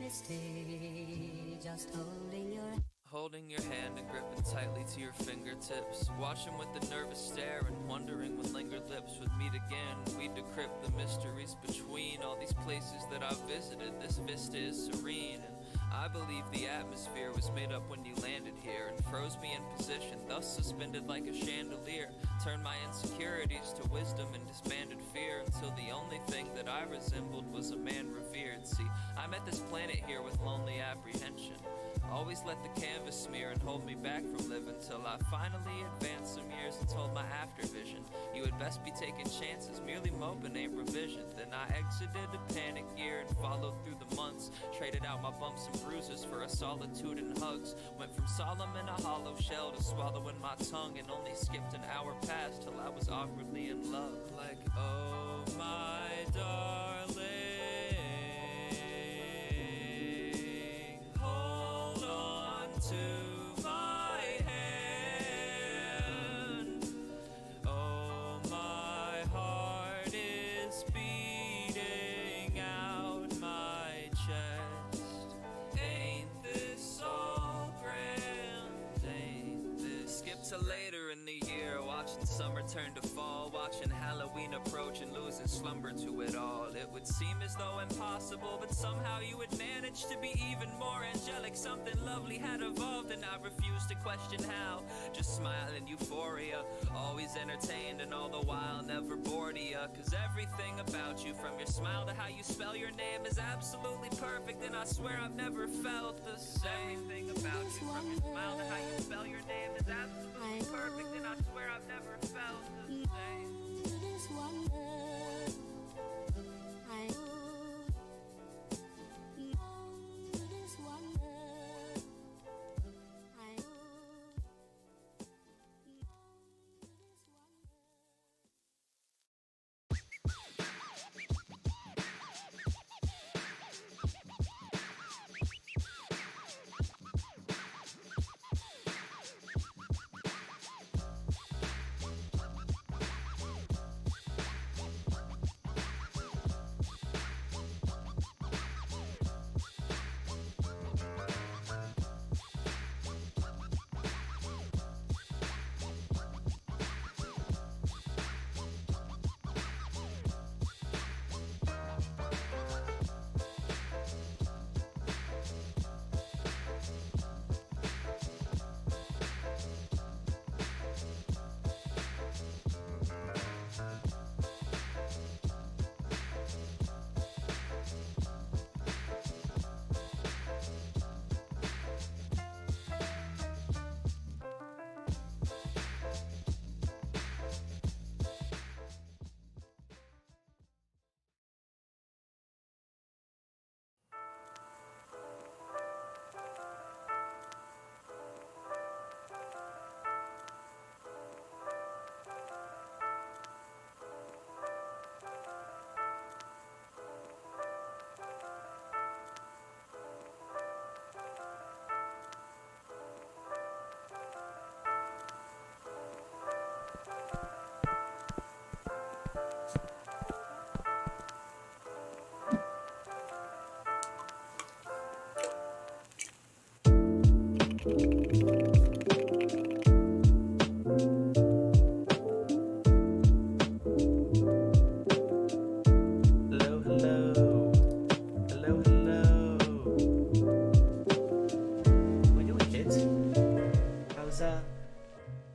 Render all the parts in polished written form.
misty, just holding your hand and gripping tightly to your fingertips, watching with a nervous stare and wondering when lingered lips would meet again. We'd decrypt the mysteries between all these places that I've visited. This vista is serene, and I believe the atmosphere was made up when you landed here and froze me in position, thus suspended like a chandelier. Turned my insecurities to wisdom and disbanded fear, until the only thing that I resembled was a man revered. See, I met this planet here with lonely apprehension. Always let the canvas smear and hold me back from living, till I finally advanced some years and told my after vision, you had best be taking chances, merely moping ain't revision. Then I exited a panic gear and followed through the months, traded out my bumps and bruises for a solitude and hugs. Went from solemn in a hollow shell to swallowing my tongue, and only skipped an hour past till I was awkwardly in love. Like, oh my darling, hold on to my hand. Oh, my heart is beating out my chest. Ain't this all grand? Ain't this? Skip to later in the year, watching summer turn to fall, watching Halloween approach and losing slumber to it all. It would seem as though impossible, but somehow you would manage to be even more angelic. Something lovely had evolved and I refused to question how. Just smile in euphoria, always entertained, and all the while never bored of ya. Cause everything about you, from your smile to how you spell your name, is absolutely perfect, and I swear I've never felt the same. Everything about you, from your smile to how you spell your name, is absolutely perfect, and I swear I've never felt the same.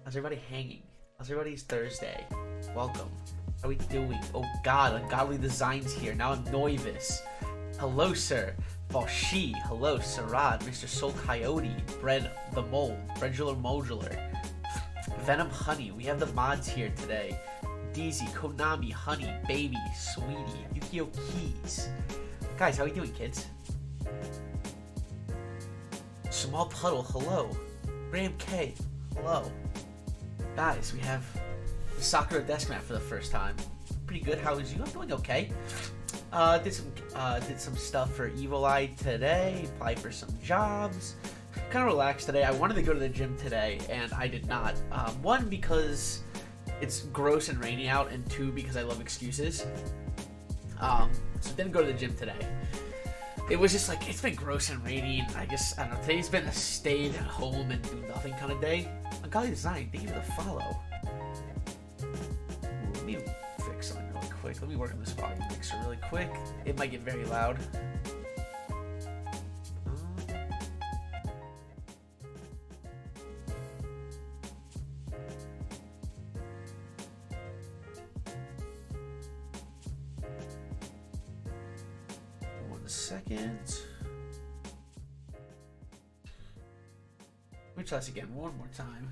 How's everybody hanging? How's everybody's Thursday? Welcome. How are we doing? Oh god, Ungodly Designs here. Now I'm Noivus. Hello, sir. Falshi. Hello, Sarad. Mr. Soul Coyote. Bread the Mold. Breadular Modular. Venom Honey. We have the mods here today. DZ, Konami, Honey, Baby, Sweetie, Yukio Keys. Guys, how are we doing, kids? Small Puddle. Hello. Graham K. Hello. Guys, we have the Sakura desk mat for the first time. Pretty good. How is you? I'm doing okay. Did some stuff for Evil Eye today. Applied for some jobs. Kind of relaxed today. I wanted to go to the gym today, and I did not. One, because it's gross and rainy out, and two, because I love excuses. So didn't go to the gym today. it was just like, it's been gross and rainy, and I don't know, today's been a stay at home and do nothing kind of day. Ungodly Design, thank you for the follow. Ooh, let me fix something really quick. Let me work on this volume mixer really quick. It might get very loud. Second. Let me try this again one more time.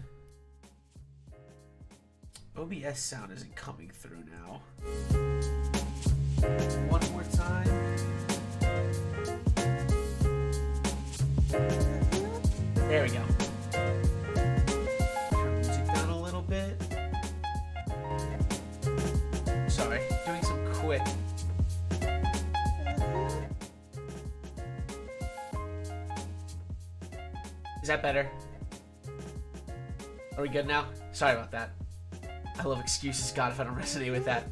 OBS sound isn't coming through now. One more time. There we go. Turn music down a little bit. Sorry, doing some quick. Is that better? Are we good now? Sorry about that. I love excuses, God, if I don't resonate with that.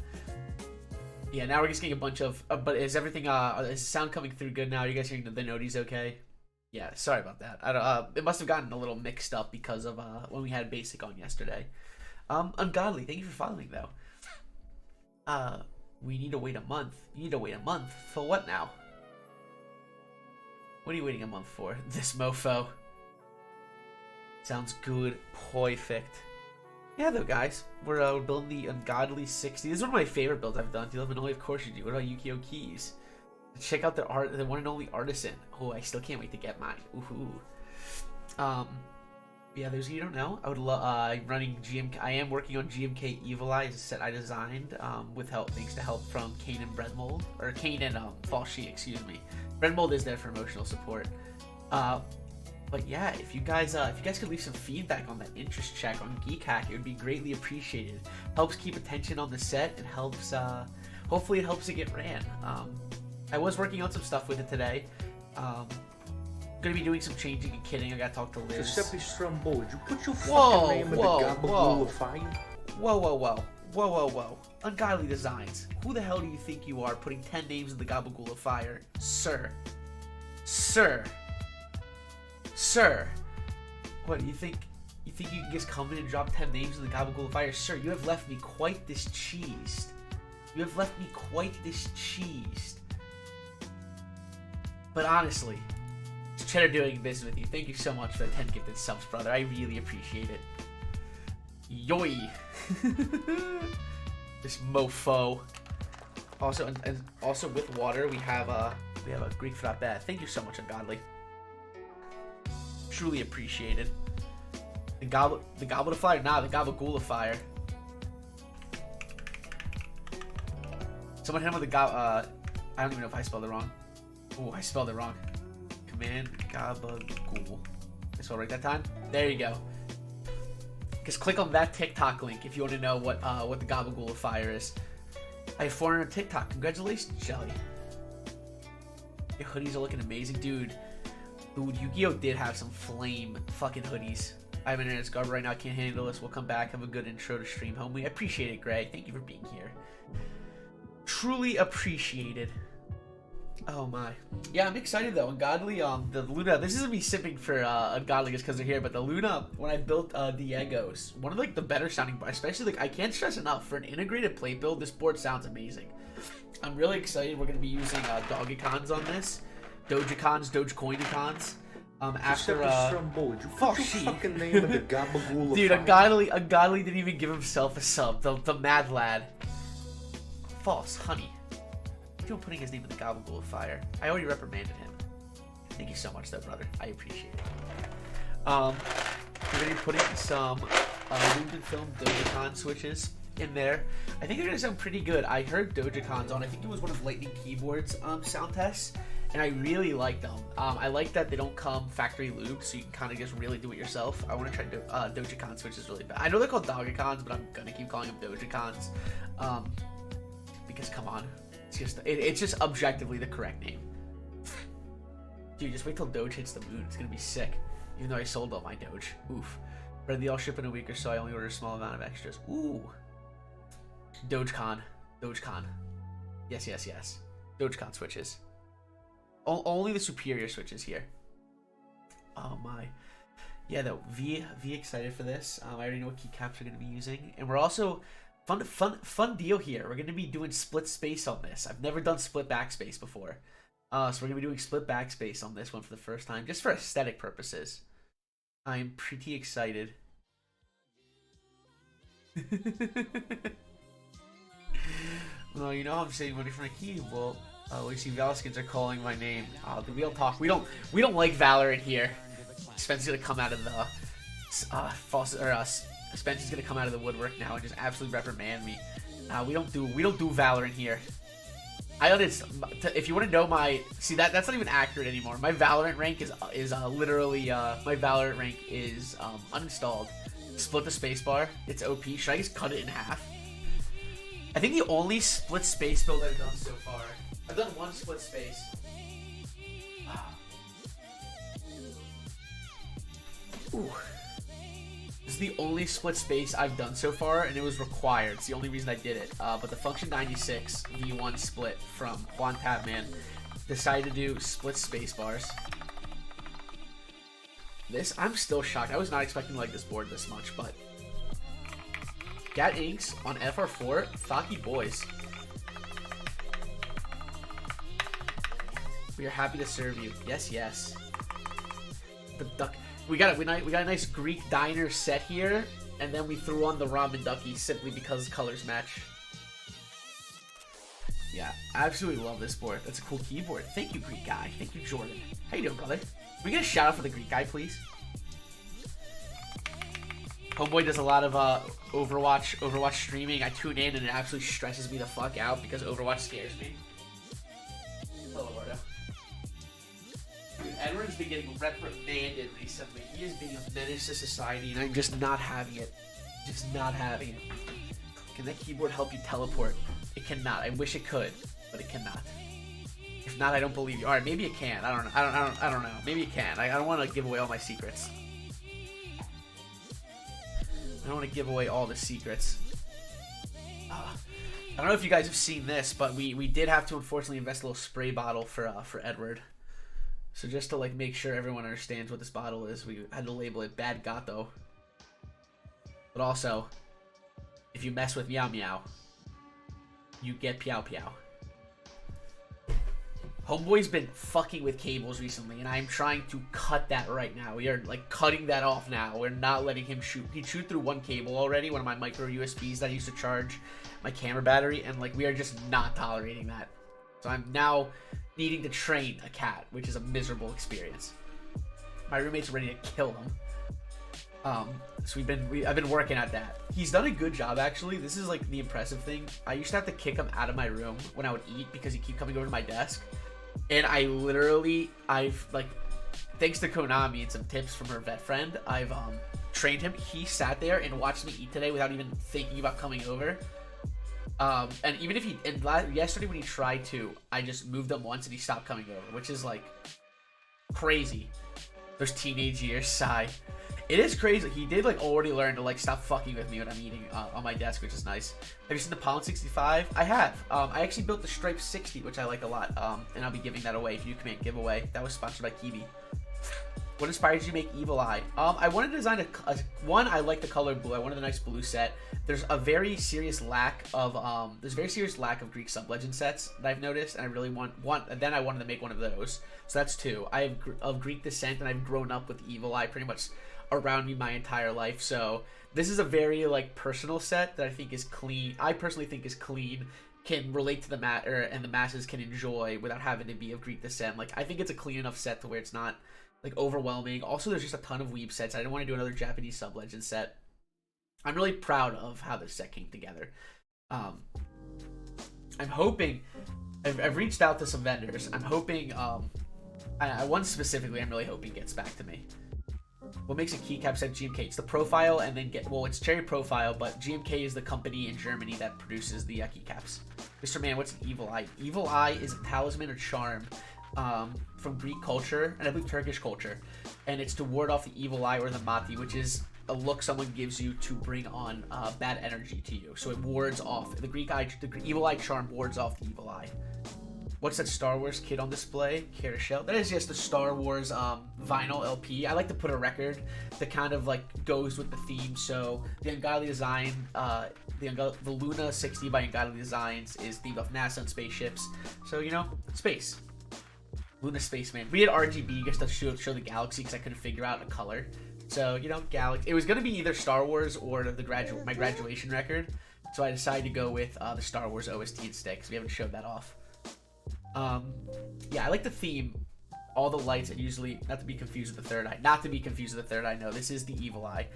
Yeah, now we're just getting a bunch of... but is everything... is the sound coming through good now? Are you guys hearing the noties okay? Yeah, sorry about that. I don't... it must have gotten a little mixed up because of when we had Basic on yesterday. Ungodly, thank you for following, though. We need to wait a month. You need to wait a month? For what now? What are you waiting a month for? This mofo. Sounds good. Perfect. Yeah, though, guys. We're building the Ungodly 60. This is one of my favorite builds I've done. Do you love Manoli? Of course you do. What about Yu-Gi-Oh! Keys? Check out the art, the one and only artisan. Oh, I still can't wait to get mine. Ooh. Yeah, those of you who don't know, I would love running GMK. I am working on GMK Evil Eye, a set I designed with help, thanks to help from Kane and Breadmold, or Kane and False She, excuse me. Breadmold is there for emotional support. But yeah, if you guys could leave some feedback on that interest check on Geek Hack, it would be greatly appreciated. Helps keep attention on the set and helps. Hopefully, it helps it get ran. I was working on some stuff with it today. Gonna be doing some changing and kidding. I gotta talk to Liz. Giuseppe Strumbo, did you put your fucking name in the gabagool of fire? Whoa. Ungodly Designs. Who the hell do you think you are putting 10 names in the gabagool of fire? Sir. What, you think you can just come in and drop 10 names in the gabagool of fire? Sir, you have left me quite discheesed. But honestly, it's Cheddar doing business with you. Thank you so much for the 10 gifted subs, brother. I really appreciate it. Yoy. This mofo. Also, and also with water, we have a Greek frappe. Thank you so much, Ungodly. Truly appreciated. The goblet of fire? Nah, the gabagool of fire. Someone hit him with the I don't even know if I spelled it wrong. Oh, I spelled it wrong. Command gabagool. I spelled right that time? There you go. Just click on that TikTok link if you want to know what the gabagool of fire is. I have 400 TikTok. Congratulations, Jelly. Your hoodies are looking amazing, dude. Dude, Yu-Gi-Oh! Did have some flame fucking hoodies. I'm in it's garbage right now. I can't handle this. We'll come back. Have a good intro to stream, homie. I appreciate it, Gray. Thank you for being here. Truly appreciated. Oh my. Yeah, I'm excited though. Ungodly, the Luna. This isn't me sipping for Ungodly just because they're here, but the Luna, when I built Diego's, one of like the better sounding, especially like I can't stress enough for an integrated plate build. This board sounds amazing. I'm really excited. We're gonna be using Dogikons on this. Dogikons, Dogecoinicons. After fuck fucking name of the gabagool of dude, fire. Ungodly didn't even give himself a sub. The mad lad. False, honey. You're putting his name in the gabagool of fire. I already reprimanded him. Thank you so much, though, brother. I appreciate it. We're gonna be putting some Lube and Film Dogikon switches in there. I think they're gonna sound pretty good. I heard Dogikons on. I think it was one of Lightning Keyboard's sound tests. And I really like them. I like that they don't come factory lubed, so you can kind of just really do it yourself. I want to try Dogikon switches really bad. I know they're called Dogikons, but I'm gonna keep calling them Dogikons, because come on, it's just objectively the correct name. Dude, just wait till Doge hits the moon. It's gonna be sick. Even though I sold all my Doge. Oof. But they all ship in a week or so. I only order a small amount of extras. Ooh. Dogecoin. Yes. Dogecoin switches. Only the superior switches here. Oh my. Yeah, though, V excited for this. I already know what keycaps we're going to be using. And we're also, fun deal here. We're going to be doing split space on this. I've never done split backspace before. So we're going to be doing split backspace on this one for the first time, just for aesthetic purposes. I'm pretty excited. Well, you know I'm saving money for a key. Well, we see Valskins are calling my name. We don't talk. We don't like Valorant here. Spencer's gonna come out of the Spencer's gonna come out of the woodwork now and just absolutely reprimand me. We don't do Valorant here. If you want to know that's not even accurate anymore. My Valorant rank is literally my Valorant rank is uninstalled. Split the spacebar. It's OP. Should I just cut it in half? I think the only split space build I've done so far. I've done one split space. Ooh. This is the only split space I've done so far, and it was required. It's the only reason I did it. But the Function 96 V1 split from Juan Tapman decided to do split space bars. I'm still shocked. I was not expecting to like this board this much, but Gat Inks on FR4, Thaki boys. We are happy to serve you. Yes, yes. The duck. We got a nice Greek diner set here, and then we threw on the ramen ducky simply because colors match. Yeah, absolutely love this board. That's a cool keyboard. Thank you, Greek guy. Thank you, Jordan. How you doing, brother? Can we get a shout out for the Greek guy, please? Homeboy does a lot of Overwatch streaming. I tune in and it absolutely stresses me the fuck out because Overwatch scares me. Hello, Eduardo. Dude, Edward's been getting reprimanded recently. He is being a menace to society, and I'm just not having it. Just not having it. Can that keyboard help you teleport? It cannot. I wish it could, but it cannot. If not, I don't believe you. All right, maybe it can. I don't know. Maybe it can. I don't want to give away all my secrets. I don't want to give away all the secrets. I don't know if you guys have seen this, but we did have to unfortunately invest a little spray bottle for Edward. So just to like make sure everyone understands what this bottle is, we had to label it Bad Gato. But also, if you mess with Meow Meow, you get Piao Piao. Homeboy's been fucking with cables recently, and I'm trying to cut that right now. We are like cutting that off now. We're not letting him shoot. He chewed through one cable already, one of my micro USBs that I used to charge my camera battery, and like we are just not tolerating that. So I'm now needing to train a cat, which is a miserable experience. My roommate's ready to kill him. So I've been working at that. He's done a good job actually. This is like the impressive thing. I used to have to kick him out of my room when I would eat because he'd keep coming over to my desk. And I've like, thanks to Konami and some tips from her vet friend, I've trained him. He sat there and watched me eat today without even thinking about coming over. And even if yesterday when he tried to, I just moved him once and he stopped coming over, which is like crazy. Those teenage years, sigh. It is crazy. He did like already learn to like stop fucking with me when I'm eating on my desk, which is nice. Have you seen the Pound 65? I have. I actually built the Stripe 60, which I like a lot. And I'll be giving that away if you command giveaway. That was sponsored by Kiwi. What inspired you to make Evil Eye? I wanted to design one. I like the color blue. I wanted a nice blue set. There's a very serious lack of Greek sub-legend sets that I've noticed, and I really want. Then I wanted to make one of those. So that's two. I have of Greek descent, and I've grown up with Evil Eye pretty much around me my entire life. So this is a very like personal set that I think is clean. I personally think is clean, can relate to the matter, and the masses can enjoy without having to be of Greek descent. Like I think it's a clean enough set to where it's not like overwhelming. Also, there's just a ton of weeb sets. I didn't want to do another Japanese sub-legend set. I'm really proud of how this set came together. I'm hoping I've reached out to some vendors. I'm hoping one specifically I'm really hoping gets back to me. What makes a keycap set GMK? It's the profile, and then it's Cherry Profile, but GMK is the company in Germany that produces the keycaps. Mr. Man, what's an Evil Eye? Evil Eye is a talisman or charm from Greek culture, and I believe Turkish culture, and it's to ward off the evil eye or the mati, which is a look someone gives you to bring on bad energy to you. So it wards off the evil eye charm wards off the evil eye. what's that Star Wars kit on display? Care to show? That is just the Star Wars vinyl LP. I like to put a record that kind of like goes with the theme. So the Ungodly design, the Luna 60 by Ungodly Designs is themed off NASA and spaceships. So you know, space. Luna Spaceman. We had RGB just to show the galaxy because I couldn't figure out a color. So you know, galaxy. It was gonna be either Star Wars or my graduation record. So I decided to go with the Star Wars OST instead because we haven't showed that off. Yeah, I like the theme. All the lights, and usually, not to be confused with the third eye. Not to be confused with the third eye, no, this is the evil eye.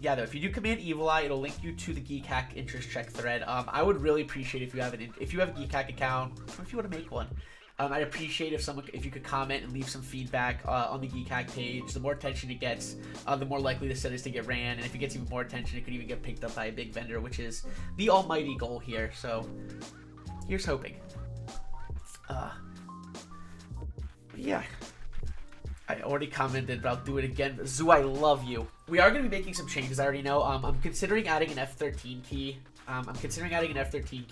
Yeah, though, if you do command evil eye, it'll link you to the Geek Hack interest check thread. I would really appreciate if you have a Geek Hack account, or if you want to make one. I'd appreciate if you could comment and leave some feedback on the Geek Hack page. The more attention it gets, the more likely the set is to get ran, and if it gets even more attention, it could even get picked up by a big vendor, which is the almighty goal here. So, here's hoping. Yeah, I already commented, but I'll do it again. Zoo, I love you. We are going to be making some changes, I already know. I'm considering adding an F13 key.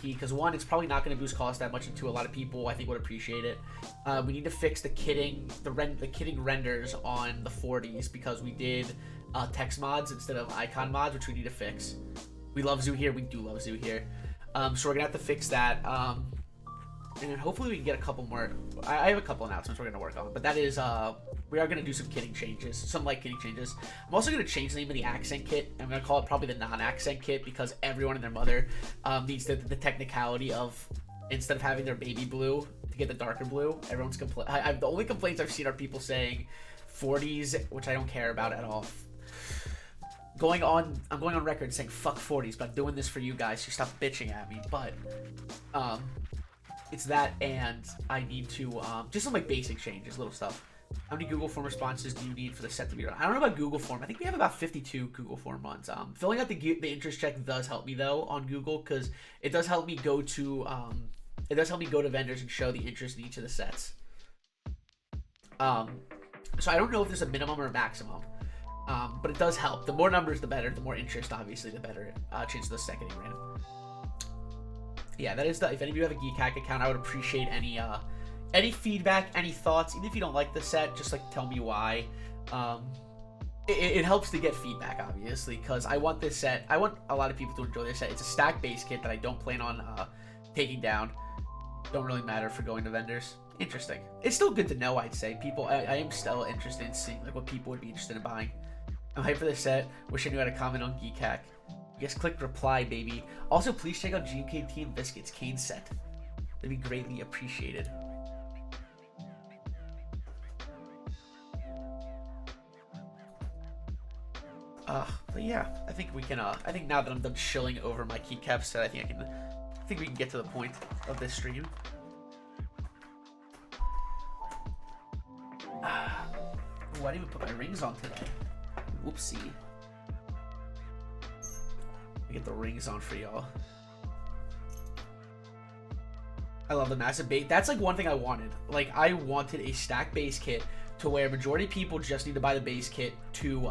Because one, it's probably not going to boost cost that much, and two, a lot of people I think would appreciate it. We need to fix the kitting renders on the 40s because we did text mods instead of icon mods, which we need to fix. We love Zoo here. We do love Zoo here. So we're going to have to fix that. And then hopefully we can get a couple more. I have a couple announcements we're going to work on. But that is, we are going to do some kitting changes. Some light kitting changes. I'm also going to change the name of the accent kit. I'm going to call it probably the non-accent kit because everyone and their mother needs the technicality of, instead of having their baby blue, to get the darker blue. Everyone's the only complaints I've seen are people saying 40s, which I don't care about at all. I'm going on record saying fuck 40s, but I'm doing this for you guys, so stop bitching at me. But, it's that, and I need to, just some like basic changes, little stuff. How many Google Form responses do you need for the set to be run? I don't know about Google Form. I think we have about 52 Google Form runs. Filling out the interest check does help me though on Google because it does help me go to vendors and show the interest in each of the sets. So I don't know if there's a minimum or a maximum, but it does help. The more numbers, the better. The more interest, obviously, the better. Change the second ran. Yeah, that is if any of you have a Geek Hack account, I would appreciate any feedback, any thoughts. Even if you don't like the set, just like tell me why. It helps to get feedback, obviously, because I want this set. I want a lot of people to enjoy this set. It's a stack base kit that I don't plan on taking down. Don't really matter for going to vendors. Interesting. It's still good to know, I'd say. I am still interested in seeing like what people would be interested in buying. I'm hyped for this set. Wish I knew how to comment on Geek Hack. Yes, click reply, baby. Also, please check out GMK Team Biscuits Kane set. That'd be greatly appreciated. But yeah, I think we can. I think now that I'm done chilling over my Keycaps set, I think we can get to the point of this stream. Ooh, I didn't even put my rings on today. Whoopsie. Get the rings on for y'all. I love the massive base. That's like one thing I wanted. Like I wanted a stack base kit to where majority of people just need to buy the base kit to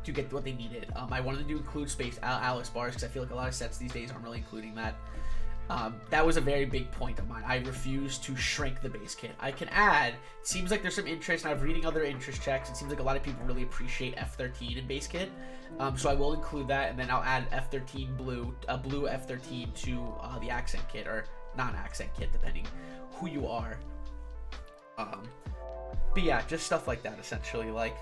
get what they needed. I wanted to include space Alice bars because I feel like a lot of sets these days aren't really including that. That was a very big point of mine. I refuse to shrink the base kit. I can add. It seems like there's some interest, and I'm reading other interest checks. It seems like a lot of people really appreciate F13 in base kit. So I will include that, and then I'll add F13 blue F13 to the accent kit, or non-accent kit, depending who you are. But yeah, just stuff like that, essentially. Like,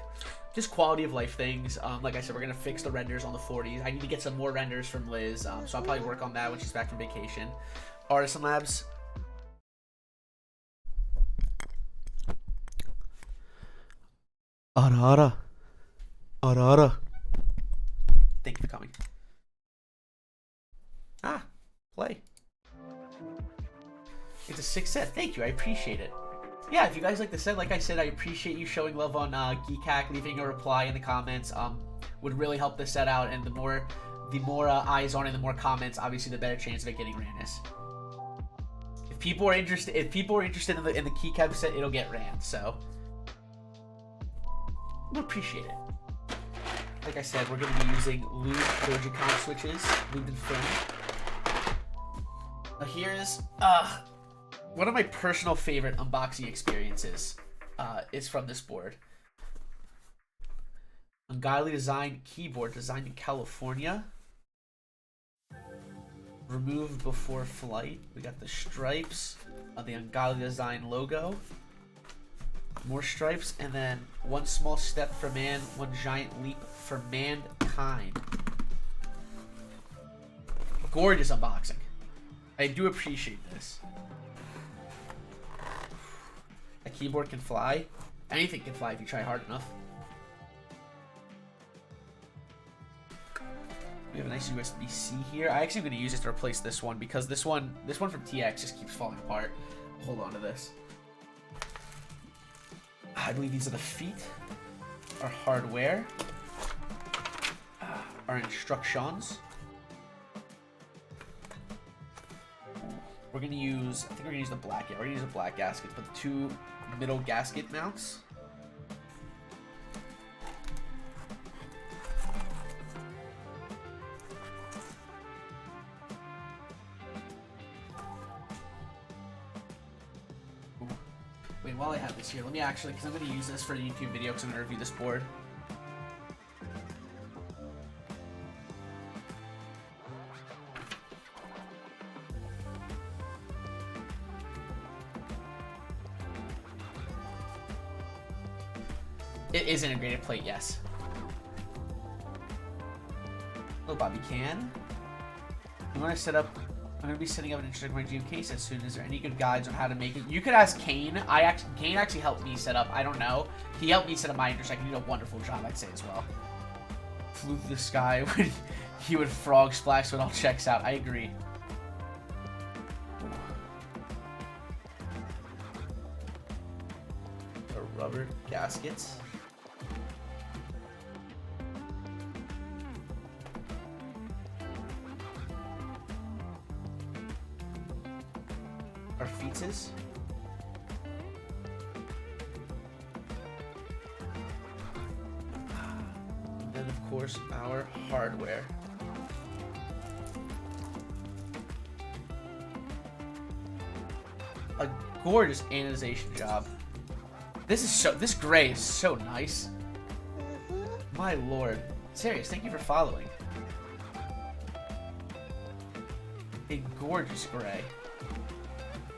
just quality of life things. Like I said, we're going to fix the renders on the 40s. I need to get some more renders from Liz, so I'll probably work on that when she's back from vacation. Artisan Labs. Ara. Thank you for coming. Play. It's a 6 set. Thank you. I appreciate it. Yeah, if you guys like the set, like I said, I appreciate you showing love on Geek Hack, leaving a reply in the comments. Would really help the set out, and the more eyes on it, the more comments, obviously, the better chance of it getting ran is. If people are interested in the Keycaps set, it'll get ran. So, I appreciate it. Like I said, we're going to be using Lube Dogikons switches, Lube and film. Here's One of my personal favorite unboxing experiences is from this board. Ungodly design keyboard designed in California. Removed before flight. We got the stripes on the Ungodly design logo. More stripes, and then one small step for man, one giant leap for mankind. Gorgeous unboxing. I do appreciate this. A keyboard can fly. Anything can fly if you try hard enough. We have a nice USB-C here. I actually am going to use this to replace this one because this one from TX just keeps falling apart. Hold on to this. I believe these are the feet. Our hardware. Our instructions. We're going to use, I think we're going to use the black, yeah, we're going to use the black gasket, but the two middle gasket mounts. Wait, while I have this here, let me actually, because I'm going to use this for the YouTube video because I'm going to review this board. It is integrated plate, yes. Hello, Bobby Can. I'm going to set up... I'm going to be setting up an Instagram GMK as soon. Is there any good guides on how to make it? You could ask Kane. Kane actually helped me set up. I don't know. He helped me set up my intersect. He did a wonderful job, I'd say, as well. Flew through the sky when he would frog splash when it all checks out. I agree. The rubber gaskets. Our feetses. And then, of course, our hardware. A gorgeous anodization job. This gray is so nice. My lord. Serious, thank you for following. A gorgeous gray.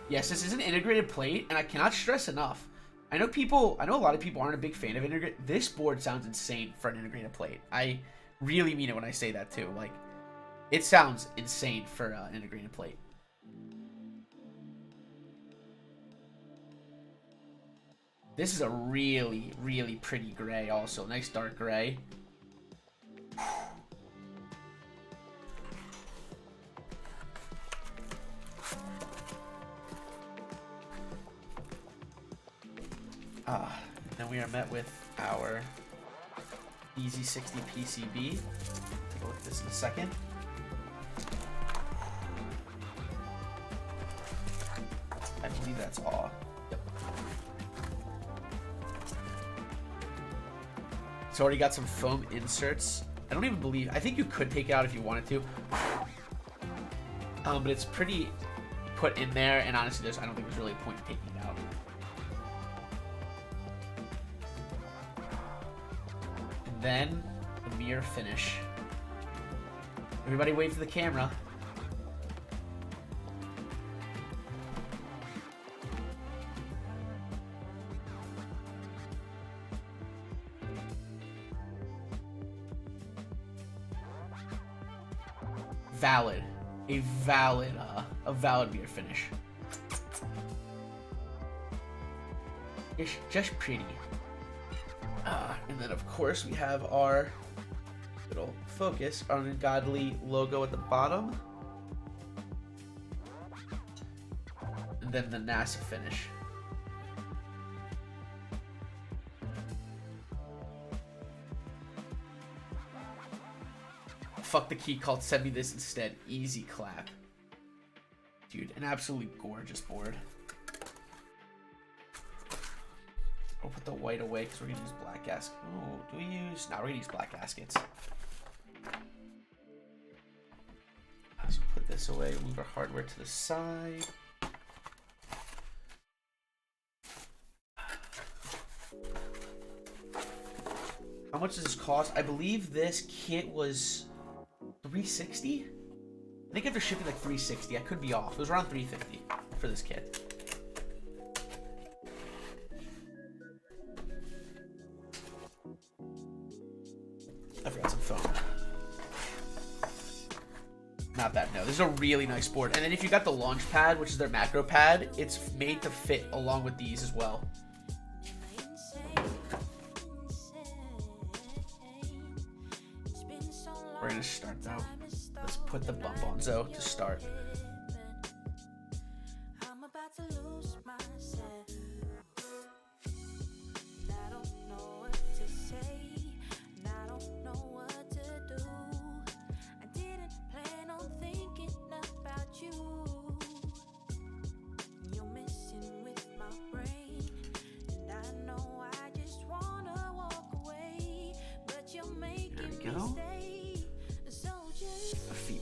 Yes, this is an integrated plate, and I cannot stress enough. I know a lot of people aren't a big fan of integrated. This board sounds insane for an integrated plate. I really mean it when I say that too. Like, it sounds insane for an integrated plate. This is a really, really pretty gray also. Nice dark gray. Then we are met with our dz60 PCB. Take a look at this in a second. I believe that's all. Yep. It's already got some foam inserts. I don't even believe, I think you could take it out if you wanted to. But it's pretty put in there, and honestly, I don't think there's really a point in taking it out. Then the mirror finish. Everybody wave to the camera. Valid. A valid mirror finish. It's just pretty. And then, of course, we have our little focus, our Ungodly logo at the bottom. And then the NASA finish. Fuck the key called, send me this instead. Easy clap. Dude, an absolutely gorgeous board. We'll put the white away because we're going to use black gaskets. Oh, do we use... No, we're going to use black gaskets. So put this away. Move our hardware to the side. How much does this cost? I believe this kit was $360. I think after shipping like $360. I could be off. It was around $350 for this kit. I forgot some foam. Not bad, no. This is a really nice board. And then if you got the launch pad, which is their macro pad, it's made to fit along with these as well. We're gonna start though. Let's put the bump on Zoe to start.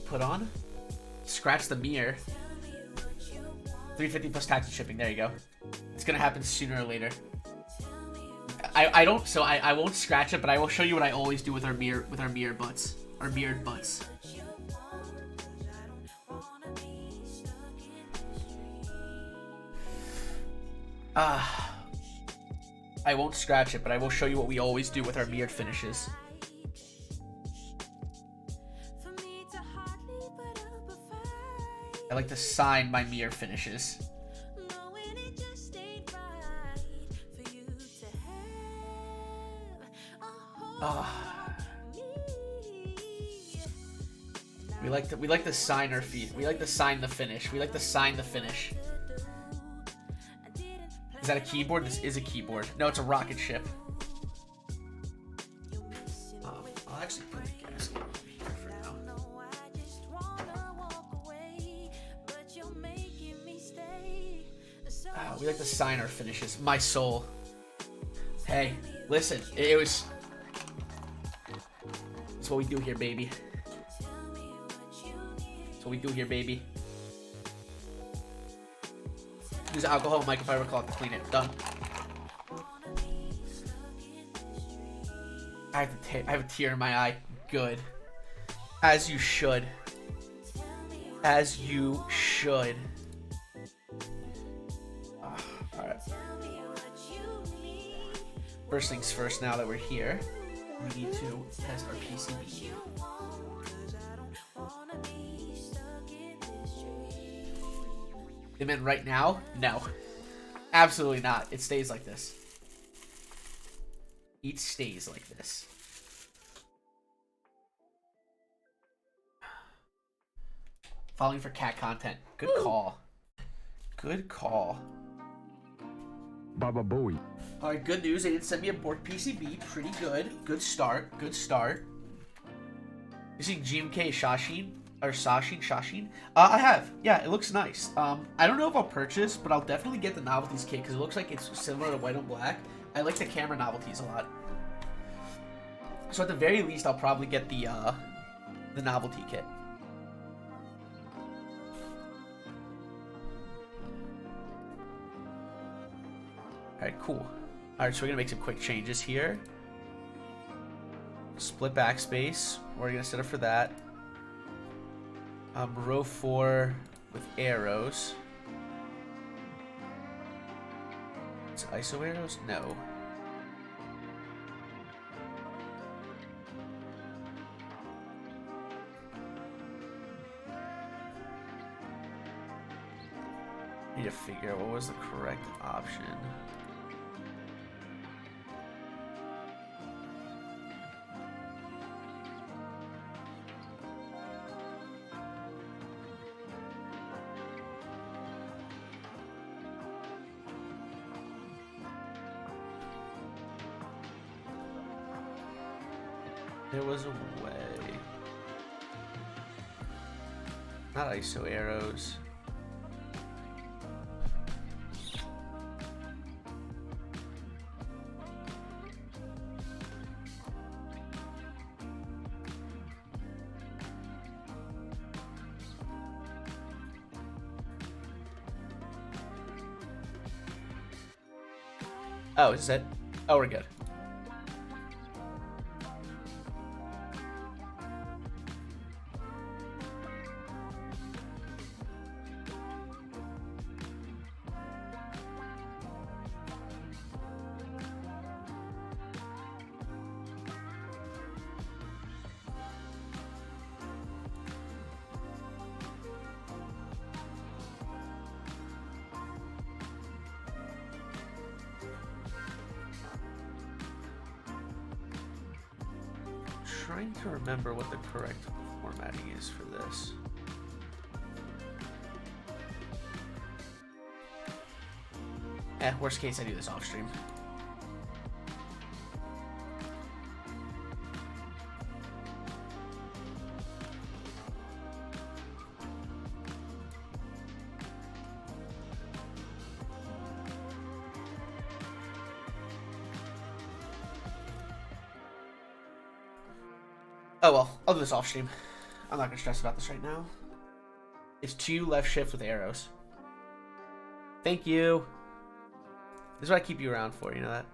Put on, scratch the mirror. $350 plus tax and shipping. There you go. It's gonna happen sooner or later. I won't scratch it, but I will show you what I always do with our mirrored butts. Our mirrored butts. I won't scratch it, but I will show you what we always do with our mirrored finishes. I like to sign my mirror finishes. We like to sign our feet. We like to sign the finish. We like to sign the finish. Is that a keyboard? This is a keyboard. No, it's a rocket ship. I'll actually put the gas on here for now. We like to sign our finishes. My soul. Hey, listen. It's what we do here, baby. It's what we do here, baby. Use alcohol and microfiber cloth to clean it. Done. I have a tear in my eye. Good. As you should. As you should. Alright. First things first, now that we're here, we need to test our PCB. They meant right now? No. Absolutely not. It stays like this. It stays like this. Falling for cat content. Good call. Good call. Baba Bowie. Alright, good news. They didn't send me a bork PCB. Pretty good. Good start. Good start. You see GMK Shashin? Or Shashin? I have. Yeah, it looks nice. I don't know if I'll purchase, but I'll definitely get the novelties kit because it looks like it's similar to white on black. I like the camera novelties a lot. So at the very least, I'll probably get the novelty kit. Alright, cool. Alright, so we're gonna make some quick changes here. Split backspace. We're gonna set up for that. Row 4 with arrows. Is it ISO arrows? No. Need to figure out what was the correct option. There was a way. Not ISO arrows. Oh, is that? Oh, we're good. trying to remember what the correct formatting is for this. Worst case, I do this off stream. Oh well, I'll do this off stream. I'm not gonna stress about this right now. It's 2 left shift with arrows. Thank you. This is what I keep you around for, you know that?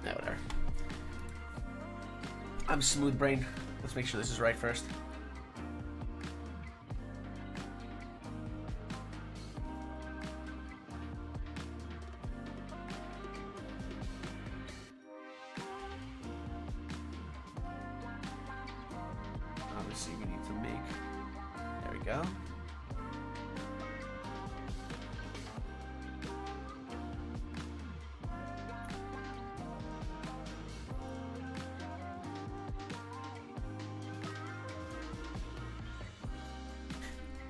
No, whatever. I'm smooth brain. Let's make sure this is right first. Obviously, we need to make. There we go.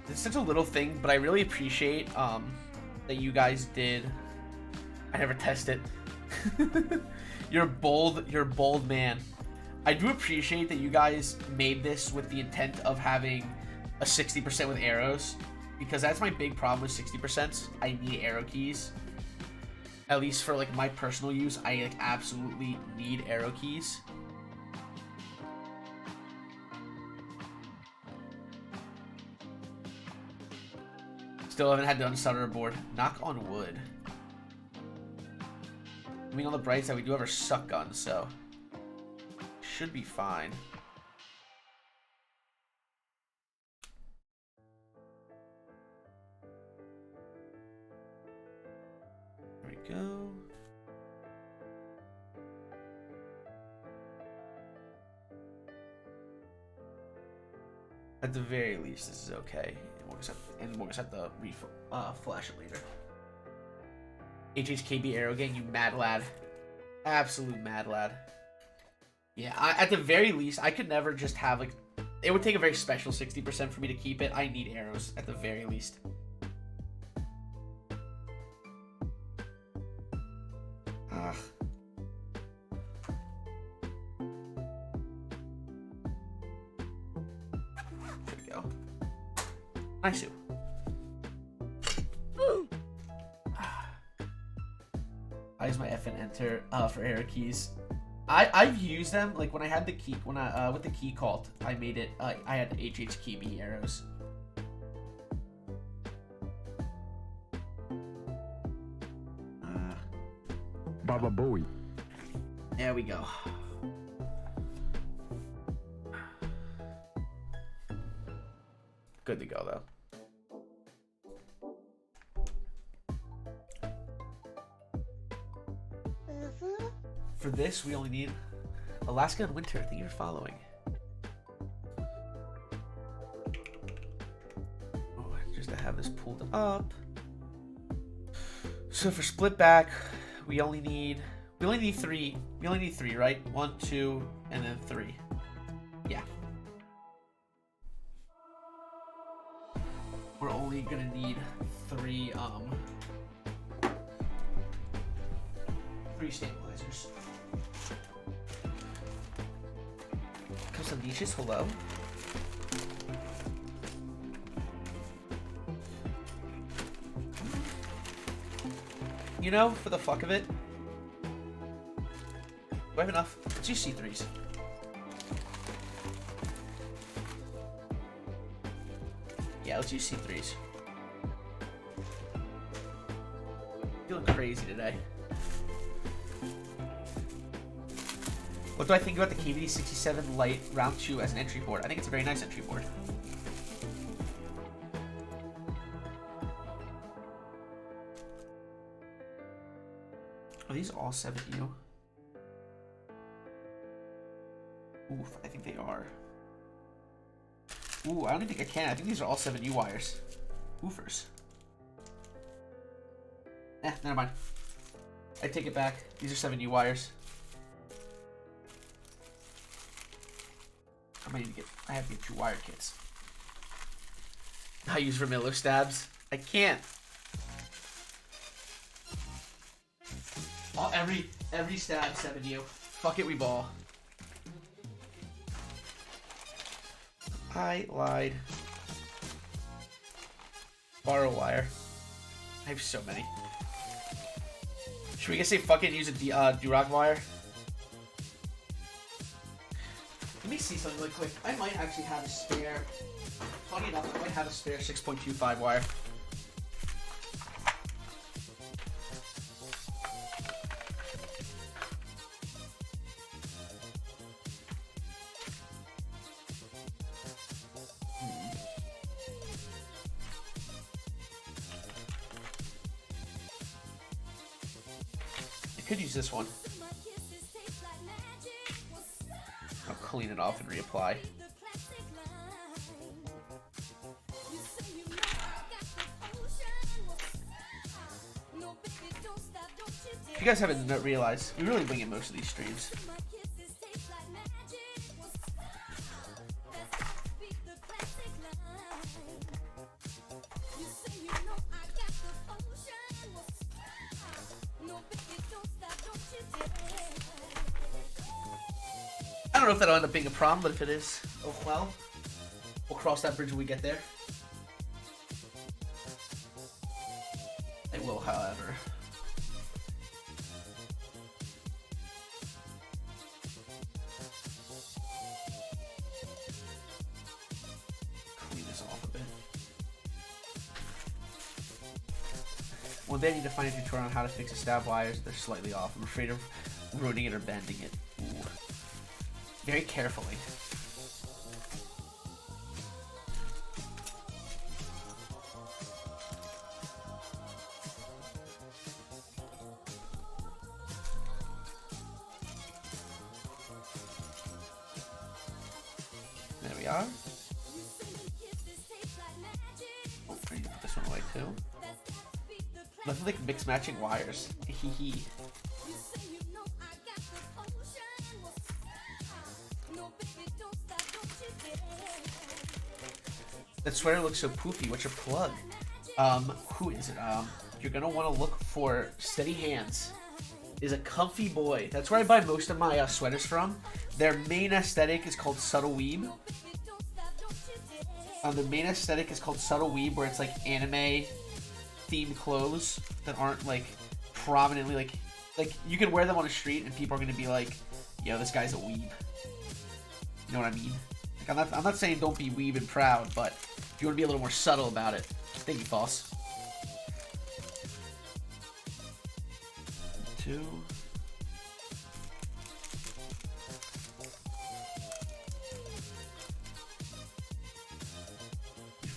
It's such a little thing, but I really appreciate that you guys did. I never test it. You're bold man. I do appreciate that you guys made this with the intent of having a 60% with arrows, because that's my big problem with 60%. I need arrow keys. At least for like my personal use, I like absolutely need arrow keys. Still haven't had to unstutter a board. Knock on wood. I mean, on the bright side, we do have our suck gun, so should be fine. There we go. At the very least, this is okay. And we'll just have to flash it later. HHKB Arrow Gang, you mad lad. Absolute mad lad. Yeah, at the very least, I could never just have, like... It would take a very special 60% for me to keep it. I need arrows, at the very least. Ugh. There we go. Nice. I use my F and enter for arrow keys. I've used them like when I had the key with the key cult. I made it. I had HHKB arrows. Baba Bowie. There we go. Good to go though. For this, we only need Alaska and Winter. Thank you for following. Oh, just to have this pulled up. So for split back, we only need three. We only need 3, right? 1, 2, and then 3. Yeah. We're only gonna need 3 stabilizers. Comes some niches, hello. You know, for the fuck of it. Do I have enough? Let's use C3s. Yeah, let's use C3s. Feeling crazy today. What do I think about the KVD67 Lite Round 2 as an entry board? I think it's a very nice entry board. Are these all 7U? Oof, I think they are. Ooh, I don't even think I can. I think these are all 7U wires. Oofers. Never mind. I take it back. These are 7U wires. I might need to get. I have to get 2 wire kits. I use Vermiller stabs. I can't. Oh, every stab 7U. Fuck it, we ball. I lied. Borrow wire. I have so many. Should we just say fuck it and use a Durock wire? Let me see something really quick. I might actually have a spare. Funny enough, I might have a spare 6.25 wire. Could use this one. I'll clean it off and reapply. If you guys haven't realized, we really wing it most of these streams. I don't know if that'll end up being a problem, but if it is, oh well. We'll cross that bridge when we get there. I will, however. Clean this off a bit. Well, they need to find a tutorial on how to fix the stab wires if they're slightly off. I'm afraid of ruining it or bending it. Ooh. Very carefully. There we are. Oh, I need to put this one away too. Nothing like mixed matching wires. Hee hee. That sweater looks so poofy. What's your plug? Who is it? You're gonna want to look for Steady Hands. Is a comfy boy. That's where I buy most of my sweaters from. Their main aesthetic is called Subtle Weeb. The main aesthetic is called Subtle Weeb, where it's like anime themed clothes that aren't like prominently like you can wear them on the street and people are gonna be like, yo, this guy's a weeb. You know what I mean? Like, I'm not saying don't be weeb and proud, but if you want to be a little more subtle about it. Thank you, boss. 2.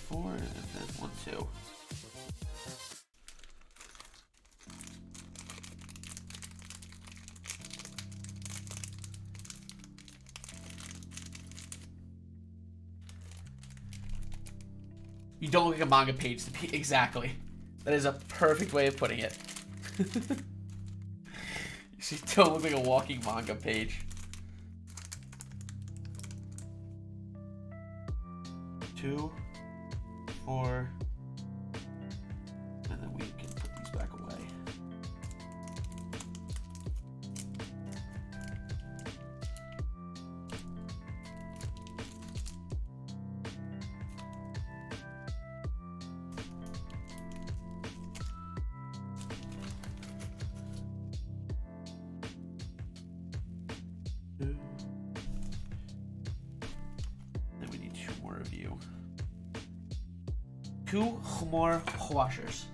4, and then 1, 2. You don't look like a manga page to be exactly. That is a perfect way of putting it. You don't look like a walking manga page. 2, 4, and then we can put these back away. Then we need 2 more of you. 2 more washers.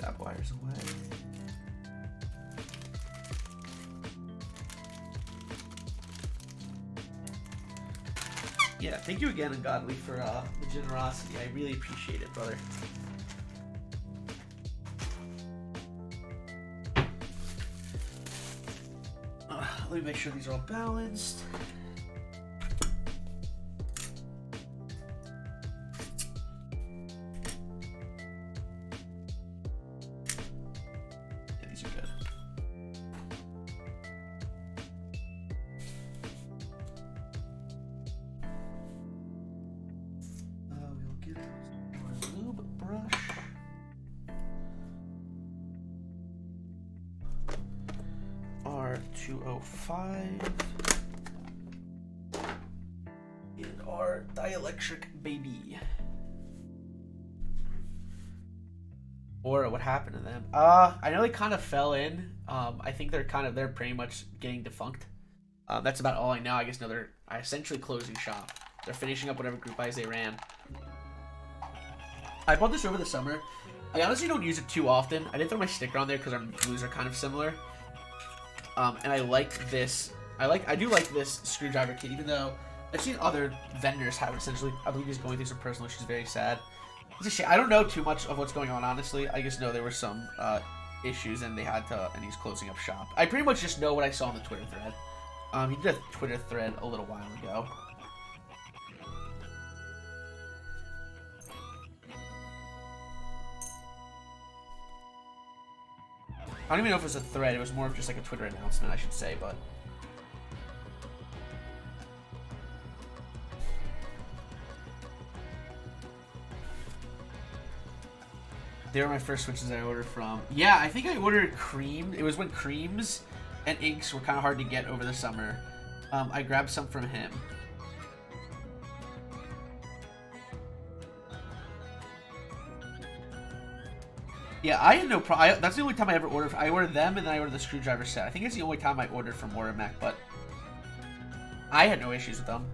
Tap wires away. Yeah, thank you again, Ungodly, for the generosity. I really appreciate it, brother. Let me make sure these are all balanced. Yeah, these are good. We'll get our lube brush. R205 and our dielectric baby. Or what happened to them? I know they kind of fell in. I think they're pretty much getting defunct. That's about all I know. I guess no, they're essentially closing shop. They're finishing up whatever group buys they ran. I bought this over the summer. I honestly don't use it too often. I did throw my sticker on there because our blues are kind of similar. And I like this. I do like this screwdriver kit, even though I've seen other vendors have it. Essentially, I believe he's going through some personal issues. Very sad. It's a shame. I don't know too much of what's going on, honestly. I just know there were some issues, and and he's closing up shop. I pretty much just know what I saw on the Twitter thread. He did a Twitter thread a little while ago. I don't even know if it was a thread. It was more of just like a Twitter announcement, I should say, but... They were my first switches I ordered from. Yeah, I think I ordered cream. It was when creams and inks were kind of hard to get over the summer. I grabbed some from him. Yeah, I had no problem. That's the only time I ever ordered. I ordered them, and then I ordered the screwdriver set. I think it's the only time I ordered from Warmac, but I had no issues with them.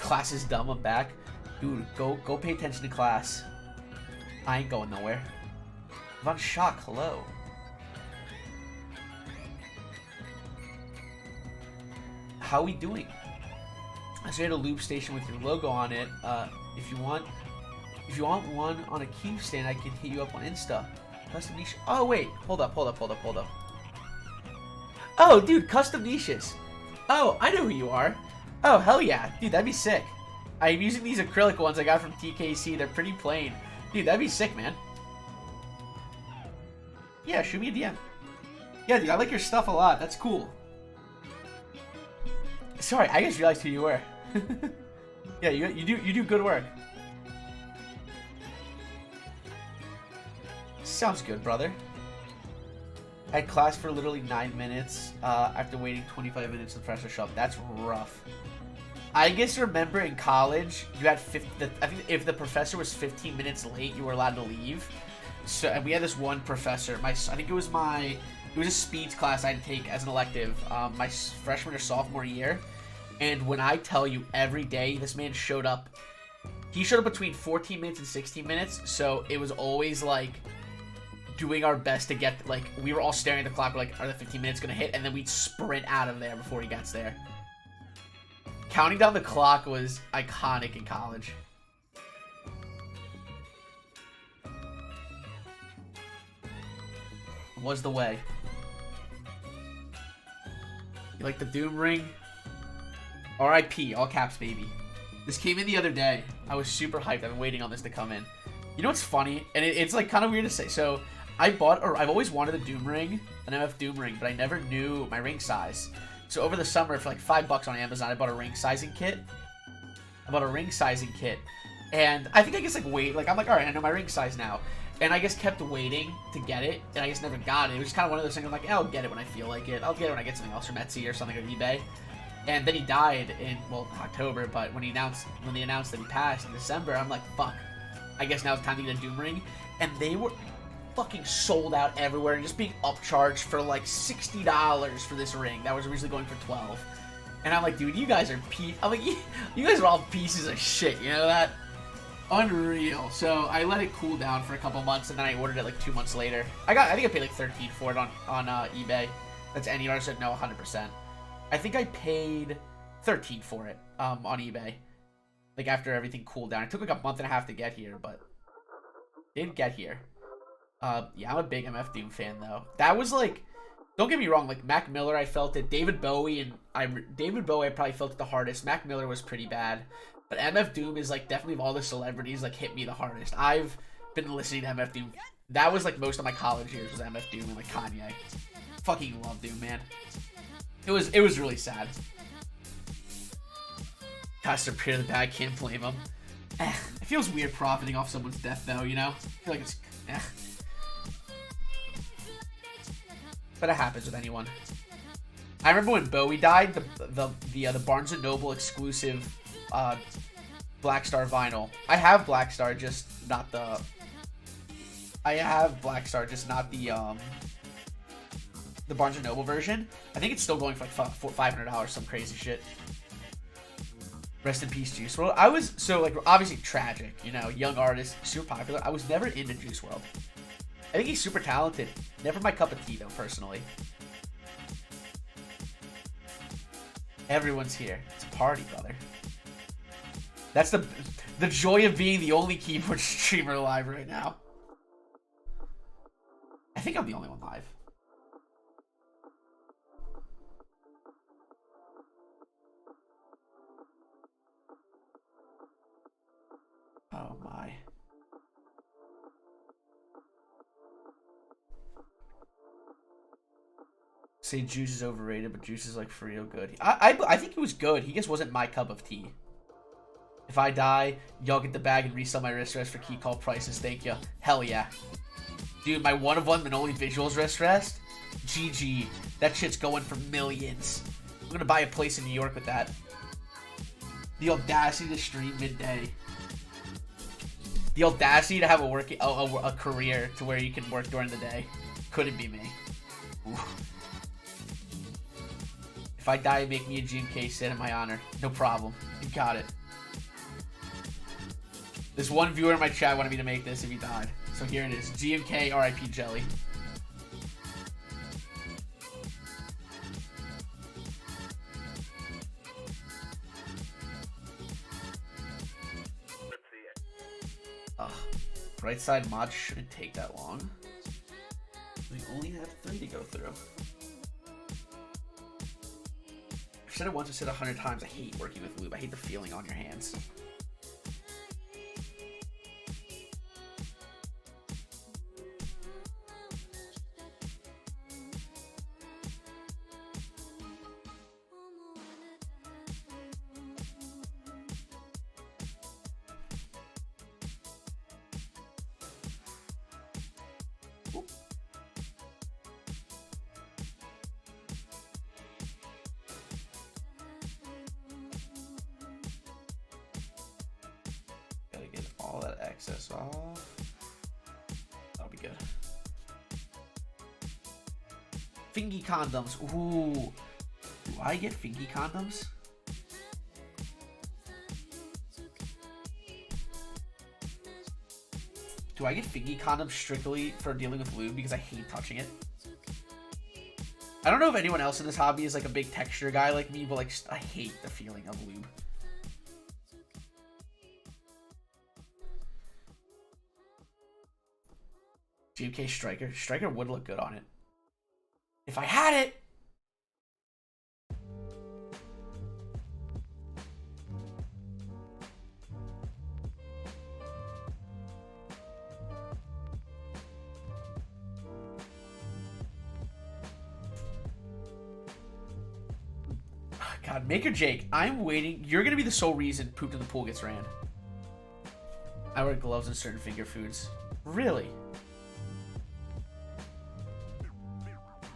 Class is dumb. I'm back. Dude, go pay attention to class. I ain't going nowhere. Von Schock, hello. How we doing? I so you had a Lube station with your logo on it. If you want one on a key stand, I can hit you up on Insta. Custom niche. Oh wait, hold up. Oh, dude, custom niches. Oh, I know who you are. Oh, hell yeah, dude, that'd be sick. I'm using these acrylic ones I got from TKC. They're pretty plain. Dude, that'd be sick, man. Yeah, shoot me a DM. Yeah, dude, I like your stuff a lot. That's cool. Sorry, I just realized who you were. Yeah, you do good work. Sounds good, brother. I had class for literally 9 minutes after waiting 25 minutes in the professor shop. That's rough. I guess remember in college, you had I think if the professor was 15 minutes late, you were allowed to leave. So and we had this one professor. I think it was a speeds class I had to take as an elective my freshman or sophomore year. And when I tell you every day, this man showed up. He showed up between 14 minutes and 16 minutes. So it was always like doing our best to get, like, we were all staring at the clock. We're like, are the 15 minutes going to hit? And then we'd sprint out of there before he gets there. Counting down the clock was iconic in college. Was the way. You like the Doom ring? RIP, all caps, baby. This came in the other day. I was super hyped. I've been waiting on this to come in. You know what's funny? And it's like kind of weird to say. So I've always wanted a Doom ring, an MF Doom ring, but I never knew my ring size. So over the summer, for like $5 on Amazon, I bought a ring sizing kit. And I think I guess like I'm like, all right, I know my ring size now. And I just kept waiting to get it, and I just never got it. It was kind of one of those things. I'm like, I'll get it when I feel like it. I'll get it when I get something else from Etsy or something on eBay. And then he died in October. But when they announced that he passed in December, I'm like, fuck. I guess now it's time to get a Doom ring. And they were fucking sold out everywhere and just being upcharged for like $60 for this ring that was originally going for $12. And I'm like, dude, you guys are I'm like, you guys are all pieces of shit. You know that? Unreal. So I let it cool down for a couple months, and then I ordered it like 2 months later. I think I paid like 13 for it on eBay. That's any artist said no 100%. I think I paid 13 for it on eBay. Like after everything cooled down. It took like a month and a half to get here, but it did get here. Yeah, I'm a big MF Doom fan though. That was like, don't get me wrong, like Mac Miller, I felt it. David Bowie, I probably felt it the hardest. Mac Miller was pretty bad, but MF Doom is like definitely of all the celebrities like hit me the hardest. I've been listening to MF Doom. That was like most of my college years was MF Doom and like Kanye. Fucking love Doom, man. It was really sad. Pastor Peter the Bad, can't blame him. It feels weird profiting off someone's death though, you know? I feel like it's but it happens with anyone. I remember when Bowie died, the Barnes & Noble exclusive Black Star vinyl. I have Black Star, just not the... the Barnes & Noble version. I think it's still going for like $500, some crazy shit. Rest in peace, Juice WRLD. I was, so like, obviously tragic, you know, young artist, super popular. I was never into Juice WRLD. I think he's super talented. Never my cup of tea, though, personally. Everyone's here. It's a party, brother. That's the joy of being the only keyboard streamer alive right now. I think I'm the only one live. Oh, my. Say Juice is overrated, but Juice is like for real good. I think he was good. He just wasn't my cup of tea. If I die, y'all get the bag and resell my wrist rest for key call prices. Thank you. Hell yeah. Dude, my one-of-one Manoli Visuals wrist rest? GG. That shit's going for millions. I'm gonna buy a place in New York with that. The audacity to stream midday. The audacity to have a career to where you can work during the day. Couldn't be me. Ooh. If I die, make me a GMK sit in my honor. No problem. You got it. This one viewer in my chat wanted me to make this if he died. So here it is. GMK RIP Jelly. Ugh. Right side mod shouldn't take that long. We only have 3 to go through. I've said it once, I've said 100 times. I hate working with Lube. I hate the feeling on your hands. Excess off. That'll be good. Fingy condoms. Ooh. Do I get fingy condoms? Do I get fingy condoms strictly for dealing with lube because I hate touching it? I don't know if anyone else in this hobby is like a big texture guy like me, but like I hate the feeling of lube. GMK Striker. Striker would look good on it. If I had it! God, Maker Jake, I'm waiting. You're going to be the sole reason Pooped in the Pool gets ran. I wear gloves and certain finger foods. Really?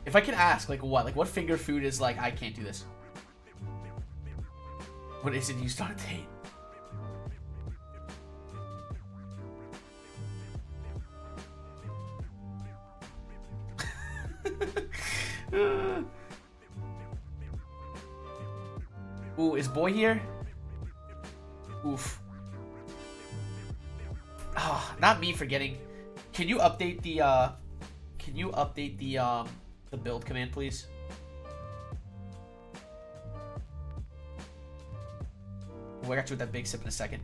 If I can ask, like what? Like what finger food is like, I can't do this? What isn't used on a date? Ooh, is boy here? Oof. Not me forgetting. Can you update the the build command, please? Oh, I got you with that big sip in a second.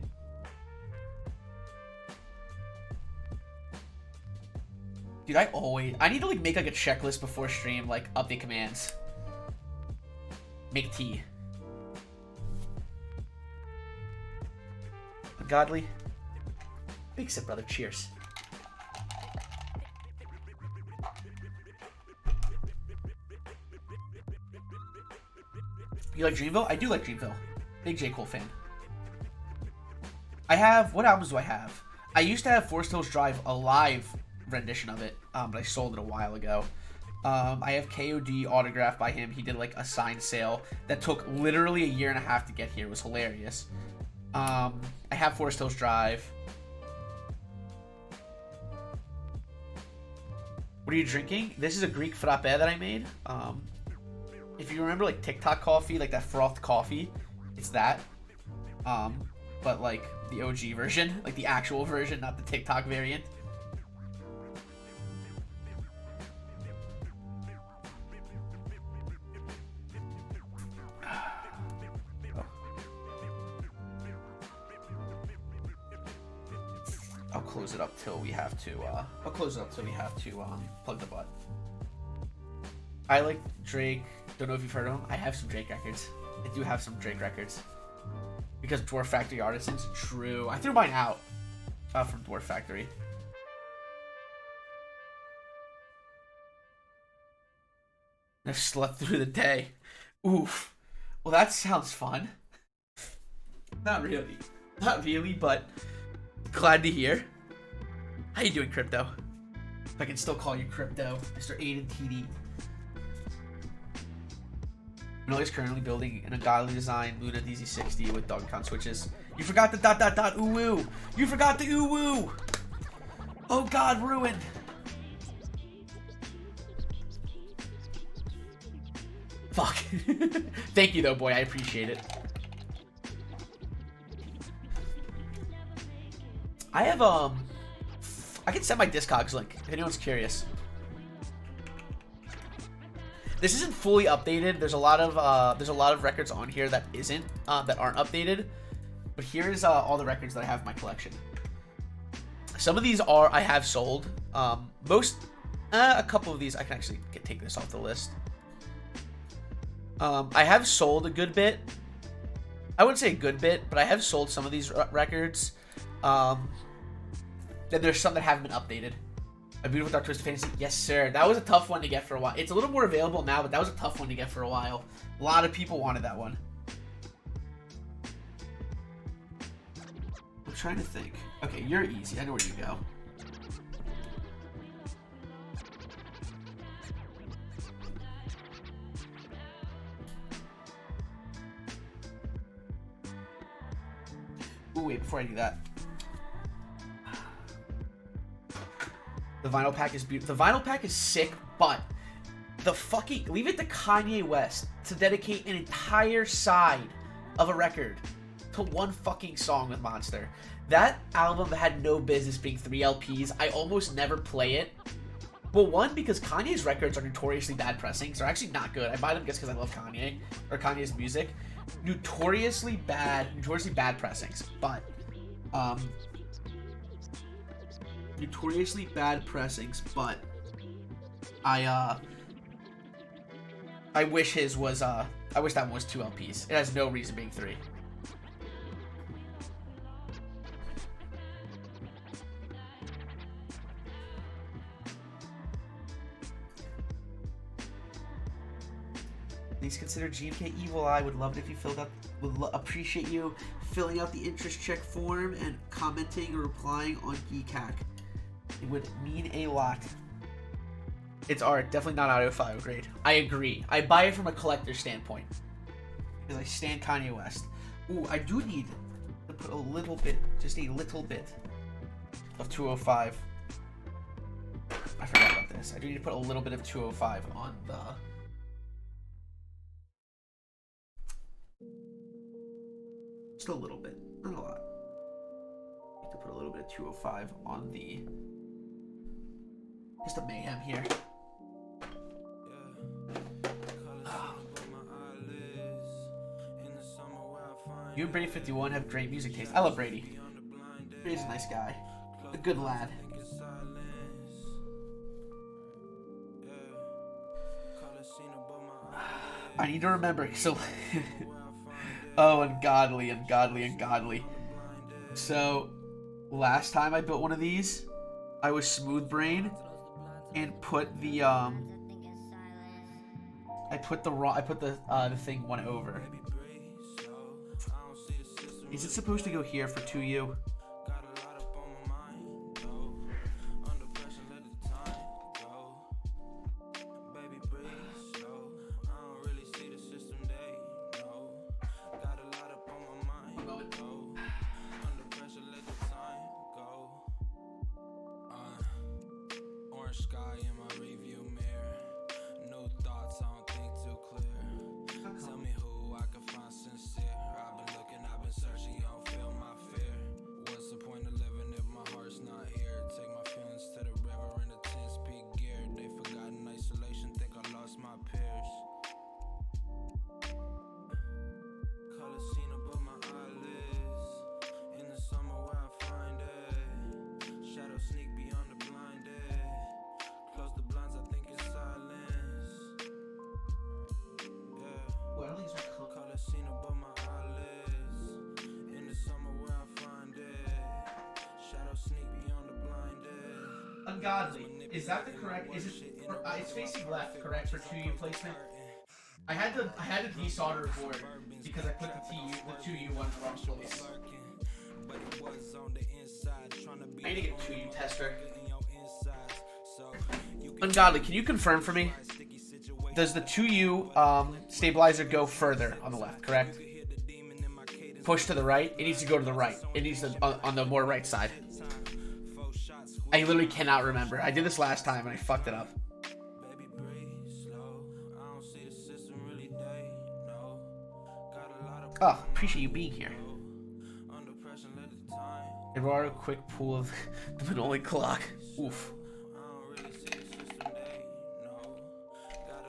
Dude, I need to like make like a checklist before stream, like update commands. Make tea. Ungodly. Big sip, brother. Cheers. You like Dreamville? I do like Dreamville. Big J. Cole fan. I have... What albums do I have? I used to have Forest Hills Drive, a live rendition of it, but I sold it a while ago. I have KOD autographed by him. He did like a signed sale that took literally a year and a half to get here. It was hilarious. I have Forest Hills Drive. What are you drinking? This is a Greek frappe that I made. If you remember like TikTok coffee, like that frothed coffee, it's that. But like the OG version, like the actual version, not the TikTok variant. I'll close it up till we have to. Plug the butt. I like Drake. Don't know if you've heard of him. I have some Drake records. I do have some Drake records. Because Dwarf Factory Artisans. True. I threw mine out from Dwarf Factory. I've slept through the day. Oof. Well, that sounds fun. Not really. Not really, but glad to hear. How you doing, Crypto? If I can still call you Crypto. Mr. Aiden TD. Manoli is currently building an Ungodly design Luna dz60 with Dogikons switches. You forgot the ... Ooh woo. You forgot the ooh woo. Oh God, ruined. Fuck. Thank you though, boy. I appreciate it. I have I can set my Discogs link if anyone's curious. This isn't fully updated. There's a lot of records on here that aren't updated. But here's all the records that I have in my collection. Some of these I have sold. A couple of these I can actually take this off the list. I have sold a good bit. I wouldn't say a good bit, but I have sold some of these records. Then there's some that haven't been updated. A Beautiful Dark Twisted Fantasy, yes sir. That was a tough one to get for a while. It's a little more available now, but that was a tough one to get for a while. A lot of people wanted that one. I'm trying to think. Okay, you're easy. I know where you go. Ooh, wait, before I do that. The vinyl pack is beautiful. The vinyl pack is sick, but the fucking... Leave it to Kanye West to dedicate an entire side of a record to one fucking song with Monster. That album had no business being 3 LPs. I almost never play it. Well, one, because Kanye's records are notoriously bad pressings. They're actually not good. I buy them just because I love Kanye, or Kanye's music. Notoriously bad pressings, but... notoriously bad pressings, but I wish his was I wish that one was 2 LPs. It has no reason being 3. Please consider GMK Evil Eye. Would love it if you filled out. Appreciate you filling out the interest check form and commenting or replying on Keycaps. It would mean a lot. It's art, definitely not audio file grade. I agree. I buy it from a collector standpoint because I stand Kanye West. Ooh, I do need to put a little bit, just a little bit of 205. I forgot about this. I do need to put a little bit of 205 on the... Just a little bit, not a lot. I need to put put a little bit of 205 on the... Just a mayhem here. You and Brady 51 have great music taste. I love Brady. Brady's a nice guy. A good lad. I need to remember. So, oh, ungodly. So, last time I built one of these, I was smooth brain and put the I put the thing one over. Is it supposed to go here for 2U? Ungodly. Is that the correct? Is it? It's facing left, correct for 2U placement. I had to desolder the board because I put the 2U one in the wrong place. I need to get a 2U tester. Ungodly, can you confirm for me? Does the 2U stabilizer go further on the left, correct? Push to the right. It needs to go to the right. It needs to on the more right side. I literally cannot remember. I did this last time and I fucked it up. Oh, appreciate you being here. Eduardo, quick pull of the Manoli clock. Oof.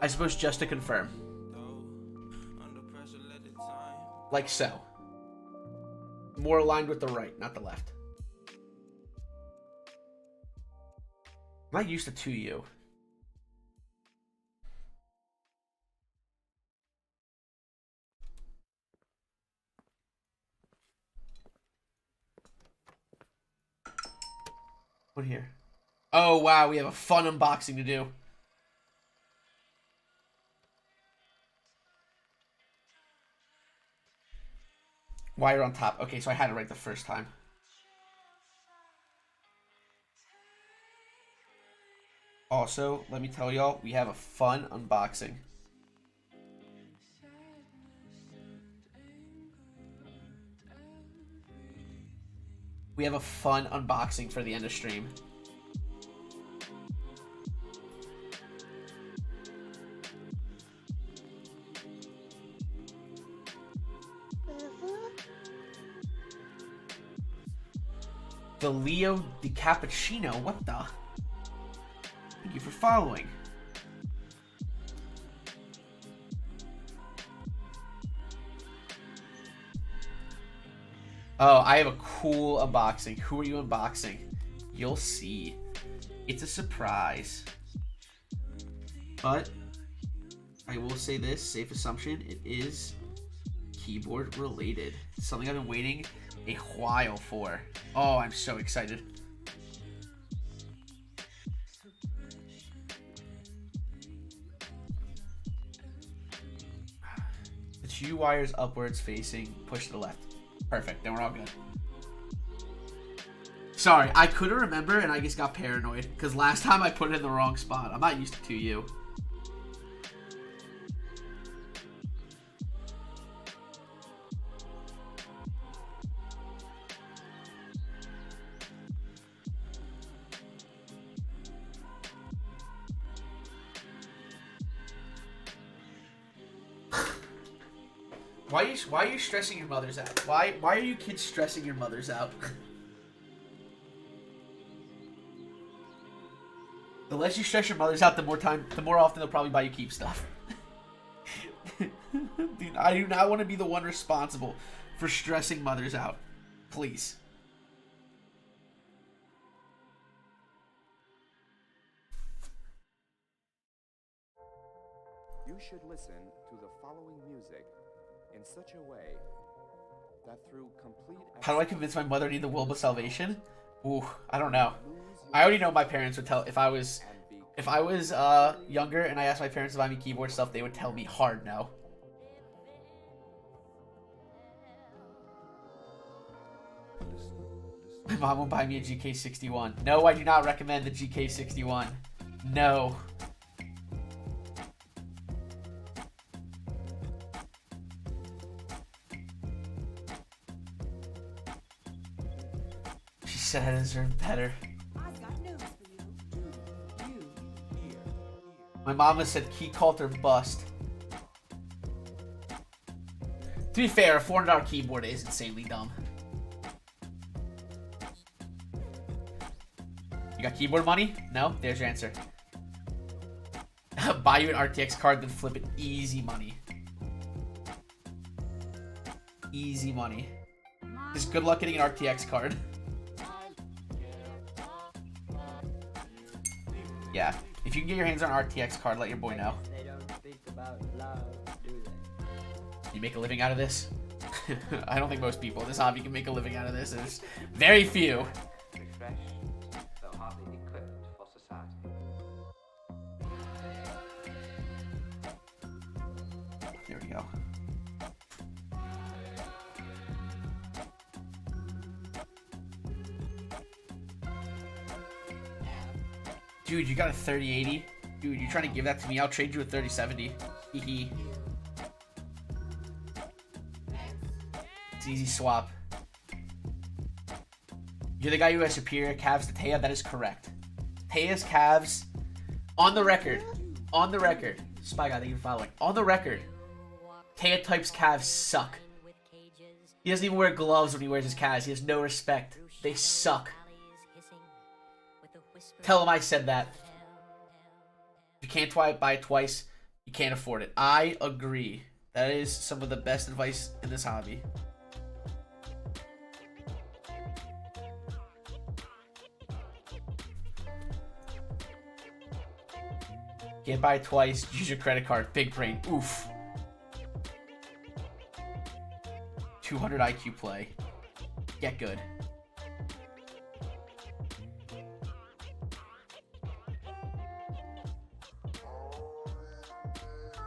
I suppose just to confirm. Like so. More aligned with the right, not the left. I'm not used to 2U. What here? Oh, wow. We have a fun unboxing to do. Wire on top. Okay, so I had it right the first time. Also, let me tell y'all, we have a fun unboxing. We have a fun unboxing for the end of stream. The Leo DiCappuccino, what the? Thank you for following. Oh, I have a cool unboxing. Who are you unboxing? You'll see. It's a surprise. But I will say this, safe assumption, it is keyboard related. It's something I've been waiting a while for. Oh, I'm so excited. The 2 wires upwards facing, push to the left. Perfect, then we're all good. Sorry, I couldn't remember and I just got paranoid because last time I put it in the wrong spot. I'm not used to 2U. Why are you stressing your mothers out? Why are you kids stressing your mothers out? The less you stress your mothers out, the more often they'll probably buy you Keep stuff. Dude, I do not want to be the one responsible for stressing mothers out. Please. You should listen to the following music in such a way that through complete... How do I convince my mother I need the Will of Salvation? Ooh, I don't know. I already know my parents would tell if I was younger and I asked my parents to buy me keyboard stuff, they would tell me hard no. My mom will buy me a GK61. No, I do not recommend the GK61. No. She said I deserve better. My mama said key cult or bust. To be fair, a $400 keyboard is insanely dumb. You got keyboard money? No? There's your answer. Buy you an RTX card, then flip it. Easy money. Easy money. Just good luck getting an RTX card. Yeah. If you can get your hands on an RTX card, let your boy know. They don't think about love, do they? You make a living out of this? I don't think most people in this hobby can make a living out of this. There's very few. Refreshed, though hardly equipped for society. There we go. Dude, you got a 3080? Dude, you trying to give that to me? I'll trade you a 3070. Hehe. It's easy swap. You're the guy who has superior calves to Taya? That is correct. Taya's calves, on the record, Spy Guy, thank you for following. On the record, Taya type's calves suck. He doesn't even wear gloves when he wears his calves. He has no respect. They suck. Tell him I said that. If you can't buy it twice, you can't afford it. I agree. That is some of the best advice in this hobby. Can't buy it twice. Use your credit card. Big brain. Oof. 200 IQ play. Get good.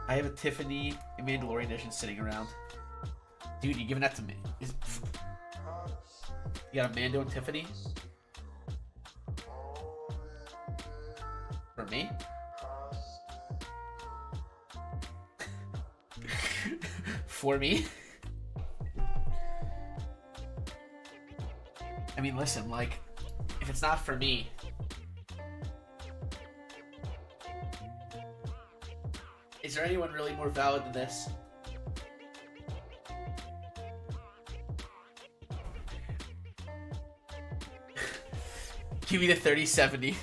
I have a Tiffany Mandalorian edition sitting around. Dude, you giving that to me? You got a Mando and Tiffany? For me? For me? I mean, listen, like, if it's not for me, is there anyone really more valid than this? Give me the 3070.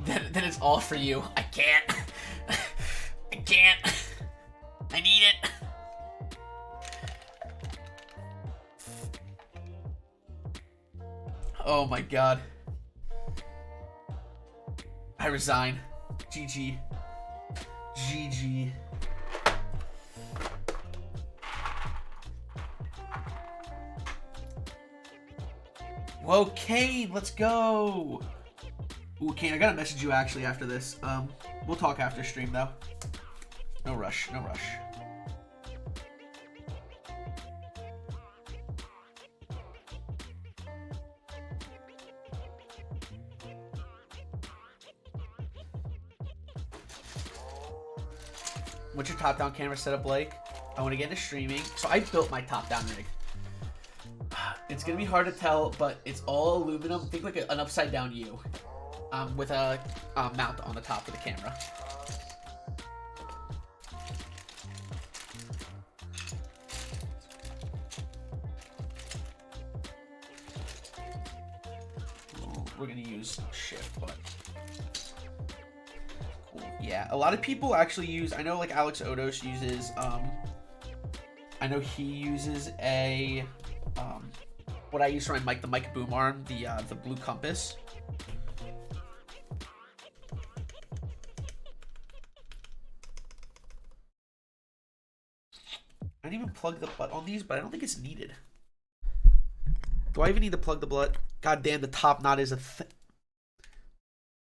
Then it's all for you. I can't. I can't. I need it. Oh my god. I resign. GG. GG. Whoa, Kane, let's go. Ooh, Kane, I gotta message you actually after this. We'll talk after stream though. No rush, no rush. What's your top-down camera setup like? I want to get into streaming. So I built my top-down rig. It's going to be hard to tell, but it's all aluminum. Think like an upside-down U. With a mount on the top of the camera. probably gonna use shift, but cool. Yeah, a lot of people actually use. I know like Alex Odos uses. I know he uses a what I use for my mic, the mic boom arm, the blue compass. I didn't even plug the butt on these, but I don't think it's needed. Do I even need to plug the butt? God damn, the top knot is a thing.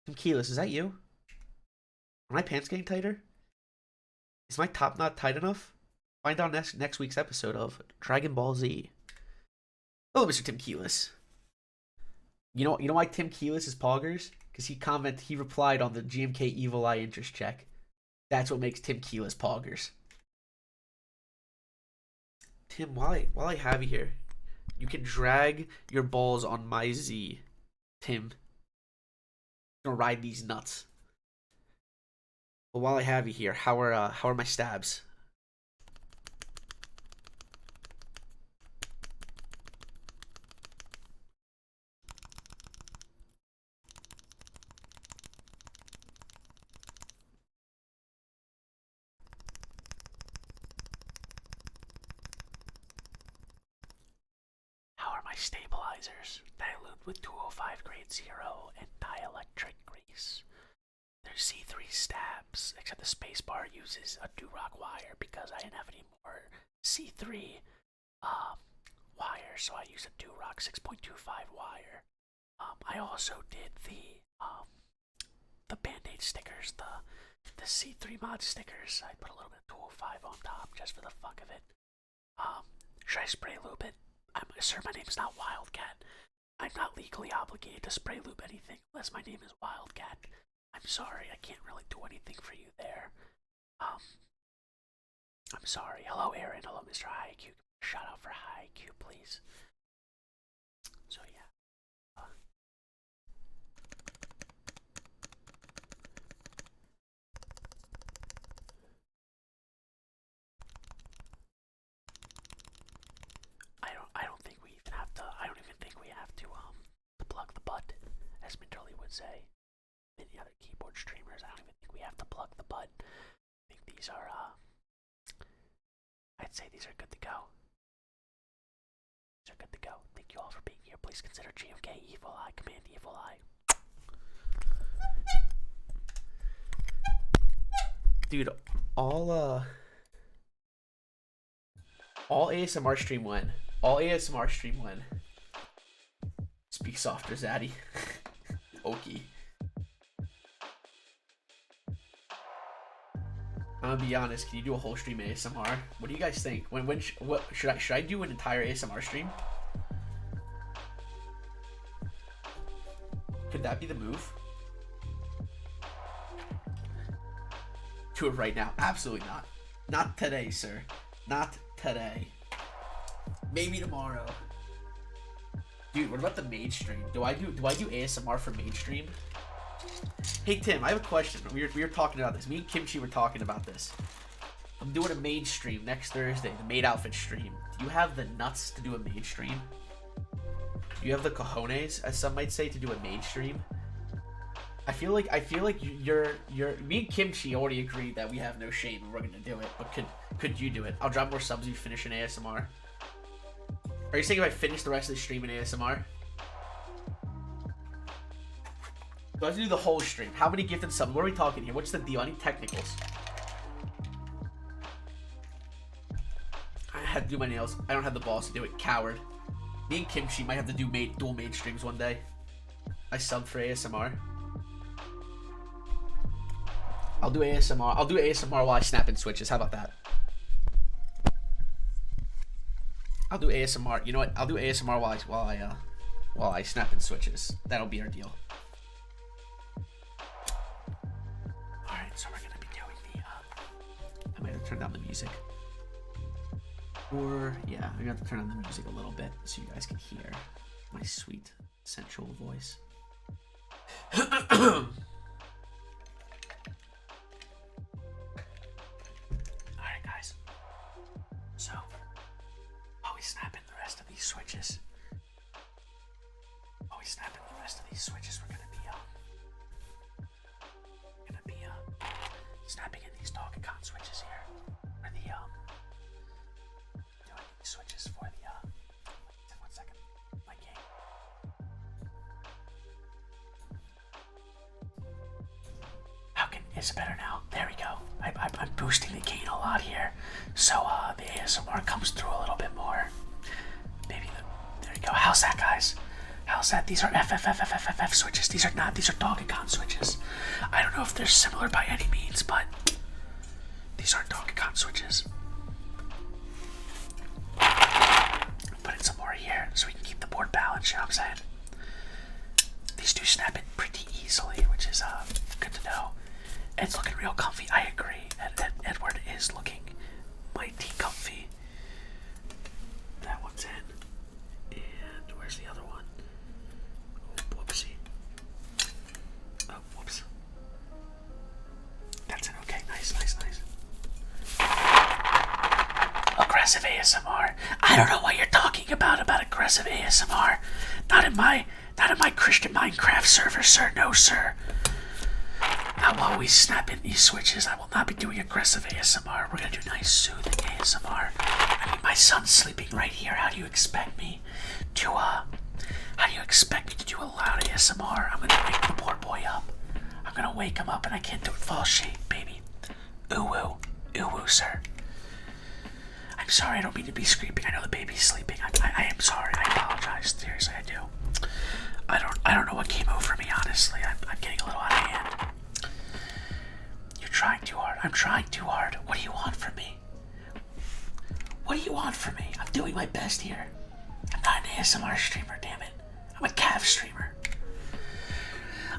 Tim Keyless, is that you? Are my pants getting tighter? Is my top knot tight enough? Find out next week's episode of Dragon Ball Z. Hello, Mr. Tim Keyless. You know why Tim Keyless is poggers? Because he replied on the GMK Evil Eye interest check. That's what makes Tim Keyless poggers. Tim, while I have you here, you can drag your balls on my Z, Tim. I'm gonna ride these nuts. But while I have you here, how are my stabs? How are my stabilizers? Dilute with 205 grade 0 and dielectric grease. There's C3 stabs, except the spacebar uses a Durock wire because I didn't have any more C3 wire, so I used a Durock 6.25 wire. I also did the Band-Aid stickers, the C3 mod stickers. I put a little bit of 205 on top just for the fuck of it. Should I spray lube it? Sir, my name is not Wildcat. I'm not legally obligated to spray lube anything unless my name is Wildcat. I'm sorry, I can't really do anything for you there. I'm sorry. Hello, Aaron. Hello, Mr. High IQ. Shout out for High IQ, please. So yeah. I don't think we even have to. I don't even think we have to plug the butt, as Manoli would say. Many other keyboard streamers, I don't even think we have to plug the butt. I think these are I'd say these are good to go. These are good to go. Thank you all for being here. Please consider GMK Evil Eye, Command Evil Eye. Dude, all ASMR stream win. All ASMR stream win. Speak softer, Zaddy. Okie. I'm gonna be honest. Can you do a whole stream ASMR? What do you guys think? What should I do an entire ASMR stream? Could that be the move? Do it right now. Absolutely not. Not today, sir. Not today. Maybe tomorrow. Dude, what about the main stream? Do I do ASMR for main stream? Hey Tim, I have a question. We were talking about this. Me and Kimchi were talking about this. I'm doing a maid stream next Thursday, the maid outfit stream. Do you have the nuts to do a maid stream? Do you have the cojones, as some might say, to do a maid stream? I feel like you're me and Kimchi already agreed that we have no shame and we're gonna do it, but could you do it? I'll drop more subs if you finish an ASMR. Are you saying if I finish the rest of the stream in ASMR? Do I have to do the whole stream? How many gifted subs? What are we talking here? What's the deal? I need technicals. I had to do my nails. I don't have the balls to do it. Coward. Me and Kimchi might have to do dual maid streams one day. I subbed for ASMR. I'll do ASMR. I'll do ASMR while I snap in switches. How about that? I'll do ASMR. You know what? I'll do ASMR while I snap in switches. That'll be our deal. Alright, so we're gonna be doing the I might have turned down the music. Or yeah, I'm gonna have to turn on the music a little bit so you guys can hear my sweet sensual voice. Alright guys. So while we snap in the rest of these switches. While we snap in the rest of these switches we're gonna be snapping in these Dogikons switches here. Or the doing these switches for the 1 second. My game. Is it better now? There we go. I'm boosting the gain a lot here, so the ASMR comes through a little bit more. There we go. How's that, guys? How's that? These are FFFFFF switches. These are not. These are Dogikon switches. I don't know if they're similar by any means, but these are Dogikon switches. Put in some more here so we can keep the board balanced. You know what I'm saying? These do snap in pretty easily, which is good to know. It's looking real comfy. I agree. Edward is looking mighty comfy. That one's in. And where's the other one? Oh, whoopsie. Oh, whoops. That's it. Okay, nice. Aggressive ASMR. I don't know what you're talking about aggressive ASMR. Not in my Christian Minecraft server, sir. No, sir. Not while we snap in these switches. I will not be doing aggressive ASMR. We're gonna do nice soothing ASMR. I mean, my son's sleeping right here. How do you expect me to do a loud ASMR? I'm gonna wake the poor boy up. I'm gonna wake him up, and I can't do it fall asleep, baby. Ooh, sir. I'm sorry. I don't mean to be screaming. I know the baby's sleeping. I am sorry. I apologize. Seriously, I do. I don't know what came over me. Honestly, I'm getting a little out of hand. You're trying too hard. I'm trying too hard. What do you want from me? I'm doing my best here. I'm not an ASMR streamer, damn it. I'm a Cav streamer.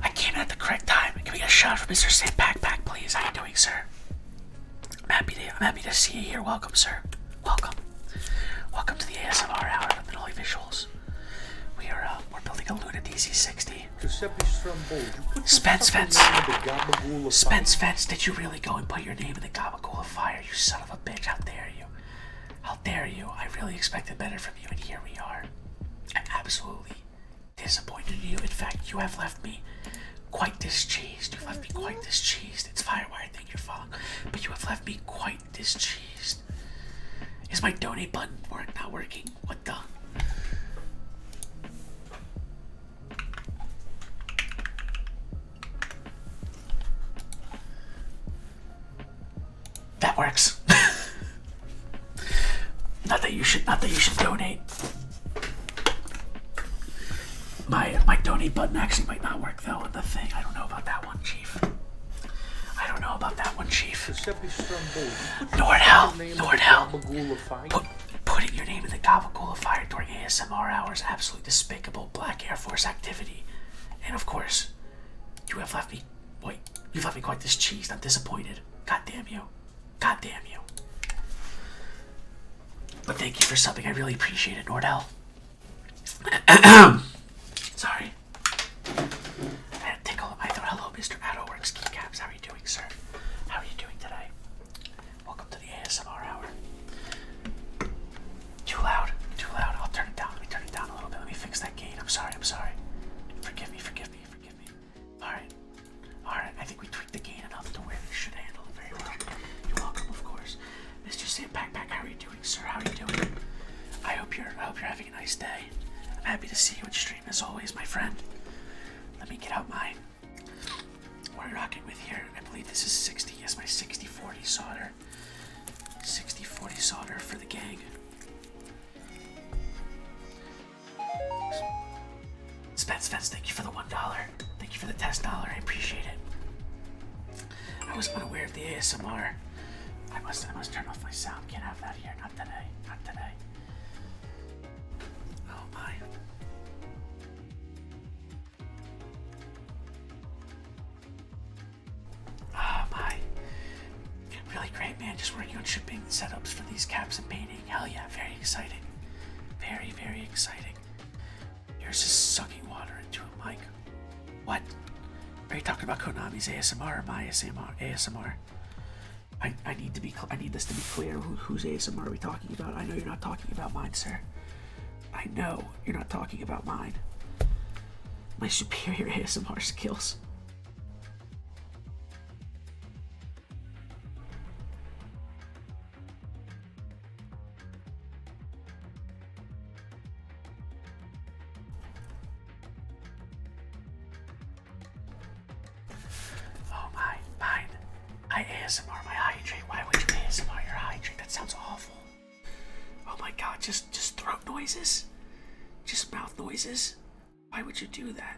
I came at the correct time. Can we get a shot from Mr. Sam Pack, please? How you doing, sir? I'm happy to see you here. Welcome, sir. Welcome to the ASMR hour of Manoli visuals. We're building a Luna dz60. Spence Fence, did you really go and put your name in the gabagool of fire? You son of a bitch! How dare you? I really expected better from you, and here we are. I'm absolutely disappointed in you. In fact, you have left me quite discheesed. It's Firewire thing you're following, but you have left me quite discheesed. Is my donate button not working? What the? That works. Not that you should donate. My donate button actually might not work though on the thing. I don't know about that one, Chief. Nordhell. Putting your name in the gabagool of fire during ASMR hours, absolutely despicable Black Air Force activity. And of course, you've left me quite discheesed. I'm disappointed. God damn you. But thank you for subbing. I really appreciate it, Nordell. Sorry. I had a tickle in my throat. Hello, Mr. Addoworks Keycaps. How are you doing, sir? How are you doing today? Welcome to the ASMR hour. Too loud. I'll turn it down. Let me turn it down a little bit. Let me fix that gain. I'm sorry. Forgive me. Alright. I think we tweaked the gain enough to where this should handle it very well. You're welcome, of course. Mr. Sam Pack, how are you doing, sir? How are you doing? I hope you're having a nice day. I'm happy to see you in stream as always, my friend. Let me get out my what are you rocking with here? I believe this is 60. Yes, my 60-40 solder. 60-40 solder for the gang. Spence, thank you for the $1. Thank you for the test dollar. I appreciate it. I was unaware of the ASMR. I must turn off my sound. Can't have that here. Not today. Oh my. Really great, man. Just working on shipping setups for these caps and painting. Hell yeah, very exciting. Very, very exciting. Yours is sucking water into a mic. What? Are you talking about Konami's ASMR or my ASMR? I need this to be clear. Whose ASMR are we talking about? I know you're not talking about mine, sir. I know you're not talking about mine. My superior ASMR skills. Oh my, fine. I ASMR my hydrate. Why would you ASMR your hydrate? That sounds awful. Oh my god, just throat noises? Just mouth noises? Why would you do that?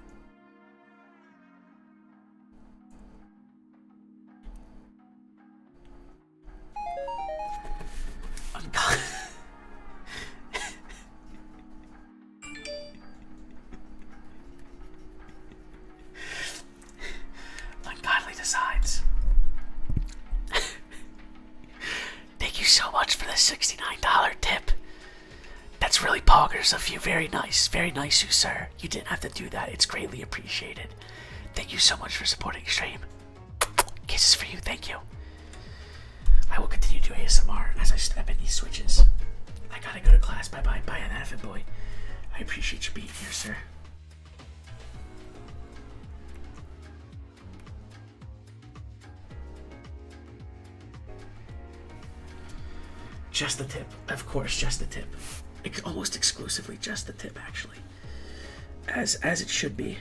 Ungodly Designs. Thank you so much for the $69 tip. That's really poggers of you. Very nice you, sir. You didn't have to do that. It's greatly appreciated. Thank you so much for supporting stream. Kisses for you. Thank you. I will continue to do ASMR as I step in these switches. I gotta go to class. Bye bye. Bye, Anafin boy. I appreciate you being here, sir. Just the tip. Of course, just the tip. Almost exclusively just the tip, actually. As it should be.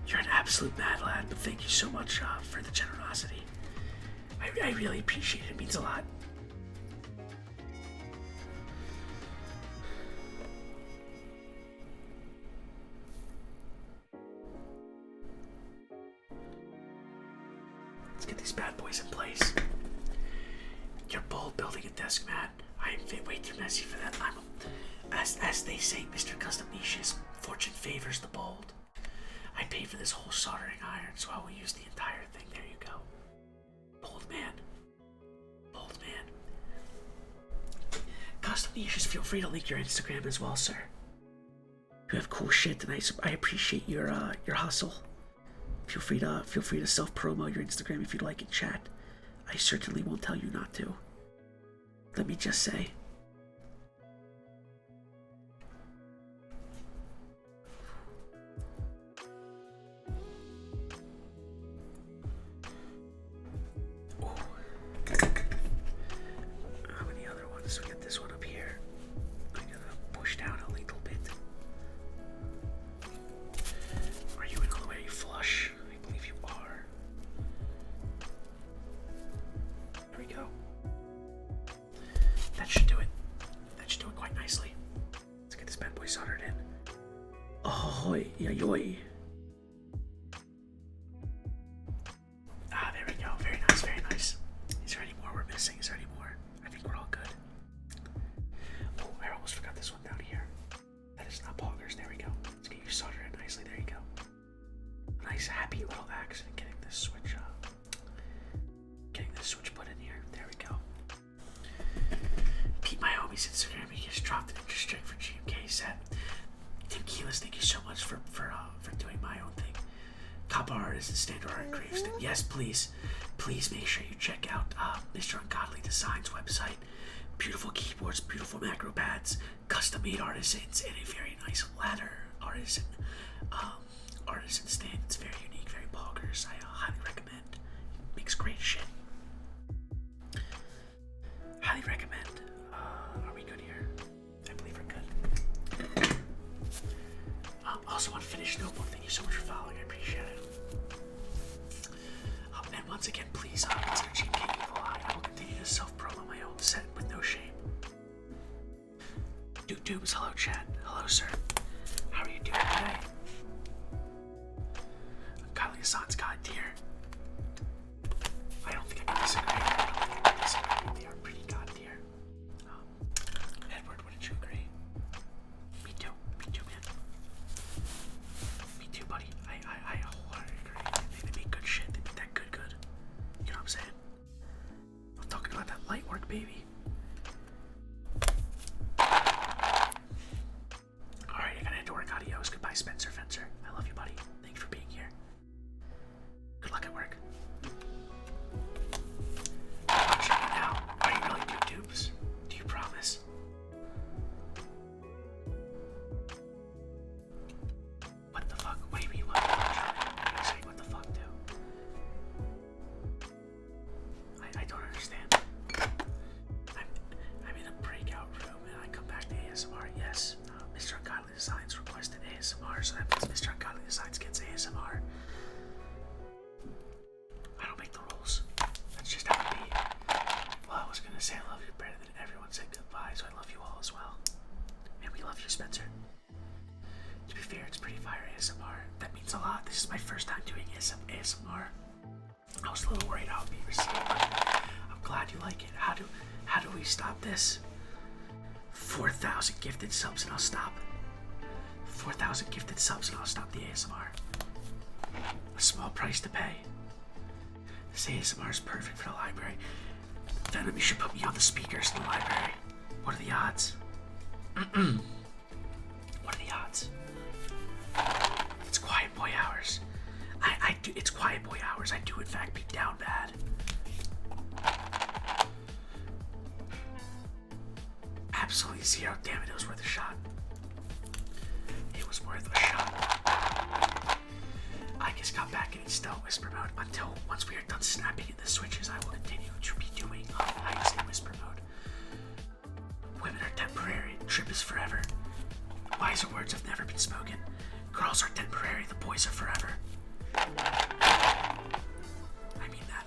You're an absolute mad lad, but thank you so much for the generosity. I really appreciate it. It means a lot. Let's get these bad boys in place. You're bold building a desk mat. I am way too messy for that. As they say, Mr. Custom Niches, fortune favors the bold. I paid for this whole soldering iron, so I will use the entire thing. There you go. Bold man. Bold man. Custom Niches, feel free to link your Instagram as well, sir. You have cool shit, and I appreciate your hustle. Feel free to self-promo your Instagram if you'd like in chat. I certainly won't tell you not to. Let me just say. Ooh. How many other ones? We got this one up here. I gotta push down a little bit. Are you in all the way flush? I believe you are. There we go. That should do it. That should do it quite nicely. Let's get this bad boy soldered in. Ahoy, yoy. Ah, there we go. Very nice, very nice. Is there any more we're missing? Is there any more? I think we're all good. Oh, I almost forgot this one down here. That is not poggers. There we go. Let's get you soldered in nicely. There you go. Nice, happy little accident getting this switch up. Getting this switch put in here. There we go. Pete, my homie's Instagram, he just dropped an interest check for GMK set. Tim Keyless, thank you so much for doing my own thing. Copper Artist and Standard Art Graveston. Yes, please make sure you check out Mr. Ungodly Designs website. Beautiful keyboards, beautiful macro pads, custom made artisans, and a very nice ladder artisan stand. It's very unique, very poggers. I highly recommend. Makes great shit. Highly recommend. Are we good here? I believe we're good. Also on Finished Notebook, thank you so much for following. I appreciate it. And once again, please consider GMK Evil Eye. I will continue to self-promo my own set with no shame. Dubes, hello chat. Hello sir. How are you doing today? Godly Hassan's God tier. I don't think I can disagree. They are pretty God tier. Edward, what did you agree? Me too, man. Me too, buddy. I wholeheartedly agree. They make good shit. They make that good. You know what I'm saying? I'm talking about that light work, baby. Alright, I gotta head to work. Adios. Goodbye, Spencer Fencer. I love you, buddy. Thank you for being here. Good luck at work. say I love you better than everyone said goodbye, so I love you all as well. And we love you, Spencer. To be fair, it's pretty fire ASMR. That means a lot. This is my first time doing ASMR. I was a little worried I would be received, but I'm glad you like it. How do we stop this? 4,000 gifted subs and I'll stop. 4,000 gifted subs and I'll stop the ASMR. A small price to pay. This ASMR is perfect for the library. Venom, you should put me on the speakers in the library. What are the odds? What are the odds? It's quiet boy hours. I do. It's quiet boy hours. I do in fact be down bad. Absolutely zero. Damn it! It was worth a shot. It was worth a shot. I just got back in stealth whisper mode until once we are done snapping in the switches, I will continue to be doing I say whisper mode. Women are temporary. Trip is forever. Wiser words have never been spoken. Girls are temporary. The boys are forever. I mean that.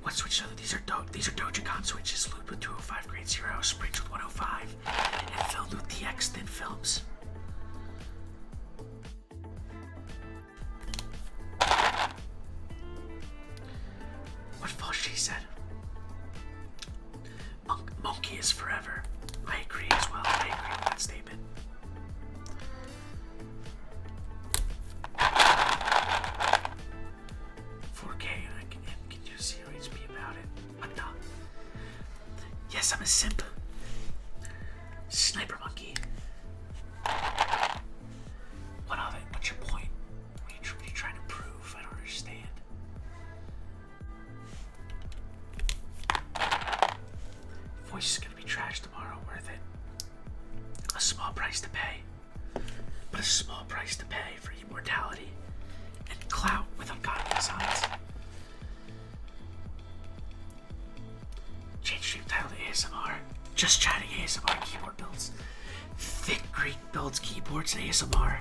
What switch are these? These are Dogikons switches. Lube with 205 grade 0, springs with 105, and filmed with DX thin films. What false she said? Monkey is forever. I agree as well. I agree with that statement. Yes, I'm a simp. Sniper monkey. What of it? What's your point? What are you trying to prove? I don't understand. Voice is gonna be trash tomorrow. Worth it. A small price to pay. But a small price to pay for immortality and clout with ungodly designs. Change stream title to ASMR. Just chatting ASMR keyboard builds. Thick Greek builds keyboards and ASMR.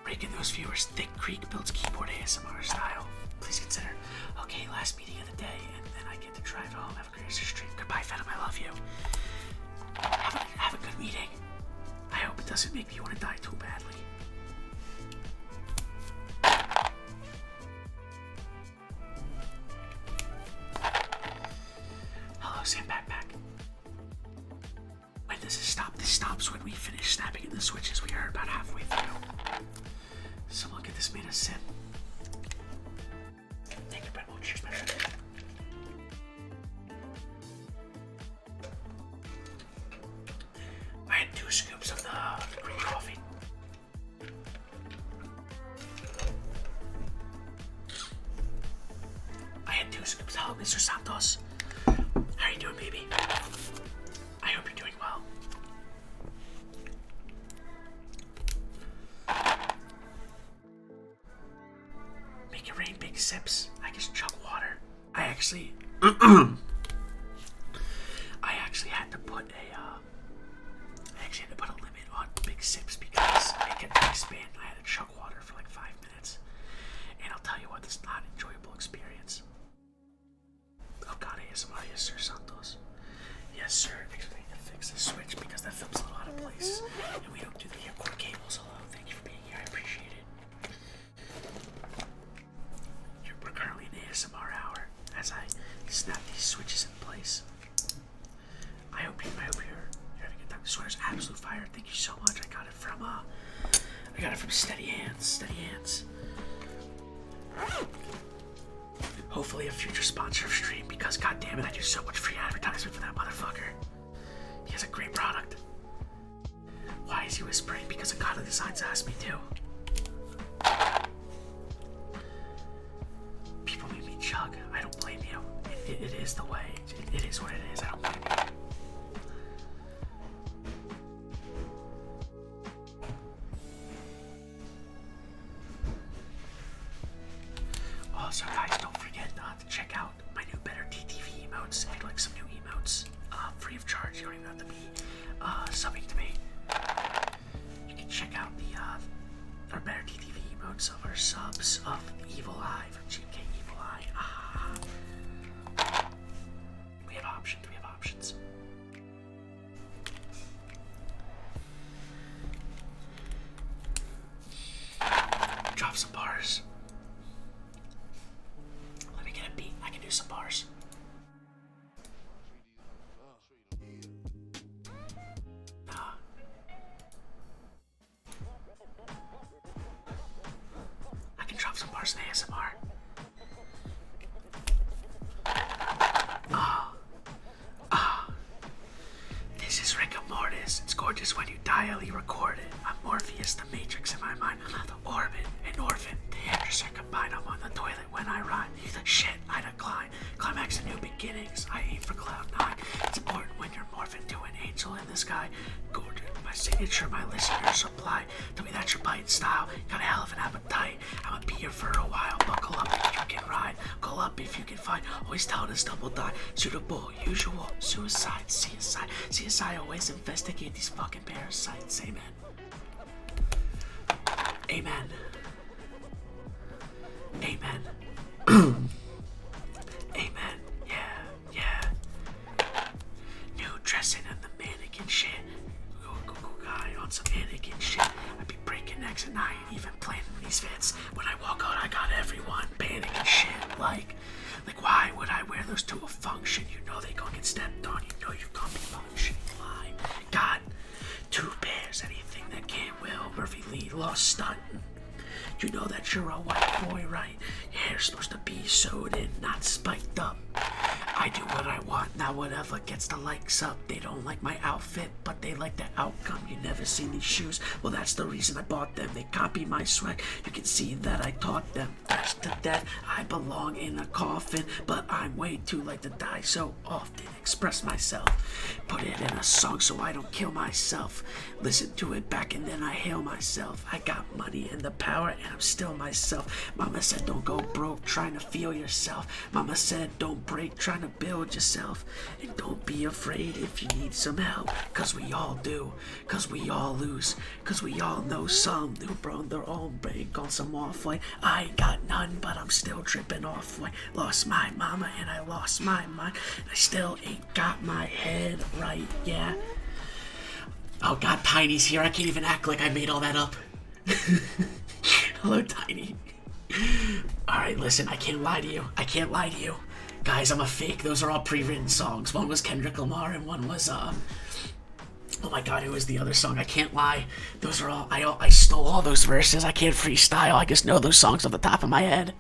Breaking those viewers. Thick Greek builds keyboard ASMR style. Please consider. Okay, last meeting of the day, and then I get to drive home. Have a great stream. Goodbye, Venom. I love you. Have a good meeting. I hope it doesn't make me want to die too badly. Sam Backpack. When does this stop? This stops when we finish snapping in the switches. We are about halfway through. Someone get this man a sim. Thank you, Brett. Cheers, my friend. I had 2 scoops of the green coffee. I had 2 scoops. Hello, Mr. Santos. How are you doing, baby? I hope you're doing well. Make it rain big sips. I just chug water. I actually had to put a limit on big sips because it kept expand. I had to chug water for like 5 minutes. And I'll tell you what, it's not an enjoyable experience. Oh god, ASMR, yes sir, Santos. Yes sir, actually need to fix the switch because that film's a little out of place. And we don't do the cord cables. Hello, thank you for being here, I appreciate it. We're currently in ASMR hour as I snap these switches in place. I hope you're having a good time. The sweater's absolute fire, thank you so much. I got it from Steady Hands, Steady Hands. Hopefully a future sponsor of stream because god damn it, I do so much free advertisement for that motherfucker. He has a great product. Why is he whispering? Because Ungodly Designs asked me to. People make me chug. I don't blame you. It is the way. It is what it is. I don't blame you. Also, guys, don't forget to check out my new better TTV emotes. If you'd like some new emotes, free of charge, you don't even have to be subbing to me. You can check out the subs of Evil Eye from GMK Evil Eye. We have options. Drop some bars. Let me get a beat. I can do some bars. I can drop some bars in ASMR. This is rigor mortis. It's gorgeous when you dially record it. I'm Morpheus, the Matrix in my mind. I'm the orbit, an orphan. The actors are combined. I'm on the toilet when I rhyme. Shit, I decline. Climax and new beginnings. I aim for cloud 9. It's important when you're morphing to an angel in the sky. Gorgeous. My signature, my listeners supply. Tell me that's your bite style. Got a hell of an appetite. I'ma be here for a while. Buckle up if you can ride. Go up if you can find. Always tell us double die. Suitable, usual, suicide, CSI. CSI always investigate these fucking parasites. Amen. Amen. Amen. Amen. Yeah. New dressing and the mannequin shit. Guy on some mannequin shit. I be breaking necks and I ain't even planning these fits. When I walk out, I got everyone panicking shit. Like why would I wear those to a function? You know they gon' get stepped on. You know you gon' be function. Why? Got 2 pairs. Anything that can't will. Murphy Lee lost stunting. You know that you're a white boy, right? Your hair's supposed to be sewed in, not spiked up. I do what I want, not whatever gets the likes up. They don't like my outfit, but they like the outcome. You never seen these shoes? Well, that's the reason I bought them. They copy my swag. You can see that I taught them. Fresh to death, I belong in a coffin, but I'm way too late to die so often. Express myself, put it in a song so I don't kill myself. Listen to it back and then I hail myself. I got money and the power and I'm still myself. Mama said don't go broke trying to feel yourself. Mama said don't break trying to build yourself. And don't be afraid if you need some help. Cause we all do. Cause we all lose. Cause we all know some who broke their own break on some off-white. I ain't got none but I'm still tripping off-white. Lost my mama and I lost my mind. I still ain't got my head right, yeah. Oh god, Tiny's here. I can't even act like I made all that up. Hello, Tiny. Alright, listen, I can't lie to you. Guys, I'm a fake. Those are all pre-written songs. One was Kendrick Lamar and one was, oh my god, who was the other song? I can't lie. Those are all, I stole all those verses. I can't freestyle. I just know those songs off the top of my head.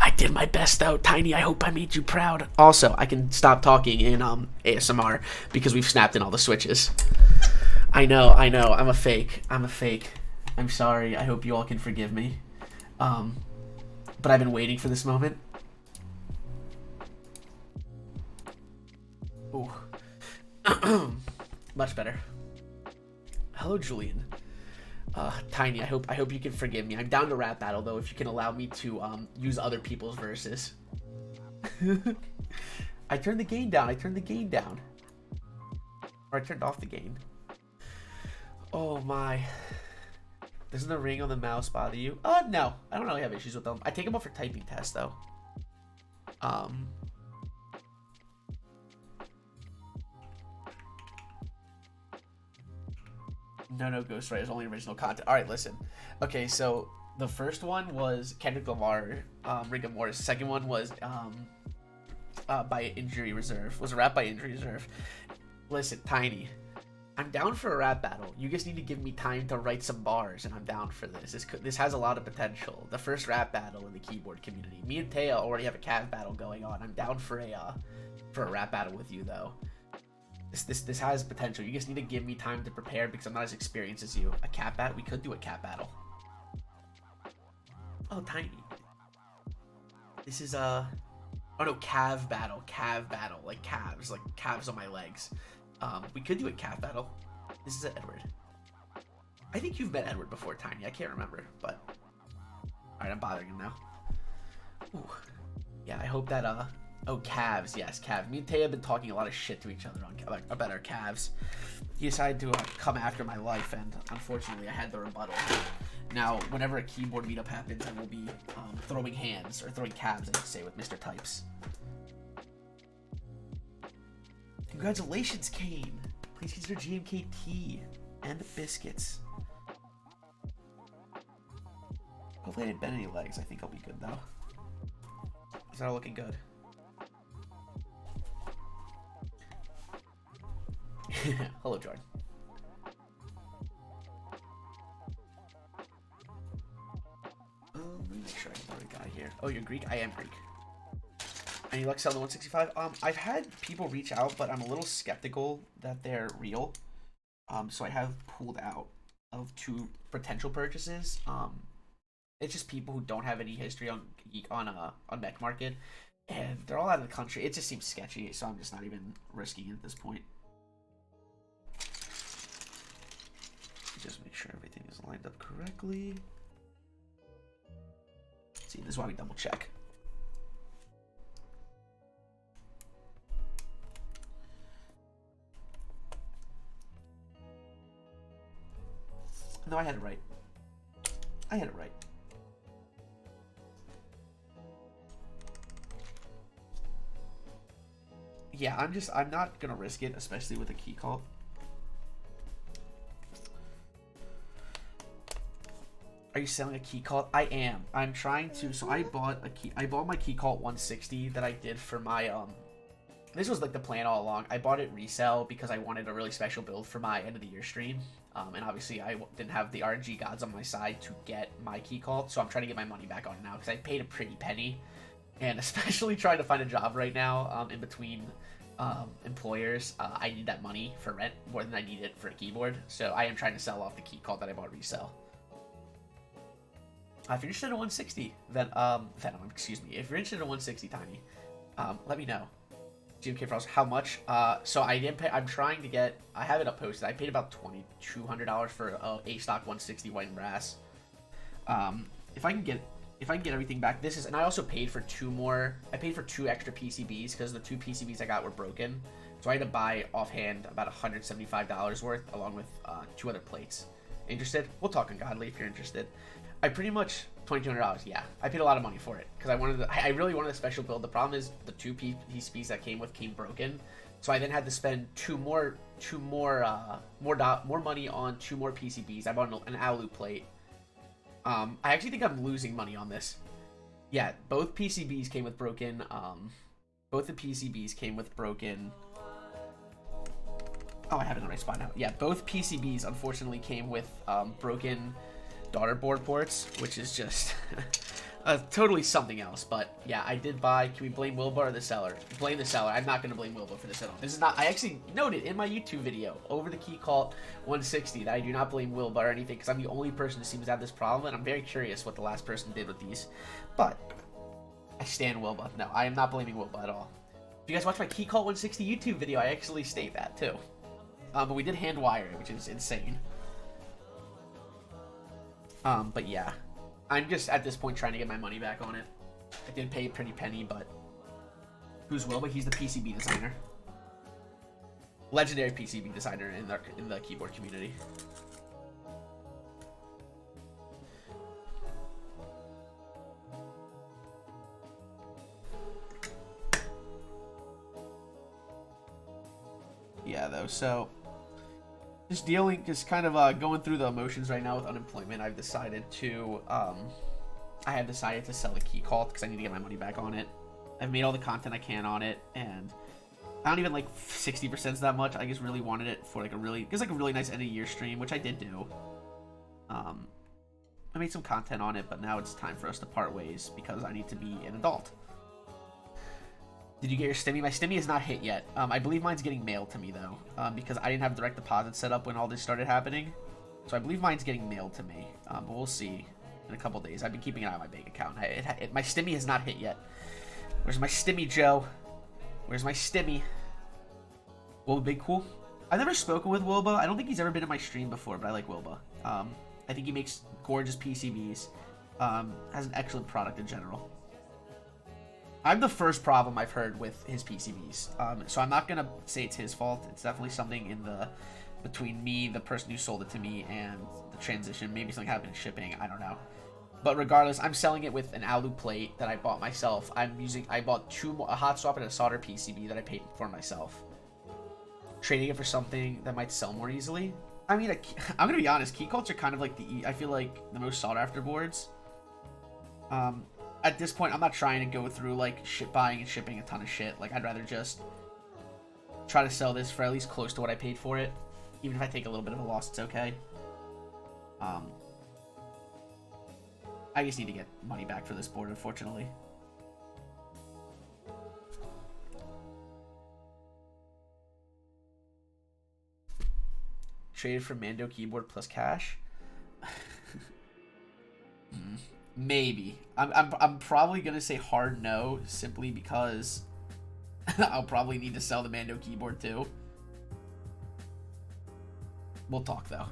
I did my best though, Tiny. I hope I made you proud. Also, I can stop talking in ASMR because we've snapped in all the switches. I know. I'm a fake. I'm sorry. I hope you all can forgive me. But I've been waiting for this moment. Ooh. Much better. Hello, Julian. Tiny, I hope you can forgive me. I'm down to rap battle though, if you can allow me to use other people's verses. I turned the gain down. Or I turned off the gain. Oh my. Doesn't the ring on the mouse bother you? No. I don't really have issues with them. I take them off for typing tests though. No ghostwriters, only original content. Alright, listen. Okay, so the first one was Kendrick Lamar, Rigor Mortis. The second one was by Injury Reserve. Was a rap by Injury Reserve. Listen, Tiny, I'm down for a rap battle. You just need to give me time to write some bars, and I'm down for this. This has a lot of potential. The first rap battle in the keyboard community. Me and Taya already have a Cav battle going on. I'm down for a rap battle with you though. This has potential. You just need to give me time to prepare because I'm not as experienced as you. A cat battle? We could do a cat battle. Oh, Tiny. This is oh no, Cav battle. Like calves, like calves on my legs. We could do a cat battle. This is Edward. I think you've met Edward before, Tiny. I can't remember, but alright, I'm bothering him now. Ooh. Yeah, I hope that oh, calves. Yes, calves. Me and Taya have been talking a lot of shit to each other about our calves. He decided to come after my life, and unfortunately, I had the rebuttal. Now, whenever a keyboard meetup happens, I will be throwing hands, or throwing cabs, I should say, with Mr. Types. Congratulations, Kane! Please consider GMK tea and biscuits. Hopefully I didn't bend any legs. I think I'll be good, though. Is that all looking good? Hello, Jordan. Let me make sure I have the right guy here. Oh, you're Greek? I am Greek. Any luck selling the 165? I've had people reach out, but I'm a little skeptical that they're real. So I have pulled out of 2 potential purchases. It's just people who don't have any history on Mech Market, and they're all out of the country. It just seems sketchy, so I'm just not even risking it at this point. Just make sure everything is lined up correctly. See, this is why we double check. No, I had it right. I had it right. Yeah, I'm not gonna risk it, especially with a key call. Are you selling a key call? I am. I'm trying to. So I bought my key call 160 that I did for my this was like the plan all along. I bought it resell because I wanted a really special build for my end of the year stream. And obviously I didn't have the RNG gods on my side to get my key call, so I'm trying to get my money back on it now because I paid a pretty penny, and especially trying to find a job right now in between employers, I need that money for rent more than I need it for a keyboard. So I am trying to sell off the key call that I bought resell. If you're interested in 160, then Venom, excuse me. If you're interested in 160, Tiny, let me know. GMK Frost, how much? So I didn't pay. I'm trying to get. I have it up posted. I paid about $2,200 for a stock 160 white and brass. If I can get everything back, this is. And I also paid for 2 more. I paid for 2 extra PCBs because the 2 PCBs I got were broken. So I had to buy offhand about $175 worth along with 2 other plates. Interested? We'll talk Ungodly if you're interested. I pretty much $2,200. Yeah, I paid a lot of money for it because I really wanted a special build. The problem is the 2 PCBs that came broken, so I then had to spend more money on 2 more PCBs. I bought an alu plate. I actually think I'm losing money on this. Yeah, both PCBs came with broken. Both the PCBs came with broken. Oh, I have it in the right spot now. Yeah, both PCBs unfortunately came with broken daughter board ports, which is just totally something else. But yeah, I did buy. Can we blame Wilbur or the seller? Blame the seller. I'm not going to blame Wilbur for this at all. This is not. I actually noted in my YouTube video over the key call 160 that I do not blame Wilbur or anything because I'm the only person who seems to have this problem, and I'm very curious what the last person did with these. But I stand Wilbur. No, I am not blaming Wilbur at all. If you guys watch my key call 160 YouTube video, I actually state that too. But we did hand wire it, which is insane. But yeah, I'm just at this point trying to get my money back on it. I did pay a pretty penny, but who's Wilbur? He's the PCB designer, legendary PCB designer in the keyboard community. Yeah, though, so just kind of going through the emotions right now with unemployment. I have decided to sell the key call because I need to get my money back on it. I've made all the content I can on it, and I don't even like 60% is that much. I just really wanted it for like a really nice end of year stream, which I did do. I made some content on it, but now it's time for us to part ways because I need to be an adult. Did you get your stimmy? My stimmy is not hit yet. I believe mine's getting mailed to me though, because I didn't have direct deposit set up when all this started happening. So I believe mine's getting mailed to me, but we'll see in a couple days. I've been keeping an eye on my bank account. My stimmy has not hit yet. Where's my stimmy, Joe? Where's my stimmy? Will Big Cool? I've never spoken with Wilbur. I don't think he's ever been in my stream before, but I like Wilbur. I think he makes gorgeous PCBs. Has an excellent product in general. I'm the first problem I've heard with his PCBs, so I'm not gonna say it's his fault. It's definitely something in the between me, the person who sold it to me, and the transition. Maybe something happened in shipping. I don't know. But regardless, I'm selling it with an alu plate that I bought myself. I bought a hot swap and a solder PCB that I paid for myself. Trading it for something that might sell more easily. I mean, I'm gonna be honest. Keycaps are kind of like I feel like the most sought after boards. At this point, I'm not trying to go through like buying and shipping a ton of shit. Like, I'd rather just try to sell this for at least close to what I paid for it. Even if I take a little bit of a loss, it's okay. I just need to get money back for this board, unfortunately. Traded for Mando keyboard plus cash. Maybe. I'm probably gonna say hard no, simply because I'll probably need to sell the Mando keyboard too. We'll talk though.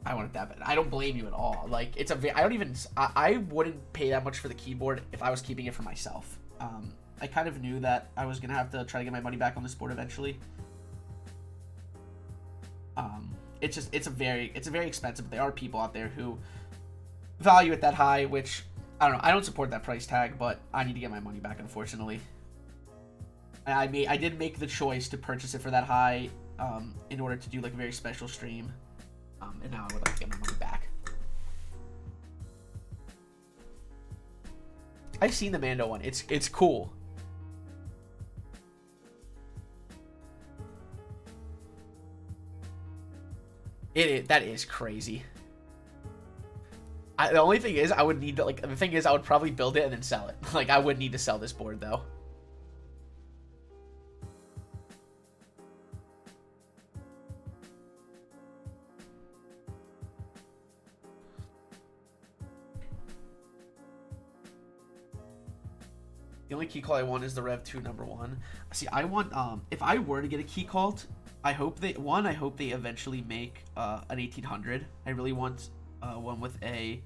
I want it that bad. I don't blame you at all. Like, it's I wouldn't pay that much for the keyboard if I was keeping it for myself. I kind of knew that I was gonna have to try to get my money back on this board eventually. It's very expensive, but there are people out there who value it that high, which I don't know. I don't support that price tag, but I need to get my money back, unfortunately. I did make the choice to purchase it for that high, in order to do like a very special stream. And now I would like to get my money back. I've seen the Mando one. It's cool. That is crazy. The only thing is, I would need to, like, the thing is, I would probably build it and then sell it. Like, I would need to sell this board though. The only key call I want is the Rev 2 #1. See, I want, if I were to get a key called, I hope they eventually make an 1800. I really want one with I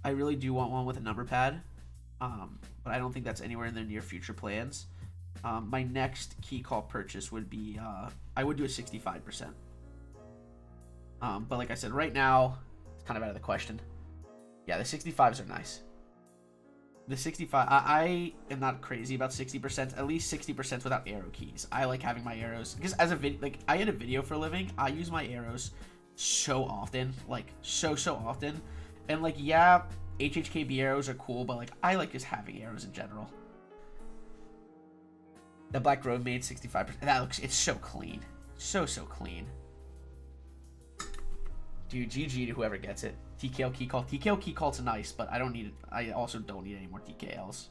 really do want one with a number pad, but I don't think that's anywhere in their near future plans. My next key call purchase would be, I would do a 65%. But like I said, right now, it's kind of out of the question. Yeah, the 65s are nice. The 65, I am not crazy about 60%. At least 60% without arrow keys. I like having my arrows because as a video, like I edit video for a living. I use my arrows so often, like so often, and like yeah, HHKB arrows are cool, but like I like just having arrows in general. The Black Road made 65%. It's so clean, so clean. Dude, GG to whoever gets it. TKL key call. TKL key call's nice, but I don't need it. I also don't need any more TKLs.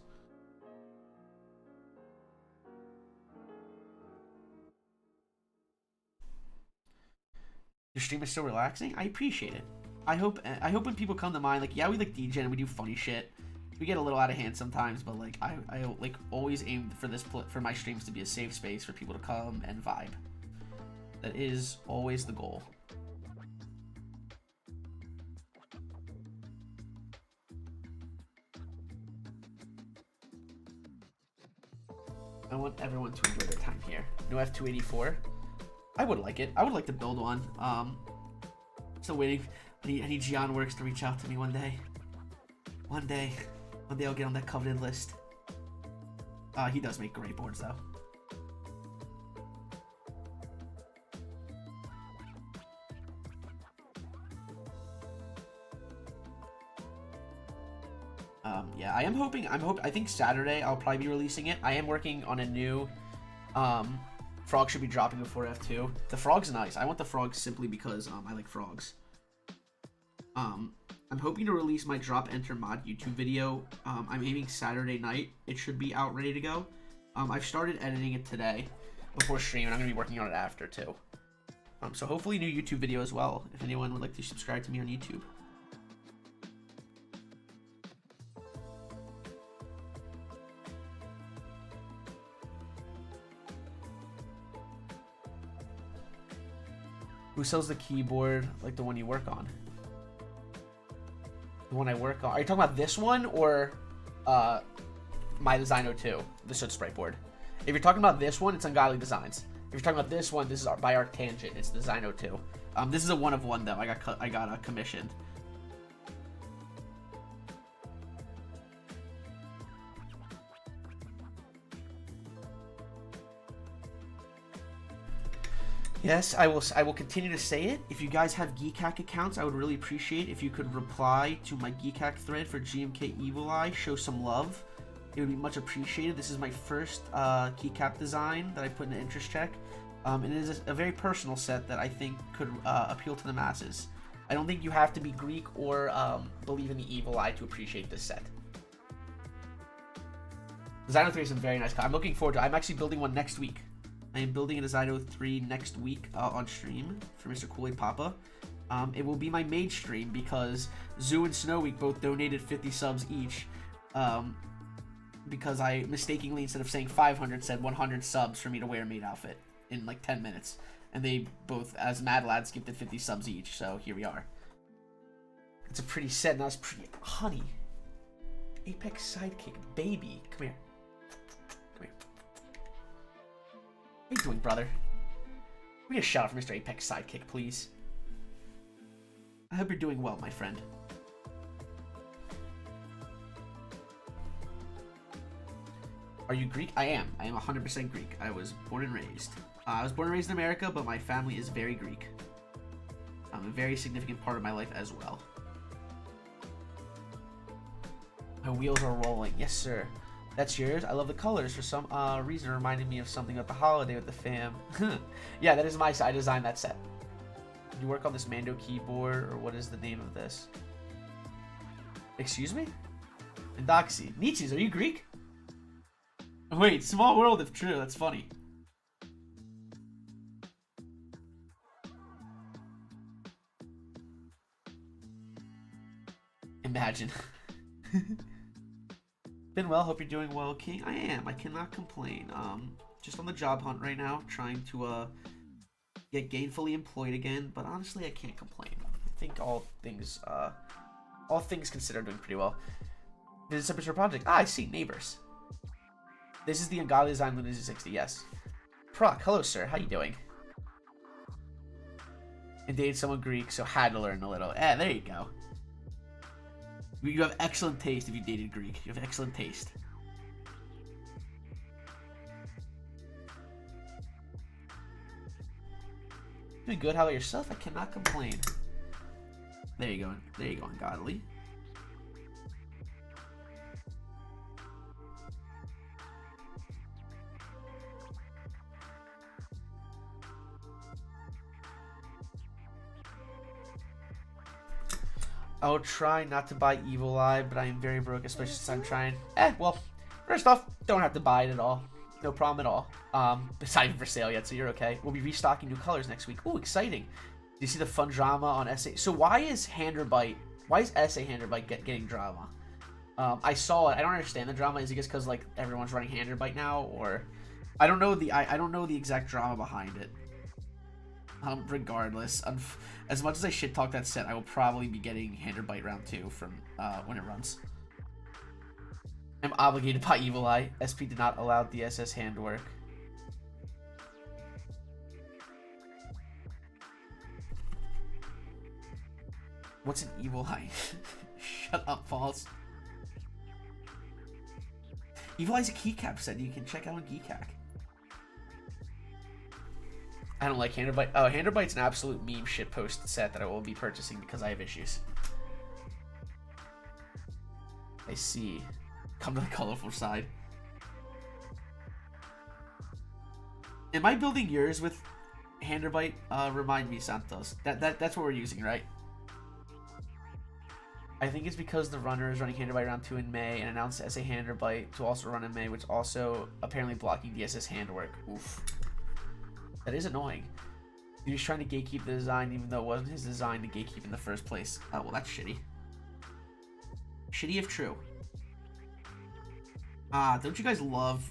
Your stream is so relaxing. I appreciate it. I hope when people come to mine, like, yeah, we like DJ and we do funny shit. We get a little out of hand sometimes, but like I like always aim for my streams to be a safe space for people to come and vibe. That is always the goal. I want everyone to enjoy their time here. No F284. I would like it. I would like to build one. Still waiting. I need Gian Works to reach out to me one day. One day I'll get on that coveted list. He does make great boards though. Yeah, I think Saturday I'll probably be releasing it. I am working on a new, Frog should be dropping before F2. The Frog's nice. I want the Frog simply because, I like frogs. I'm hoping to release my Drop Enter Mod YouTube video. I'm aiming Saturday night. It should be out ready to go. I've started editing it today before stream, and I'm going to be working on it after too. So hopefully new YouTube video as well, if anyone would like to subscribe to me on YouTube. Who sells the keyboard like the one you work on? The one I work on. Are you talking about this one or my Design 02, the Soot Sprite board? If you're talking about this one, it's Ungodly Designs. If you're talking about this one, this is by Arctangent. It's the Zyno 2. This is a one of one though. I got commissioned. Yes, I will continue to say it. If you guys have Geekhack accounts, I would really appreciate if you could reply to my Geekhack thread for GMK Evil Eye. Show some love. It would be much appreciated. This is my first keycap design that I put in an interest check. And it is a very personal set that I think could appeal to the masses. I don't think you have to be Greek or believe in the Evil Eye to appreciate this set. Zyno 3 is a very nice card. I'm looking forward to it. I'm actually building one next week. I am building a Zyno 3 next week on stream for Mr. Kool-Aid Papa. It will be my main stream because Zoo and Snow Week both donated 50 subs each. Because I mistakenly, instead of saying 500, said 100 subs for me to wear a maid outfit in like 10 minutes. And they both, as Mad Lads, gifted 50 subs each, so here we are. It's a pretty set, and that's pretty... Honey. Apex Sidekick, baby. Come here. Come here. What are you doing, brother? Give me a shout out for Mr. Apex Sidekick, please. I hope you're doing well, my friend. Are you Greek? I am. I am 100% Greek. I was born and raised. I was born and raised in America, but my family is very Greek. A very significant part of my life as well. My wheels are rolling. Yes, sir. That's yours? I love the colors. For some reason, it reminded me of something about the holiday with the fam. Yeah, that is my set. I designed that set. Did you work on this Mando keyboard, or what is the name of this? Excuse me? Indoxy. Nietzsche's, are you Greek? Wait, small world if true. That's funny. Imagine. Been well, hope you're doing well, King. I am. I cannot complain. Just on the job hunt right now, trying to get gainfully employed again, but honestly I can't complain. I think all things considered, doing pretty well. Visit Temperature Project. Ah, I see. Neighbors. This is the Ungodly design Luna dz60, yes. Proc, hello sir, how you doing? And dated someone Greek, so had to learn a little. Eh, there you go. You have excellent taste if you dated Greek. You have excellent taste. Doing good, how about yourself? I cannot complain. There you go. There you go, Ungodly. I'll try not to buy Evil Eye, but I am very broke, especially since I'm trying. Well, first off, don't have to buy it at all. No problem at all. It's not even for sale yet, so you're okay. We'll be restocking new colors next week. Ooh, exciting. Do you see the fun drama on SA? So why is SA Handerbite getting drama? I saw it. I don't understand the drama. Is it just because like everyone's running Handerbite now, or I don't know the exact drama behind it. Regardless, as much as I shit talk that set, I will probably be getting Handerbite round 2 from when it runs. I'm obligated by Evil Eye. SP did not allow DSS handwork. What's an Evil Eye? Shut up, False. Evil Eye's a keycap set you can check out on Geekhack. I don't like Handerbite. Oh, Handerbite's an absolute meme shitpost set that I will be purchasing because I have issues. I see. Come to the colorful side. Am I building yours with Handerbite? Remind me, Santos. That's what we're using, right? I think it's because the runner is running Handerbite round 2 in May and announced SA Handerbite to also run in May, which also apparently blocking DSS handwork. Oof. That is annoying. He was trying to gatekeep the design even though it wasn't his design to gatekeep in the first place. Oh, well, that's shitty. Shitty if true. Don't you guys love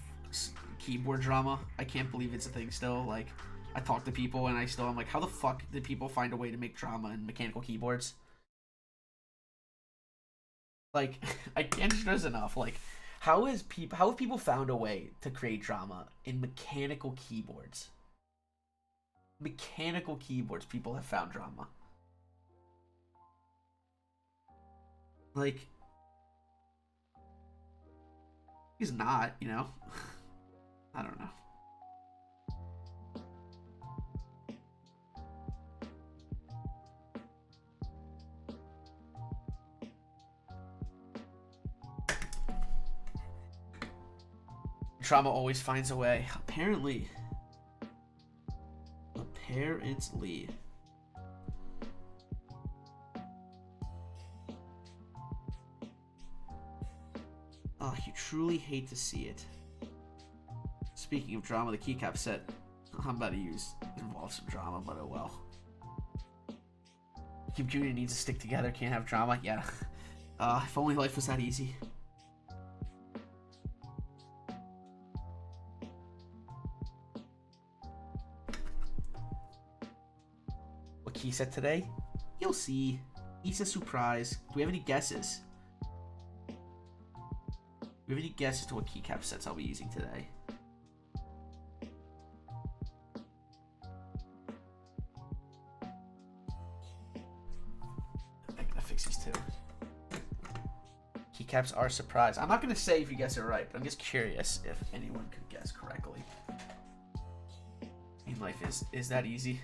keyboard drama? I can't believe it's a thing still. Like, I talk to people and I'm like, how the fuck did people find a way to make drama in mechanical keyboards? Like, I can't stress enough. Like, how have people found a way to create drama in mechanical keyboards? mechanical keyboards people have found drama. Like, he's not, you know? I don't know. Drama always finds a way. Apparently. Apparently. Oh, you truly hate to see it. Speaking of drama, the keycap set I'm about to use involves some drama, but oh well. Team community needs to stick together, can't have drama. Yeah. If only life was that easy. What key set today? You'll see. It's a surprise. Do we have any guesses? Do we have any guesses to what keycap sets I'll be using today? I gotta fix these too. Keycaps are a surprise. I'm not gonna say if you guess it right, but I'm just curious if anyone could guess correctly. I mean, life is that easy?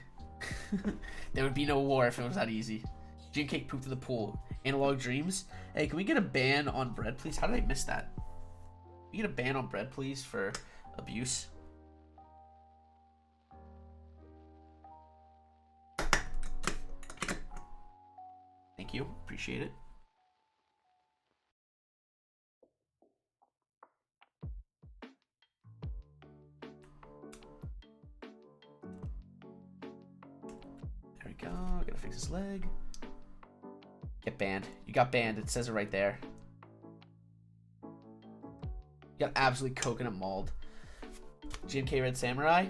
There would be no war if it was that easy. Gin cake pooped in the pool. Analog dreams. Hey, can we get a ban on bread, please? How did I miss that? Can we get a ban on bread, please, for abuse? Thank you. Appreciate it. There we go. Gotta fix his leg. Get banned. You got banned. It says it right there. You got absolutely coconut mauled. GMK Red Samurai?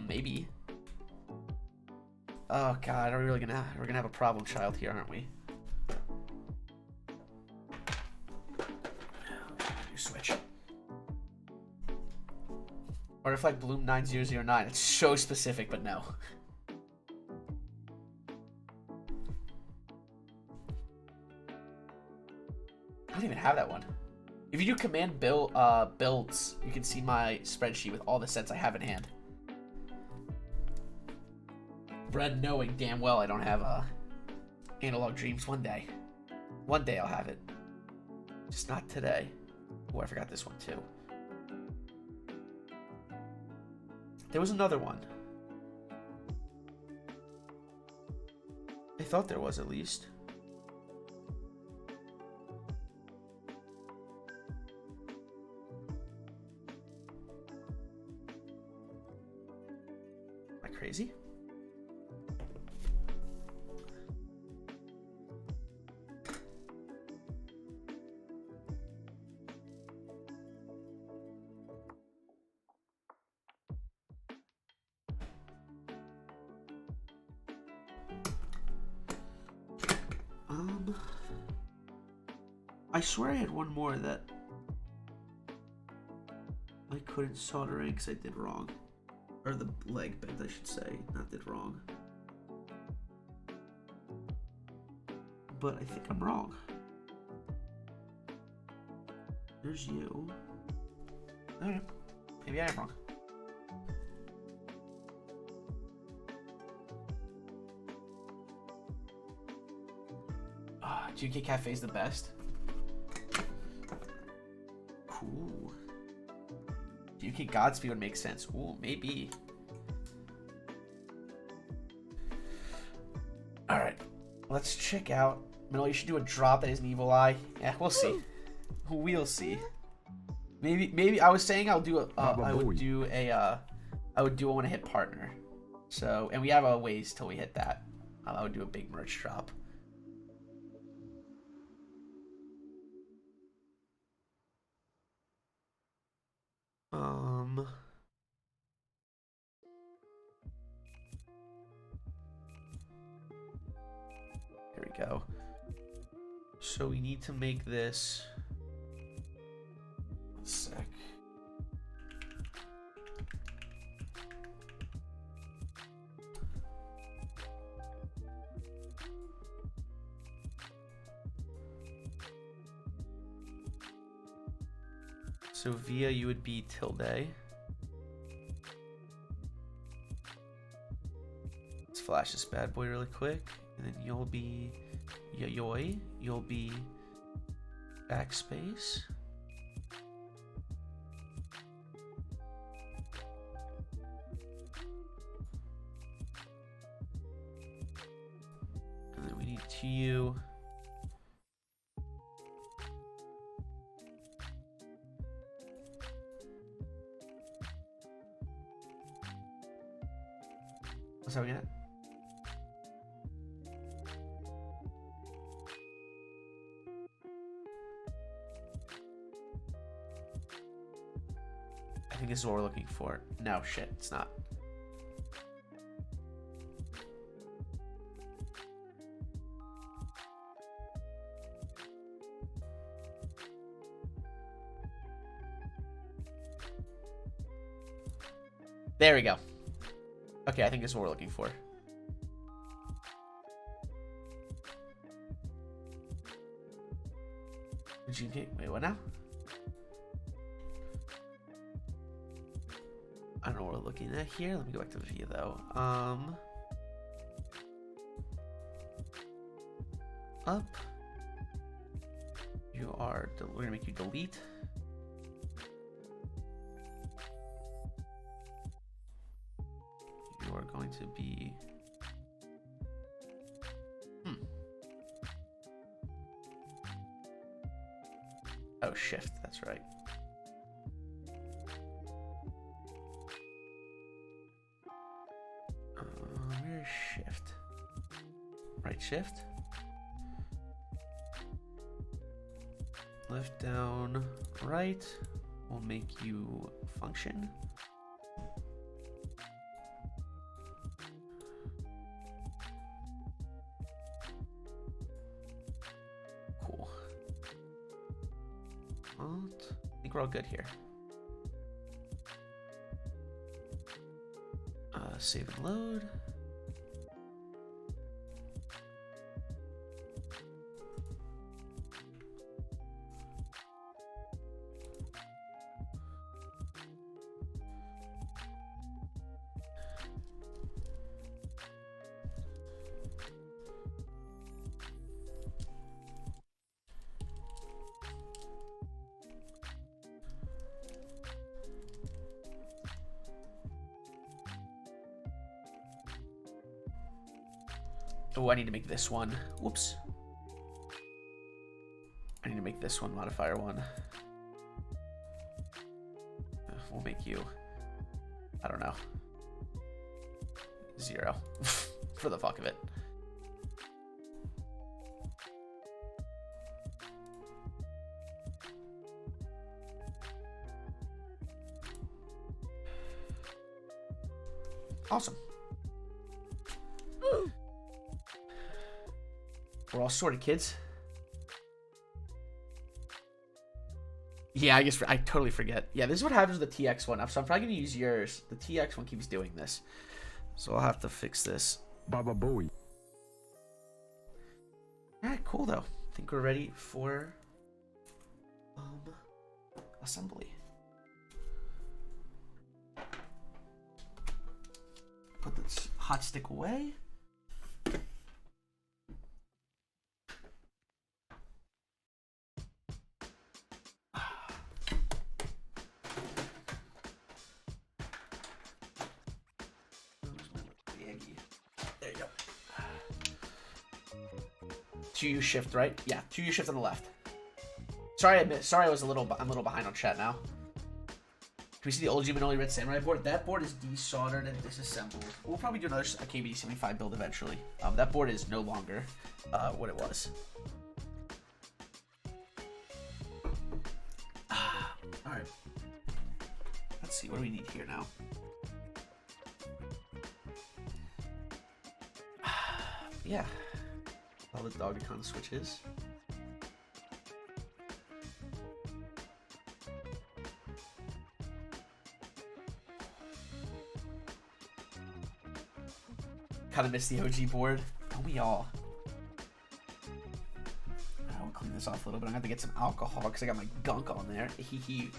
Maybe. Oh god, are we really gonna have a problem child here, aren't we? New switch. Artifact Bloom 9009. It's so specific, but no. I don't even have that one. If you do command builds, you can see my spreadsheet with all the sets I have in hand. Bread knowing damn well I don't have Analog Dreams one day. One day I'll have it. Just not today. Oh, I forgot this one too. There was another one. I thought there was at least. Am I crazy? I swear I had one more that I couldn't solder in because I did wrong. Or the leg bent, I should say, not did wrong. But I think I'm wrong. There's you. Alright, maybe I am wrong. GMK Cafe is the best. Cool. GMK Godspeed would make sense. Ooh, maybe. Alright. Let's check out. Manoli, you should do a drop that is an evil eye. Yeah, we'll see. We'll see. Maybe I was saying I'll do a I would do a one hit partner. So, and we have a ways till we hit that. I would do a big merch drop. Here we go. So we need to make this. One sec. So via you would be tilde. Let's flash this bad boy really quick. And then you'll be Yayoi. You'll be backspace. And then we need TU. What's that we got? I think this is what we're looking for. No, shit, it's not. There we go. Okay, I think this is what we're looking for. GMK, wait, what now? I don't know what we're looking at here. Let me go back to the view though. Up. You are, we're gonna make you delete. You are going to be, oh, shift, that's right. Where's shift? Right shift. Left down right will make you function. Cool. I think we're all good here. Save and load. Oh, I need to make this one. Whoops. I need to make this one modifier 1. We'll make you, I don't know, 0 for the fuck of it. Awesome. We're all sorted, kids. Yeah, I guess I totally forget. Yeah, this is what happens with the TX one. So I'm probably going to use yours. The TX one keeps doing this. So I'll have to fix this. Baba Booey. Alright, cool though. I think we're ready for assembly. Put this hot stick away. There you go. 2U shift, right? Yeah, 2U shift on the left. Sorry, I was I'm a little behind on chat now. Can we see the old Manoli Red Samurai board? That board is desoldered and disassembled. We'll probably do another KBD75 build eventually. That board is no longer what it was. All right. Let's see. What do we need here now? Yeah. All the Dogikons switches. Kind of miss the OG board. Don't we all? I'll clean this off a little bit. I'm gonna have to get some alcohol because I got my gunk on there. Hee hee.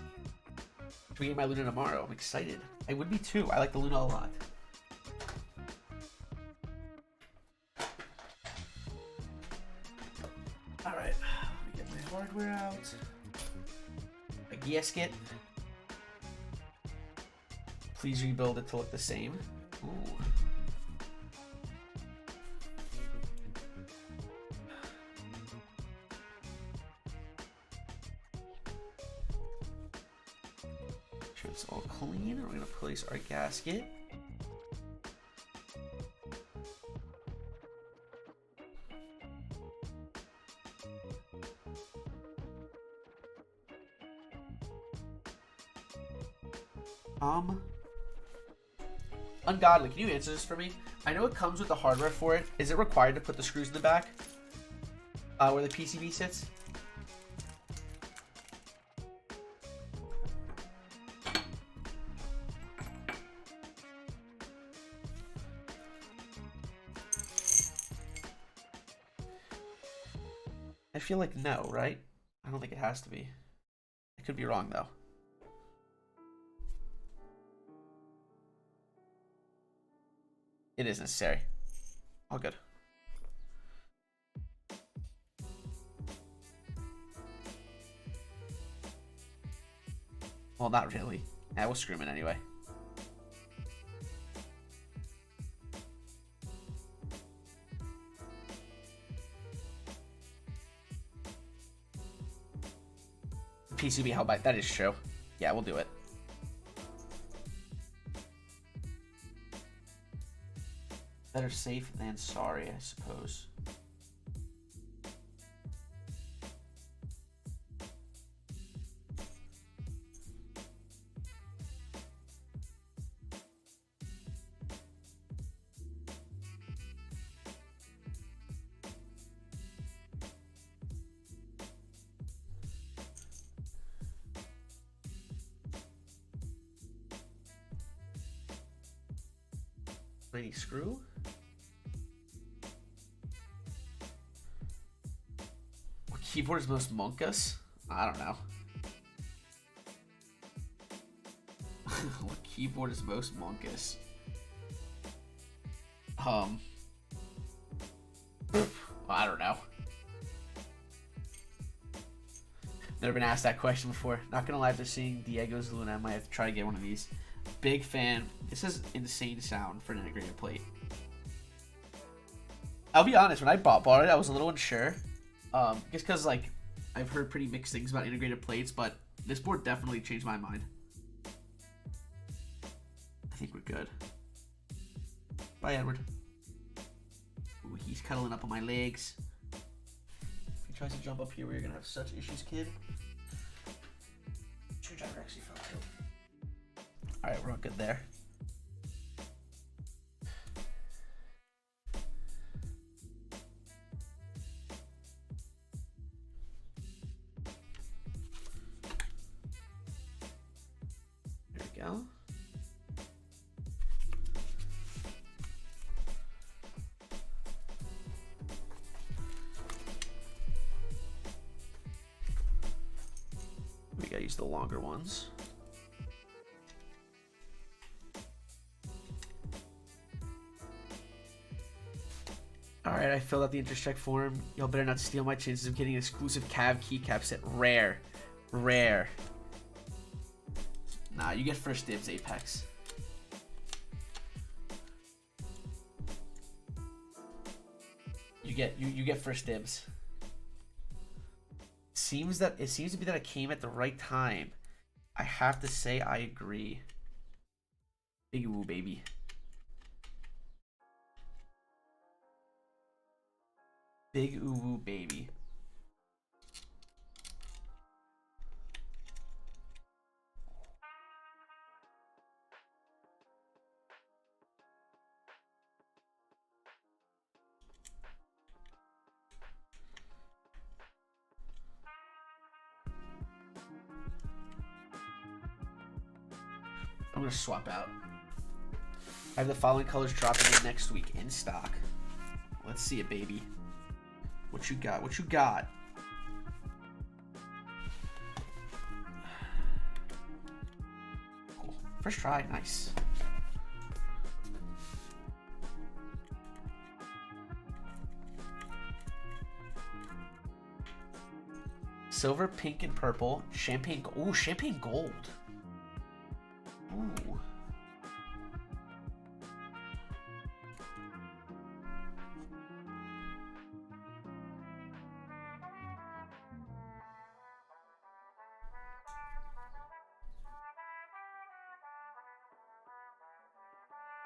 We get my Luna tomorrow. I'm excited. I would be too. I like the Luna a lot. Alright, let me get my hardware out. A gasket. Please rebuild it to look the same. Ooh. Sure it's all clean. We're gonna place our gasket. Ungodly, can you answer this for me? I know it comes with the hardware for it. Is it required to put the screws in the back? Where the PCB sits? I feel like no, right? I don't think it has to be. I could be wrong though. It is necessary. All good. Well, not really. Yeah, we'll screw him in anyway. PCB held by. That is true. Yeah, we'll do it. Better safe than sorry, I suppose. Any screw? What keyboard is most monkus? I don't know. What keyboard is most monkus? I don't know. Never been asked that question before. Not gonna lie, after seeing Diego's Luna, I might have to try to get one of these. Big fan. This is insane sound for an integrated plate. I'll be honest, when I bought it, I was a little unsure. Just because, like, I've heard pretty mixed things about integrated plates, but this board definitely changed my mind. I think we're good. Bye, Edward. Ooh, he's cuddling up on my legs. If he tries to jump up here, we're gonna have such issues, kid. Screwdriver actually fell too. Alright, we're all good there. There we go. We gotta use the longer ones. Alright, I filled out the interest check form. Y'all better not steal my chances of getting an exclusive CAV keycap set. Rare. Rare. Nah, you get first dibs, Apex. You get first dibs. It seems to be that I came at the right time. I have to say I agree. Big woo, baby. Big uwu baby. I'm gonna swap out. I have the following colors dropping in next week in stock. Let's see it, baby. What you got? What you got? First try, nice. Silver, pink, and purple. Champagne. Ooh, champagne gold. Ooh.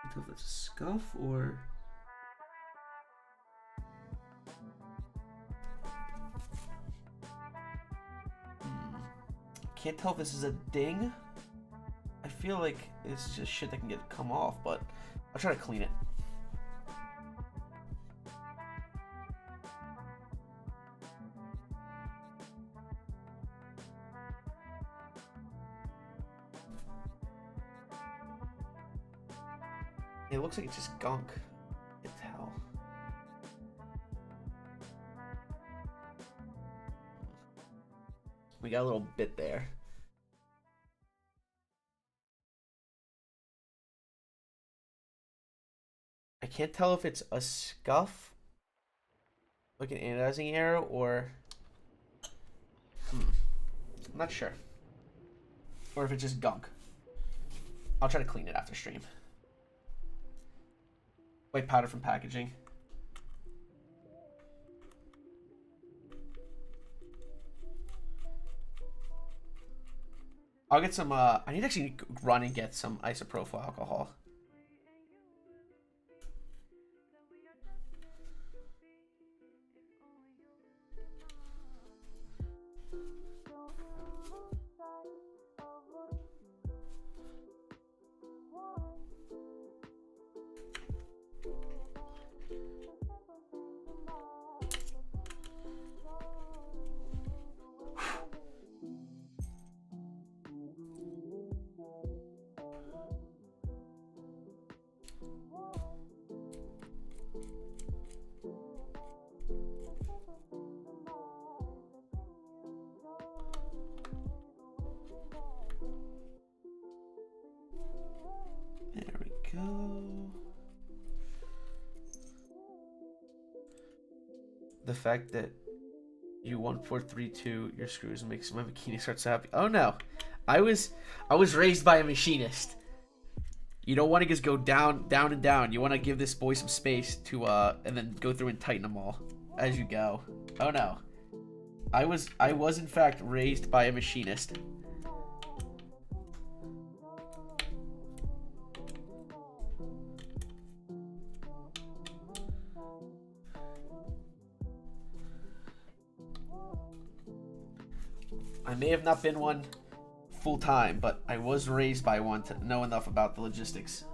I don't know if that's a scuff or. Can't tell if this is a ding. I feel like it's just shit that can come off, but I'll try to clean it. It looks like it's just gunk. I can tell. We got a little bit there. I can't tell if it's a scuff, like an anodizing error, or I'm not sure. Or if it's just gunk. I'll try to clean it after stream. White powder from packaging. I'll get some, I need to actually run and get some isopropyl alcohol. There we go. The fact that you 1432 your screws makes my bikini starts happy. Oh no, I was raised by a machinist. You don't want to just go down, down, and down. You want to give this boy some space to and then go through and tighten them all as you go. Oh no, I was in fact raised by a machinist. I may have not been one full time, but I was raised by one to know enough about the logistics.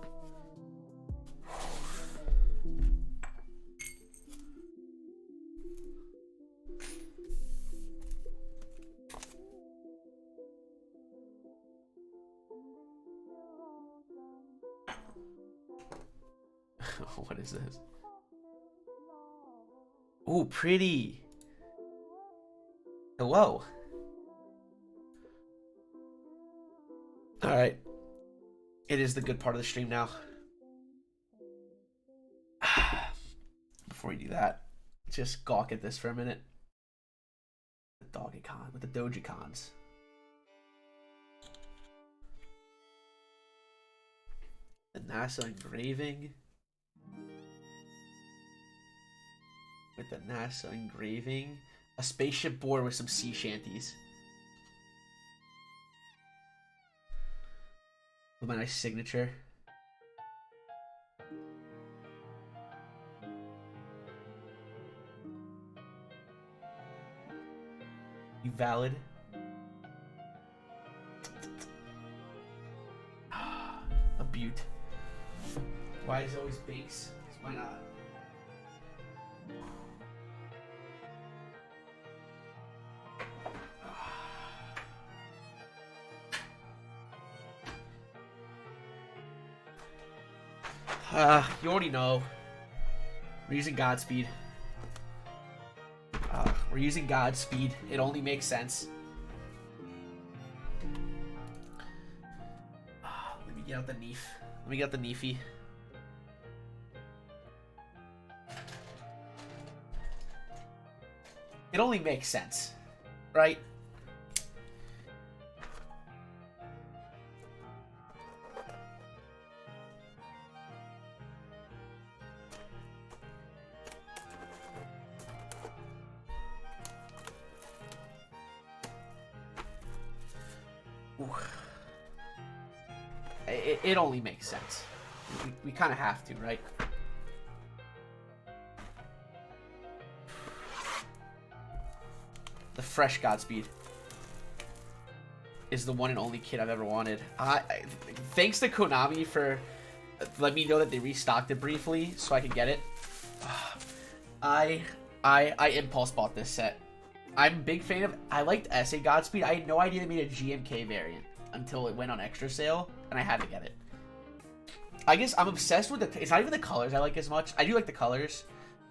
What is this? Ooh, pretty. Hello. Alright. It is the good part of the stream now. Before we do that, just gawk at this for a minute. The Dogikon with the Dogikons. The NASA engraving. With the NASA engraving. A spaceship board with some sea shanties. With my nice signature. You valid? A beaut. Why is it always bakes? Why not? You already know. We're using Godspeed. We're using Godspeed. It only makes sense. Let me get out the Neef. Let me get out the Neefy. It only makes sense, right? It only makes sense. We kind of have to, right? The fresh Godspeed is the one and only kit I've ever wanted. Thanks to Konami for letting me know that they restocked it briefly so I could get it. I impulse bought this set. I'm a big fan of. I liked SA Godspeed. I had no idea they made a GMK variant until it went on extra sale, and I had to get it. I guess I'm obsessed with the. It's not even the colors I like as much. I do like the colors.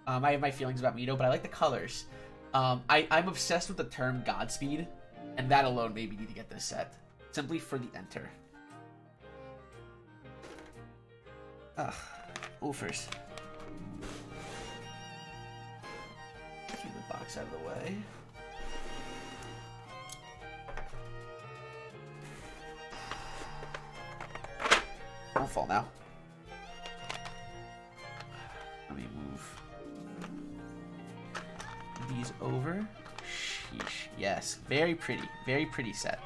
I have my feelings about Mito, but I like the colors. I'm obsessed with the term Godspeed, and that alone made me need to get this set simply for the enter. Oofers. Keep the box out of the way. Don't fall now. Let me move these over. Sheesh. Yes, very pretty set.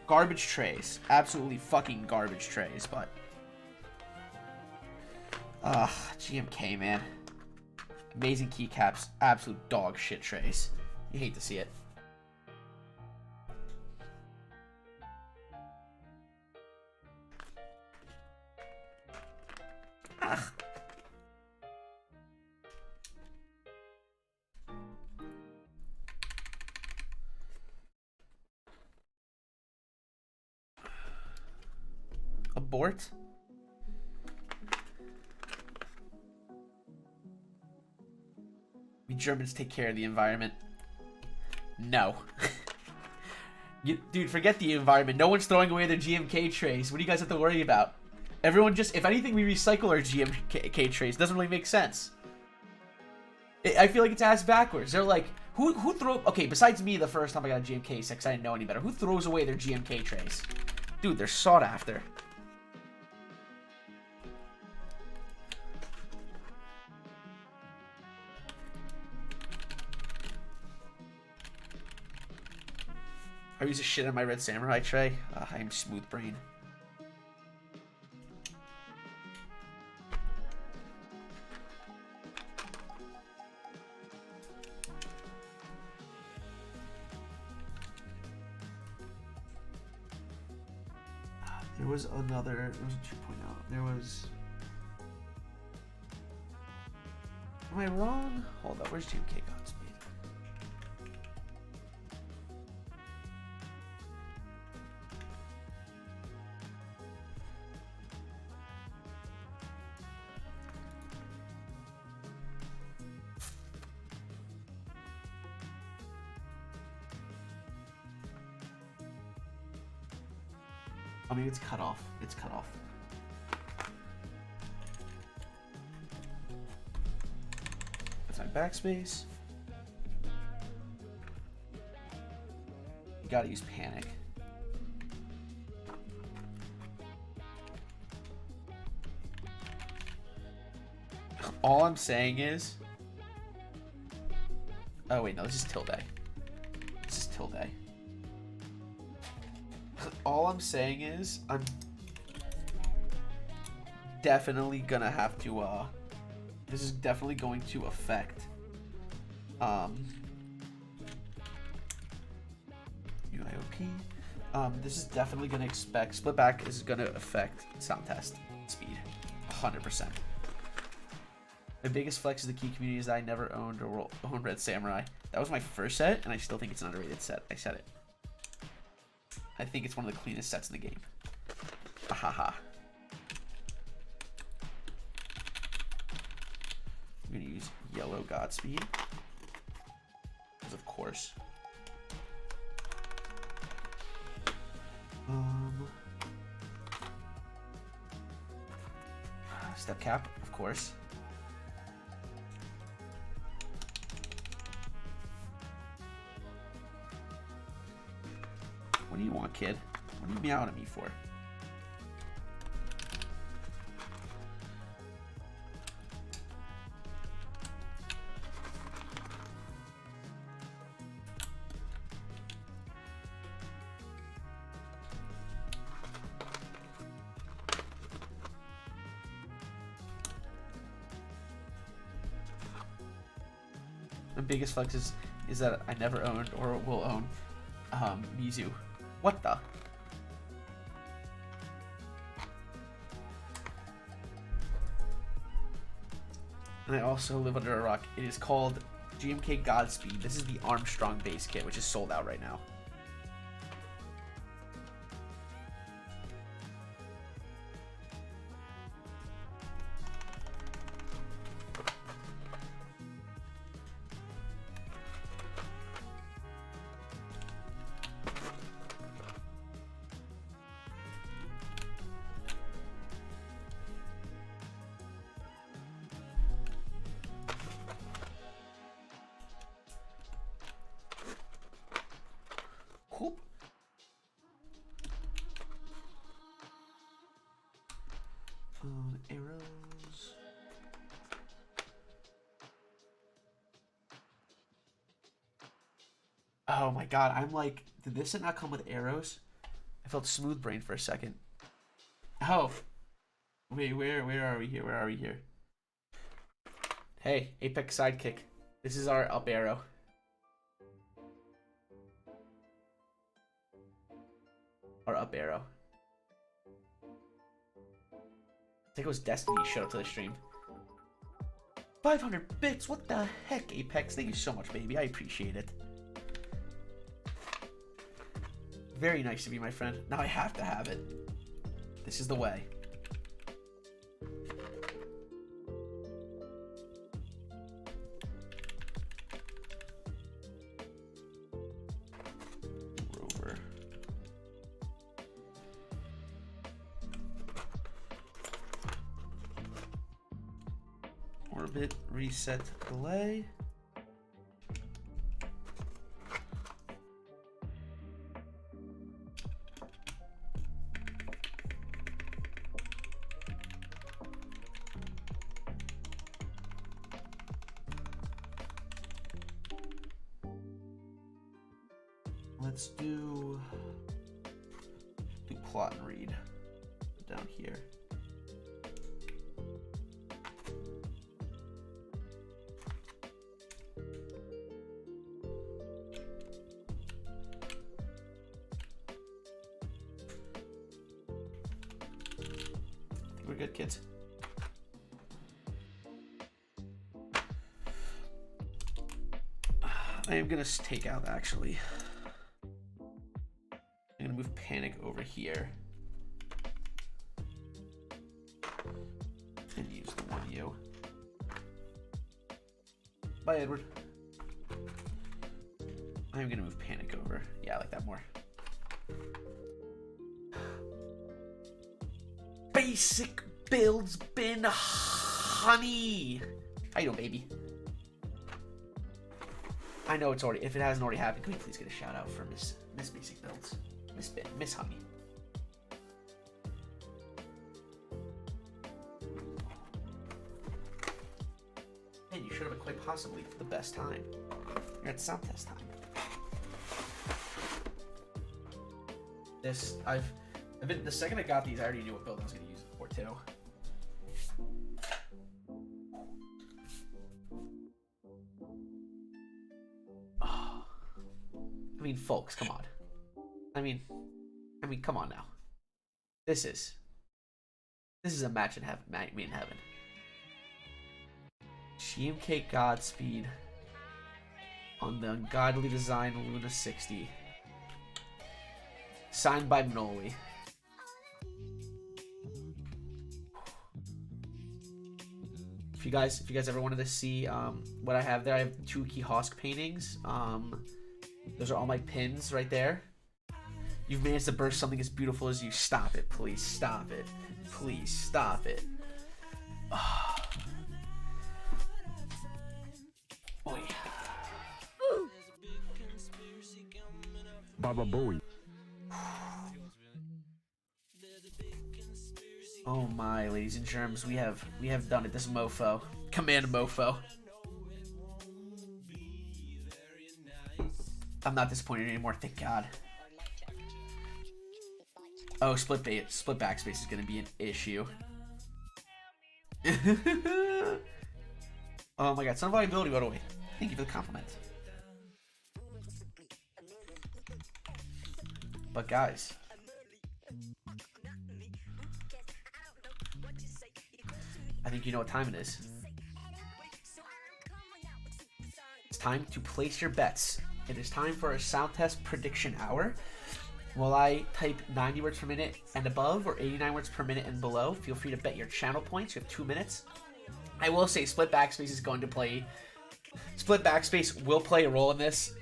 Garbage trays, absolutely fucking garbage trays, but GMK, man, amazing keycaps, absolute dog shit trays. You hate to see it. Abort. We Germans take care of the environment. No. Dude, forget the environment. No one's throwing away their GMK trays. What do you guys have to worry about? Everyone just, if anything, we recycle our GMK trays. Doesn't really make sense. I feel like it's ass backwards. They're like, who throw, okay, besides me the first time I got a GMK set, 'cause I didn't know any better. Who throws away their GMK trays? Dude, they're sought after. I use a shit on my Red Samurai tray. I'm smooth brain. There was another. There was a 2.0. There was. Am I wrong? Hold up. Where's GMK Godspeed? I mean, it's cut off. It's cut off. That's my backspace. You gotta use panic. All I'm saying is... Oh, wait, no, this is tilde. This is tilde. All I'm saying is, I'm definitely gonna have to, this is definitely going to affect, UIOP. This is definitely gonna expect, split back is gonna affect sound test speed, 100%. My biggest flex is the key community is that I never owned or owned Red Samurai. That was my first set, and I still think it's an underrated set. I said it. I think it's one of the cleanest sets in the game. Ahaha. I'm gonna use yellow Godspeed. Because of course. Step cap, of course. What do you want, kid? What are you meowing at me for? My biggest flex is that I never owned or will own Mizu. What the? And I also live under a rock. It is called GMK Godspeed. This is the Armstrong base kit, which is sold out right now. Whoop. Arrows. Oh my god, I'm like, did this not come with arrows? I felt smooth brain for a second. Oh. Wait, where are we here? Where are we here? Hey, Apex Sidekick. This is our up arrow. Our up arrow. I think it was Destiny showed up to the stream. 500 bits? What the heck, Apex? Thank you so much, baby. I appreciate it. Very nice of you, my friend. Now I have to have it. This is the way. Rover. Orbit, reset, delay. Let's do plot and read down here. I think we're good, kids. I am gonna take out actually. I'm gonna move Panic over here and use the 1U. Bye, Edward. I'm gonna move Panic over. Yeah, I like that more. Basic builds bin honey. How you doing, baby? I know it's already. If it hasn't already happened, can we please get a shout out for Miss Basic Builds? Miss Honey. Man, you should have quite possibly for the best time. You're at sound test time. This I've been the second I got these, I already knew what build I was going to use it for too. Oh. I mean, folks, come on. I mean, come on now. This is a match in heaven, made in heaven. GMK Godspeed on the Ungodly design Luna 60, signed by Manoli. If you guys ever wanted to see what I have there, I have 2 Keycaps paintings. Those are all my pins right there. You've managed to burst something as beautiful as you. Stop it, please. Stop it. Please stop it. Boy. Baba Booey. Oh my, ladies and germs, we have done it. This mofo. Command mofo. I'm not disappointed anymore, thank God. Oh, split backspace is gonna be an issue. Oh my God, son of viability, by the way. Thank you for the compliment. But guys, I think you know what time it is. It's time to place your bets. It is time for a sound test prediction hour. Will I type 90 words per minute and above or 89 words per minute and below? Feel free to bet your channel points. You have 2 minutes. I will say split backspace is going to play. Split backspace will play a role in this.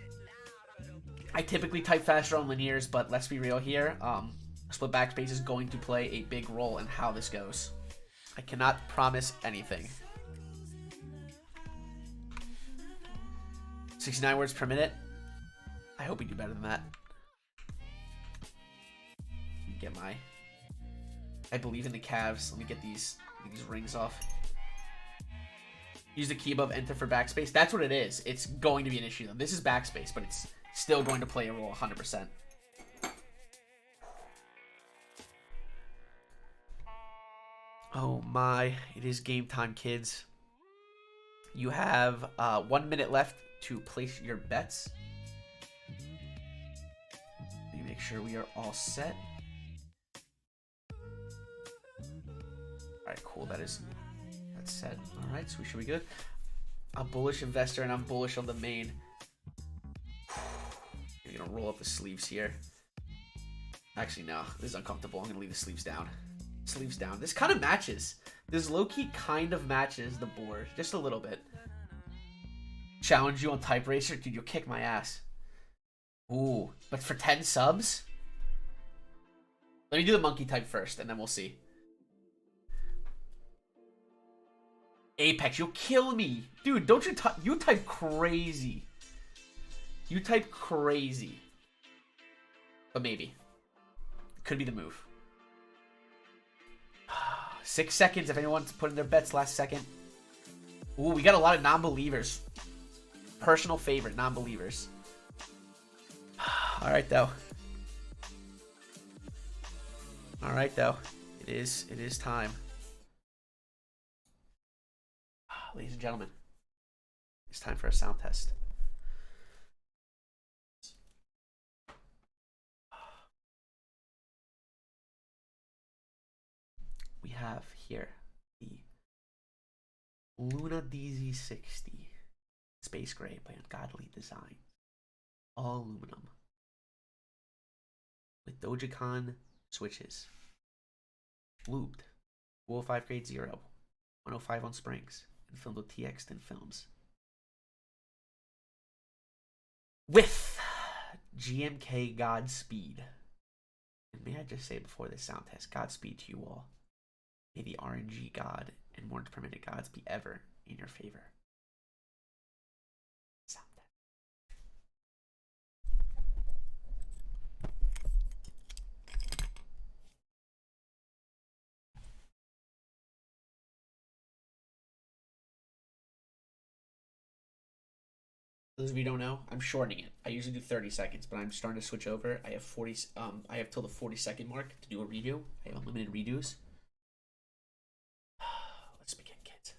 I typically type faster on linears, but let's be real here. Split backspace is going to play a big role in how this goes. I cannot promise anything. 69 words per minute. I hope we do better than that. Get my. I believe in the calves. Let me get these rings off. Use the key above enter for backspace. That's what it is. It's going to be an issue though. This is backspace, but it's still going to play a role 100%. Oh my, it is game time, kids. You have 1 minute left to place your bets. Let me make sure we are all set. Alright, cool. That's set. Alright, so we should be good. I'm bullish investor and I'm bullish on the main. I'm gonna roll up the sleeves here. Actually, no. This is uncomfortable. I'm gonna leave the sleeves down. Sleeves down. This kind of matches. This low-key kind of matches the board. Just a little bit. Challenge you on Type Racer? Dude, you'll kick my ass. Ooh. But for 10 subs? Let me do the monkey type first, and then we'll see. Apex, you'll kill me. Dude, don't you type... You type crazy. You type crazy. But maybe. Could be the move. 6 seconds if anyone's putting their bets last second. Ooh, we got a lot of non-believers. Personal favorite, non-believers. Alright, though. Alright, though. It is time. Ladies and gentlemen, it's time for a sound test. We have here the Luna dz60 Space Gray by Ungodly design. All aluminum. With Dogikon switches. Lubed. 205 grade 0. 105 on springs. And filmed with TX thin films. With GMK Godspeed. And may I just say before this sound test, Godspeed to you all. May the RNG god and more permanent gods be ever in your favor. Sound test. Those of you who don't know, I'm shortening it. I usually do 30 seconds, but I'm starting to switch over. I have 40. I have till the 40-second mark to do a redo. I have unlimited redos. Let's begin, kids.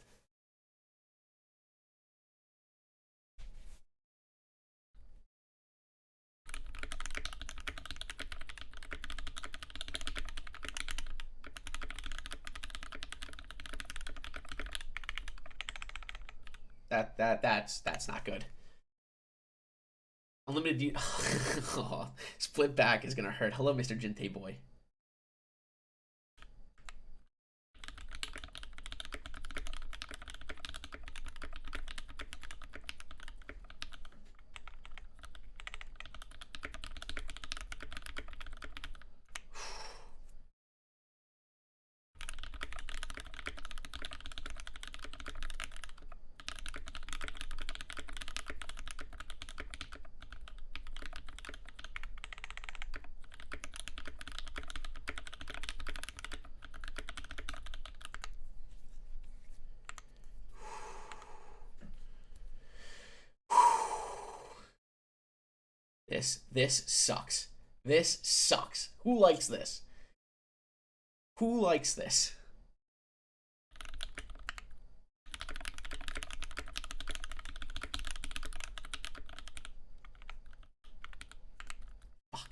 That's not good. Unlimited oh, split back is gonna hurt. Hello, Mr. Jinte boy. This sucks. This sucks. Who likes this? Who likes this? Fuck.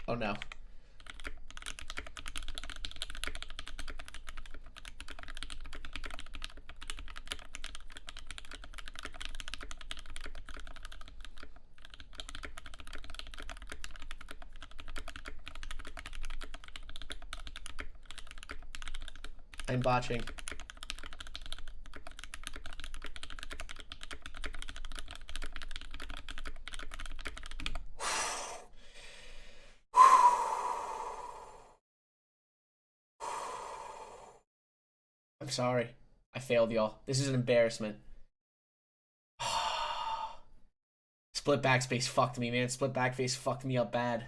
Oh no. I'm botching. I'm sorry. I failed, y'all. This is an embarrassment. Split backspace fucked me, man. Split backspace fucked me up bad.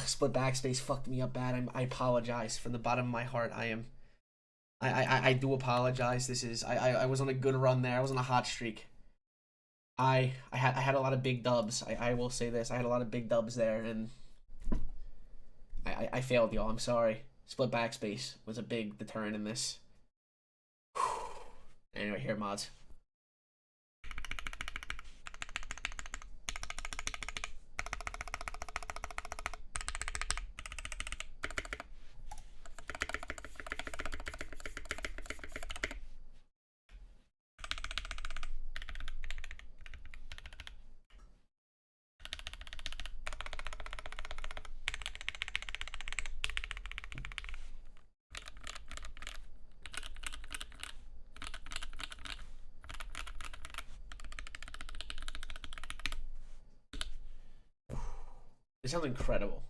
Split backspace fucked me up bad. I apologize from the bottom of my heart. I do apologize. This is I was on a good run there. I was on a hot streak. I had a lot of big dubs. I will say this. I had a lot of big dubs there, and I failed, y'all. I'm sorry. Split backspace was a big deterrent in this. Anyway, here, mods. It sounds incredible.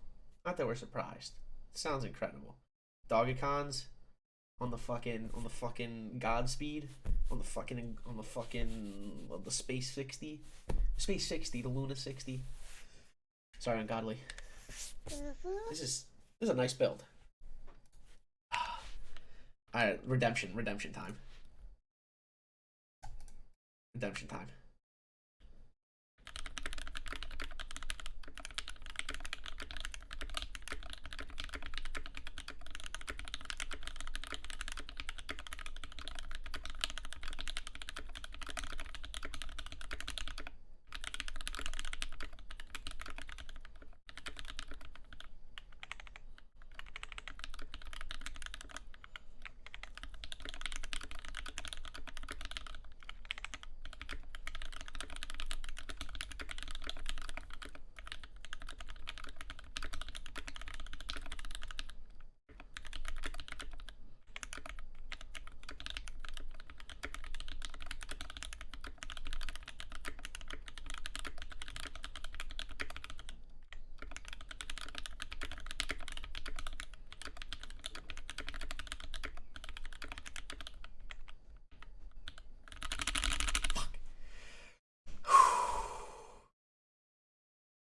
Not that we're surprised. It sounds incredible. Dogikons on the fucking Godspeed, on the Space 60, the Luna 60. Sorry, Ungodly. This is a nice build. Alright, redemption time. Redemption time.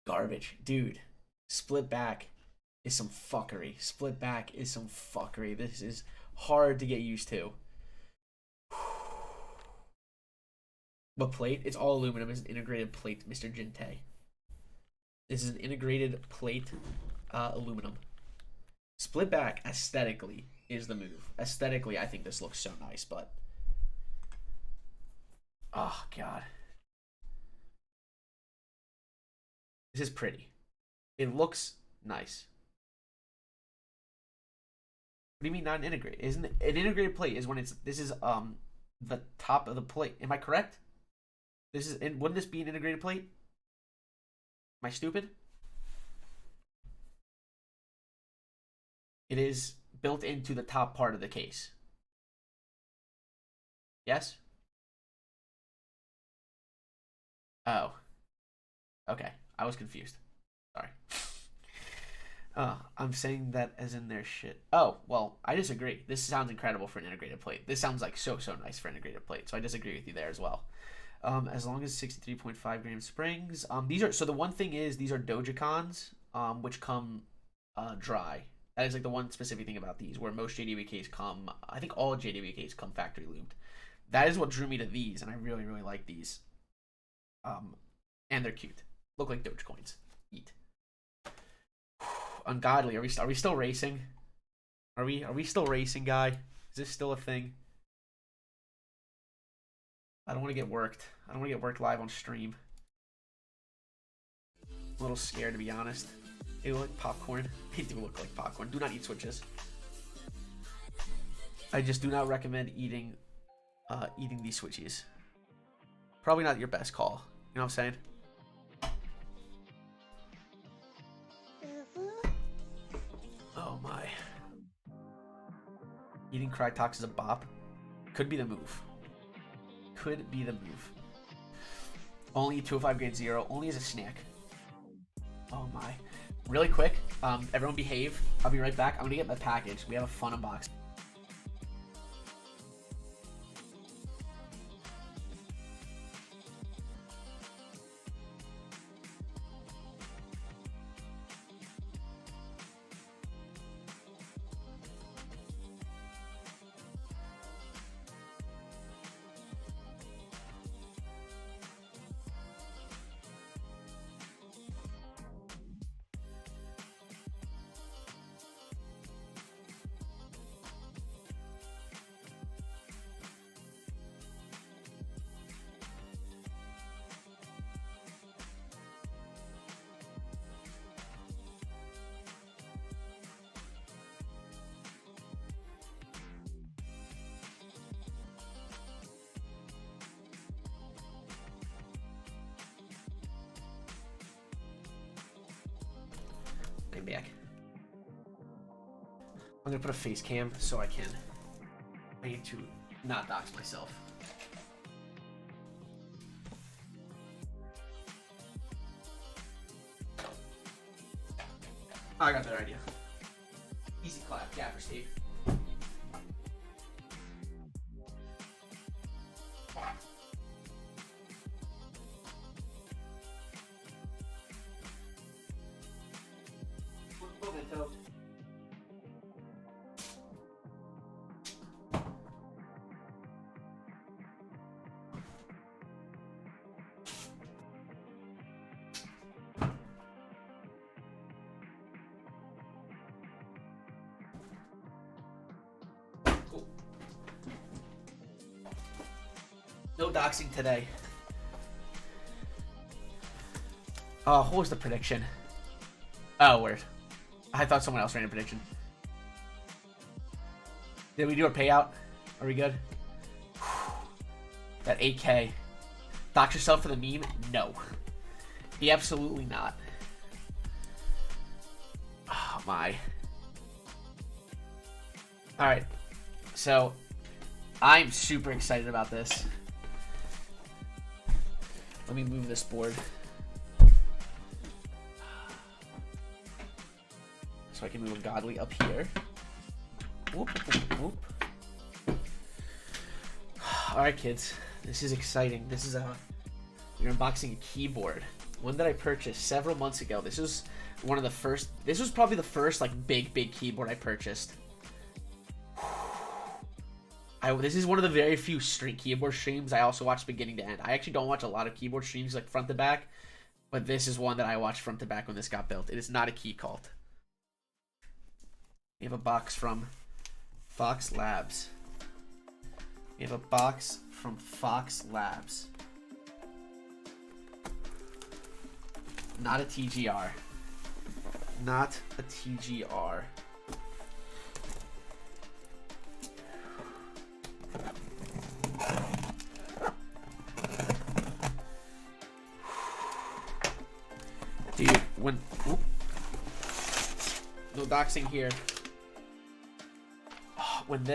Garbage, dude. Split back is some fuckery. Split back is some fuckery. This is hard to get used to. But plate, it's all aluminum. It's an integrated plate, Mr. Jinte. This is an integrated plate, aluminum. Split back aesthetically is the move. Aesthetically, I think this looks so nice, but oh god. This is pretty. It looks nice. What do you mean not an integrated? Isn't it, an integrated plate is when this is the top of the plate. Am I correct? Wouldn't this be an integrated plate? Am I stupid? It is built into the top part of the case. Yes? Oh. Okay. I was confused. Sorry. I'm saying that as in their shit. Oh, well, I disagree. This sounds incredible for an integrated plate. This sounds like so nice for an integrated plate. So I disagree with you there as well. As long as 63.5 gram springs. These are, so the one thing is these are Dogikons, which come dry. That is like the one specific thing about these, where most JDBKs come, I think all JDBKs come factory lubed. That is what drew me to these, and I really like these. And they're cute. Look like Dogecoins. Eat. Ungodly. Are we still racing? Are we still racing, guy? Is this still a thing? I don't want to get worked. I don't want to get worked live on stream. I'm a little scared, to be honest. They look like popcorn. They do look like popcorn. Do not eat switches. I just do not recommend eating these switchies. Probably not your best call. You know what I'm saying? Oh my. Eating Crytox is a bop. Could be the move. Could be the move. Only 205 grade 0. Only as a snack. Oh my. Really quick. Everyone behave. I'll be right back. I'm gonna get my package. We have a fun unboxing. I'm back. I'm gonna put a face cam so I need to not dox myself. I got that idea. Easy clap, Gaffer Steve. No doxing today. Oh, what was the prediction? Oh, word. I thought someone else ran a prediction. Did we do a payout? Are we good? That 8K. Dox yourself for the meme? No. Absolutely not. Oh, my. Alright. So, I'm super excited about this. Let me move this board so I can move Ungodly up here. Whoop, whoop, whoop. All right, kids, this is exciting. This is we're unboxing a keyboard, one that I purchased several months ago. This was one of the first. This was probably the first like big keyboard I purchased. This is one of the very few keyboard streams I also watch beginning to end. I actually don't watch a lot of keyboard streams like front to back, but this is one that I watched front to back when this got built. It is not a key cult. We have a box from Fox Labs. We have a box from Fox Labs. Not a TGR. Not a TGR. Dude, when no doxing here. Oh, when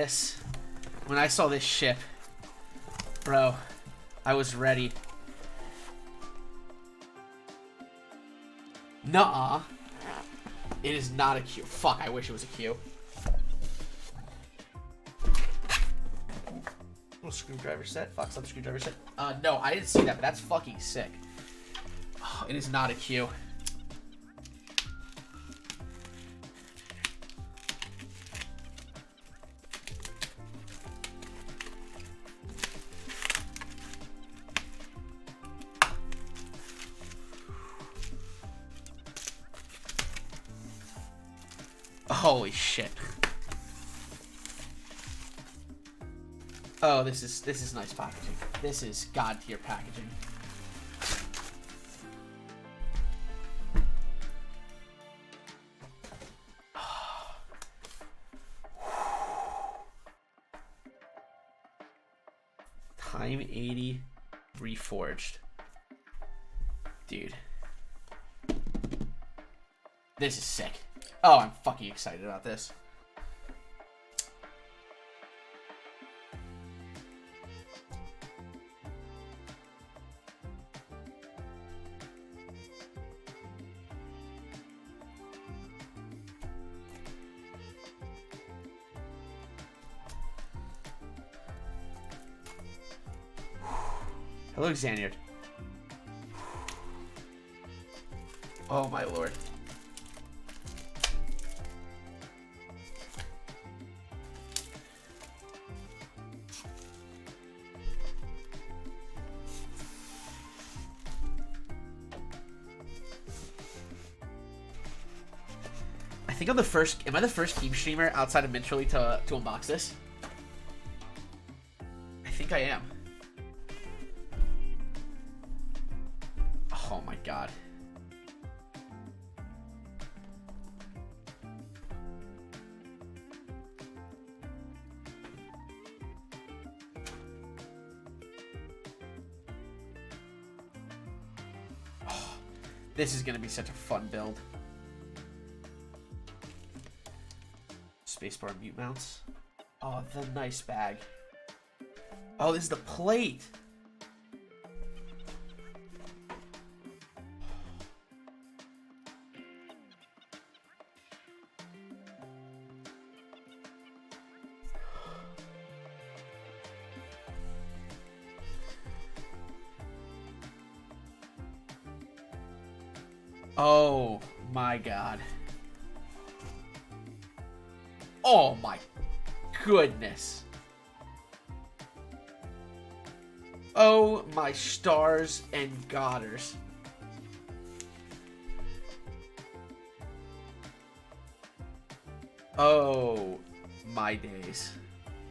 I saw this ship, bro, I was ready. Nuh-uh. It is not a Q. Fuck, I wish it was a Q. Little screwdriver set. Fuck, some screwdriver set. No, I didn't see that, but that's fucking sick. Oh, it is not a Q. Holy shit. Oh, this is nice packaging. This is god tier packaging. Time 80 reforged. Dude. This is sick. Oh, I'm fucking excited about this. Hello, Xanyard. Oh my lord. I think I'm the first. Am I the first game streamer outside of Mintrally to unbox this? I think I am. Oh my god. Oh, this is gonna be such a fun build. Spacebar mute mounts. Oh, the nice bag. Oh, this is the plate. Oh my god. Oh my goodness. Oh my stars and godders. Oh my days.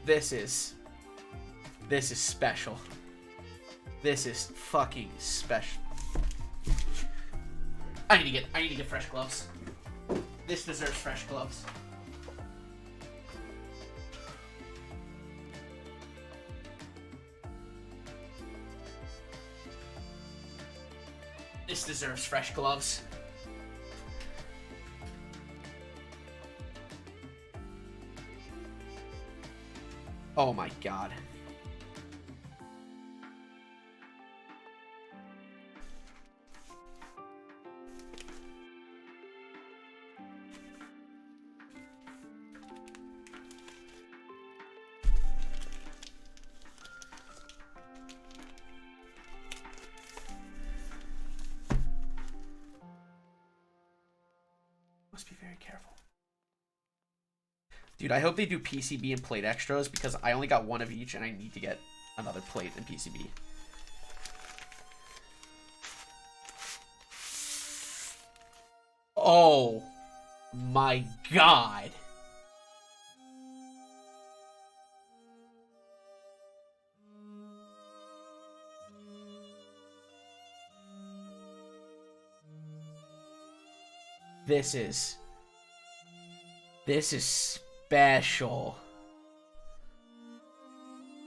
This is special. This is fucking special. I need to get fresh gloves. This deserves fresh gloves. This deserves fresh gloves. Oh my god. Must be very careful. Dude, I hope they do PCB and plate extras because I only got one of each and I need to get another plate and PCB. Oh my god. This is special.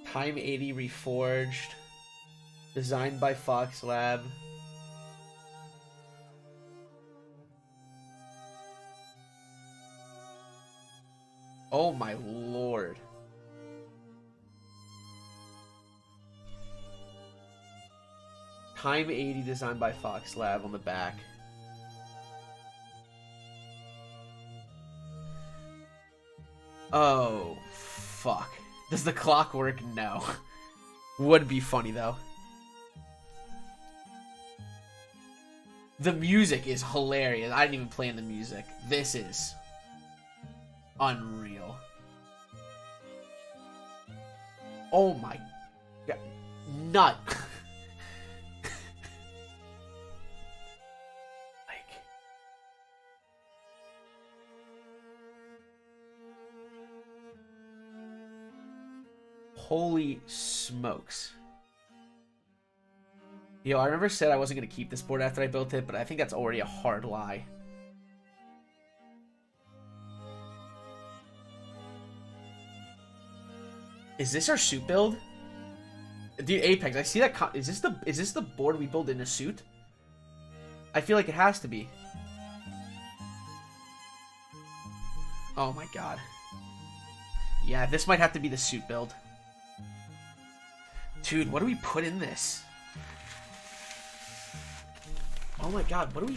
Time 80 reforged. Designed by Fox Lab. Oh my lord. Time 80 designed by Fox Lab on the back. Oh, fuck. Does the clock work? No. Would be funny, though. The music is hilarious. I didn't even play in the music. This is unreal. Oh my god. Nut. Like. Holy smokes. Yo, I remember said I wasn't going to keep this board after I built it, but I think that's already a hard lie. Is this our suit build? Dude, Apex, I see that. Is this the board we build in a suit? I feel like it has to be. Oh my god. Yeah, this might have to be the suit build. Dude, what do we put in this? Oh my god, what do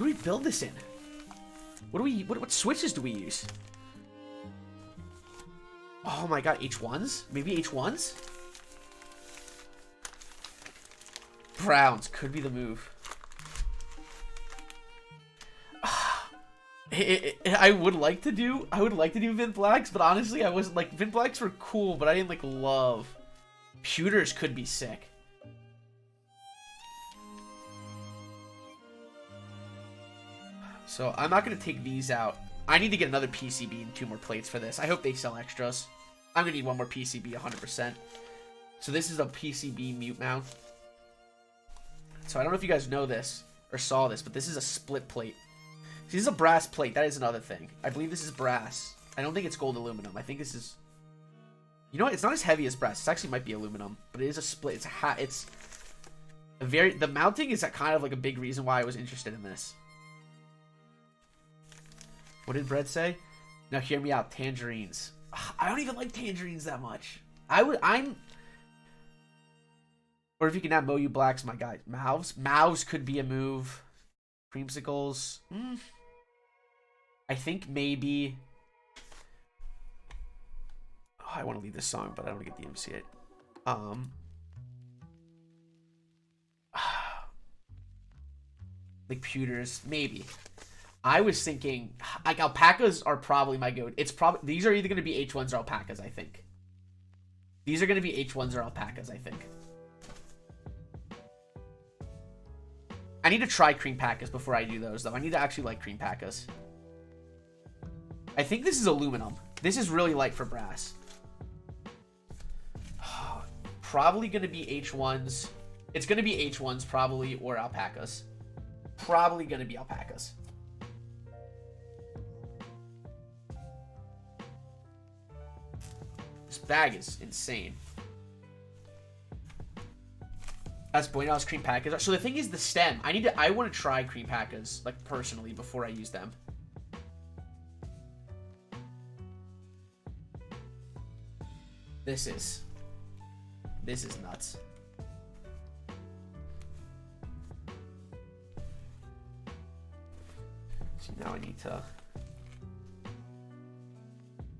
we build this in? What switches do we use? Oh my god, H1s? Maybe H1s? Browns could be the move. I would like to do Vin Blacks, but honestly, I wasn't like Vin Blacks were cool, but I didn't like love. Pewters could be sick. So I'm not gonna take these out. I need to get another PCB and 2 more plates for this. I hope they sell extras. I'm gonna need 1 more PCB 100%. So this is a PCB mute mount. So I don't know if you guys know this or saw this, but this is a split plate. So this is a brass plate. That is another thing. I believe this is brass. I don't think it's gold aluminum. I think this is... You know what? It's not as heavy as brass. This actually might be aluminum, but it is a split. It's a hat. It's a very... The mounting is kind of like a big reason why I was interested in this. What did Brett say? Now hear me out. Tangerines. I don't even like tangerines that much. I'm... Or if you can have Moyu Blacks, my guy. Mauves could be a move. Creamsicles. I think maybe... Oh, I want to leave this song, but I don't want to get the MC it. Like pewters, maybe. I was thinking, like, alpacas are probably my go. It's probably, these are either going to be H1s or alpacas, I think. These are going to be H1s or alpacas, I think. I need to try cream pacas before I do those, though. I need to actually like cream pacas. I think this is aluminum. This is really light for brass. Probably going to be H1s. It's going to be H1s, probably, or alpacas. Probably going to be alpacas. This bag is insane. That's Buenos cream pacas. So the thing is the stem. I want to try cream pacas, like, personally, before I use them. This is nuts. So now I need to...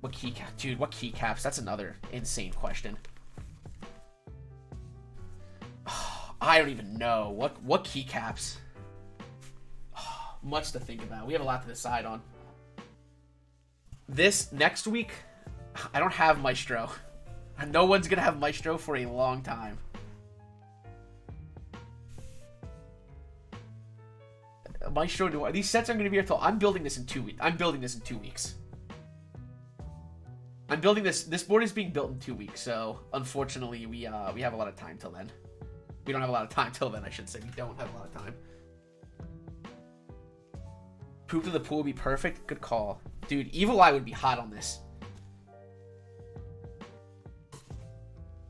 What keycap? Dude, what keycaps? That's another insane question. I don't even know. What keycaps? Much to think about. We have a lot to decide on. This next week, I don't have Maestro. No one's gonna have Maestro for a long time. Maestro, these sets aren't gonna be here till I'm building this in 2 weeks. I'm building this in 2 weeks. I'm building this. This board is being built in 2 weeks, so unfortunately we have a lot of time till then. We don't have a lot of time till then, I should say. We don't have a lot of time. Poop to the pool would be perfect. Good call. Dude, Evil Eye would be hot on this.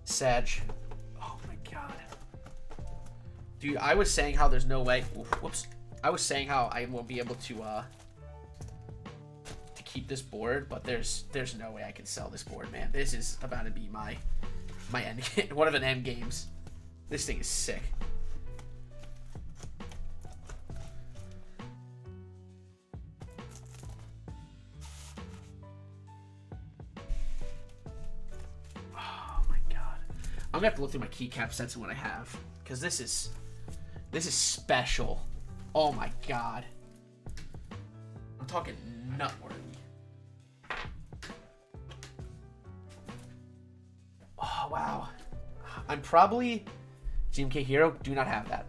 Sag. Oh my god. Dude, I was saying how there's no way. Whoops. I was saying how I won't be able to keep this board, but there's no way I can sell this board, man. This is about to be my end game. One of an end games. This thing is sick. I'm gonna have to look through my keycap sets and what I have, because this is special. Oh my god. I'm talking nutworthy. Oh wow. I'm probably GMK Hero. Do not have that.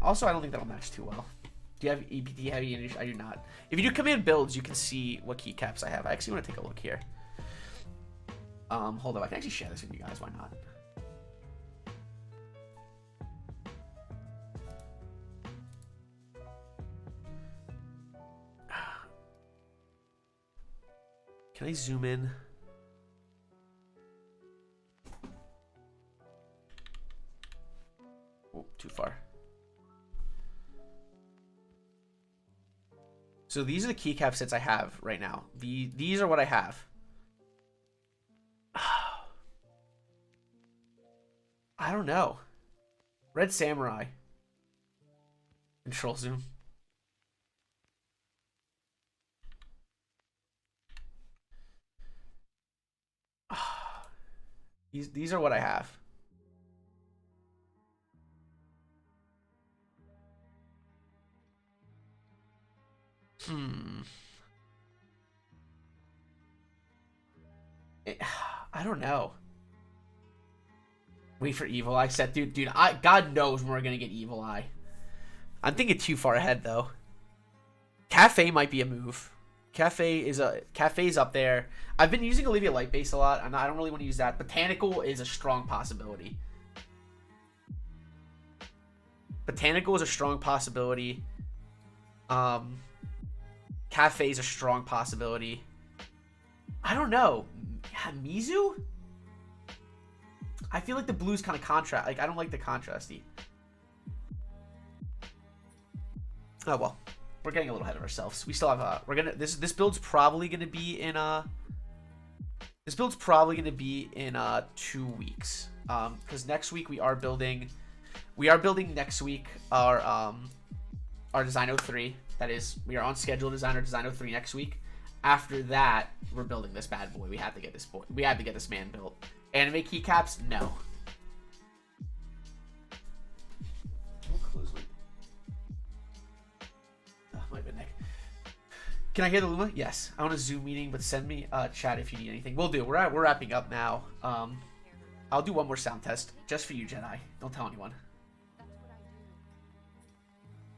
Also, I don't think that'll match too well. Do you have EPT heavy? I do not. If you do command builds, you can see what keycaps I have. I actually want to take a look here. Hold on. I can actually share this with you guys. Why not? Can I zoom in? Oh, too far. So these are the keycap sets I have right now. These are what I have. I don't know. Red Samurai. Control zoom. These are what I have. I don't know. Wait for Evil Eye set, dude. God knows when we're gonna get Evil Eye. I'm thinking too far ahead though. Cafe might be a move. Cafe's up there. I've been using Olivia Light Base a lot, and I don't really want to use that. Botanical is a strong possibility. Botanical is a strong possibility. Cafe is a strong possibility. I don't know. Yeah, Mizu? I feel like the blue's kind of contrast. Like, I don't like the contrasty. Oh, well. We're getting a little ahead of ourselves. We still have this build's probably gonna be in 2 weeks. Because next week we are building next week our Design 03. That is, we are on schedule to design our Design 03 next week. After that, we're building this bad boy. We have to get this boy. We have to get this man built. Anime keycaps? No. Can I hear the Luma? Yes. I want a Zoom meeting, but send me chat if you need anything. We'll do. We're wrapping up now. I'll do one more sound test just for you, Jedi. Don't tell anyone.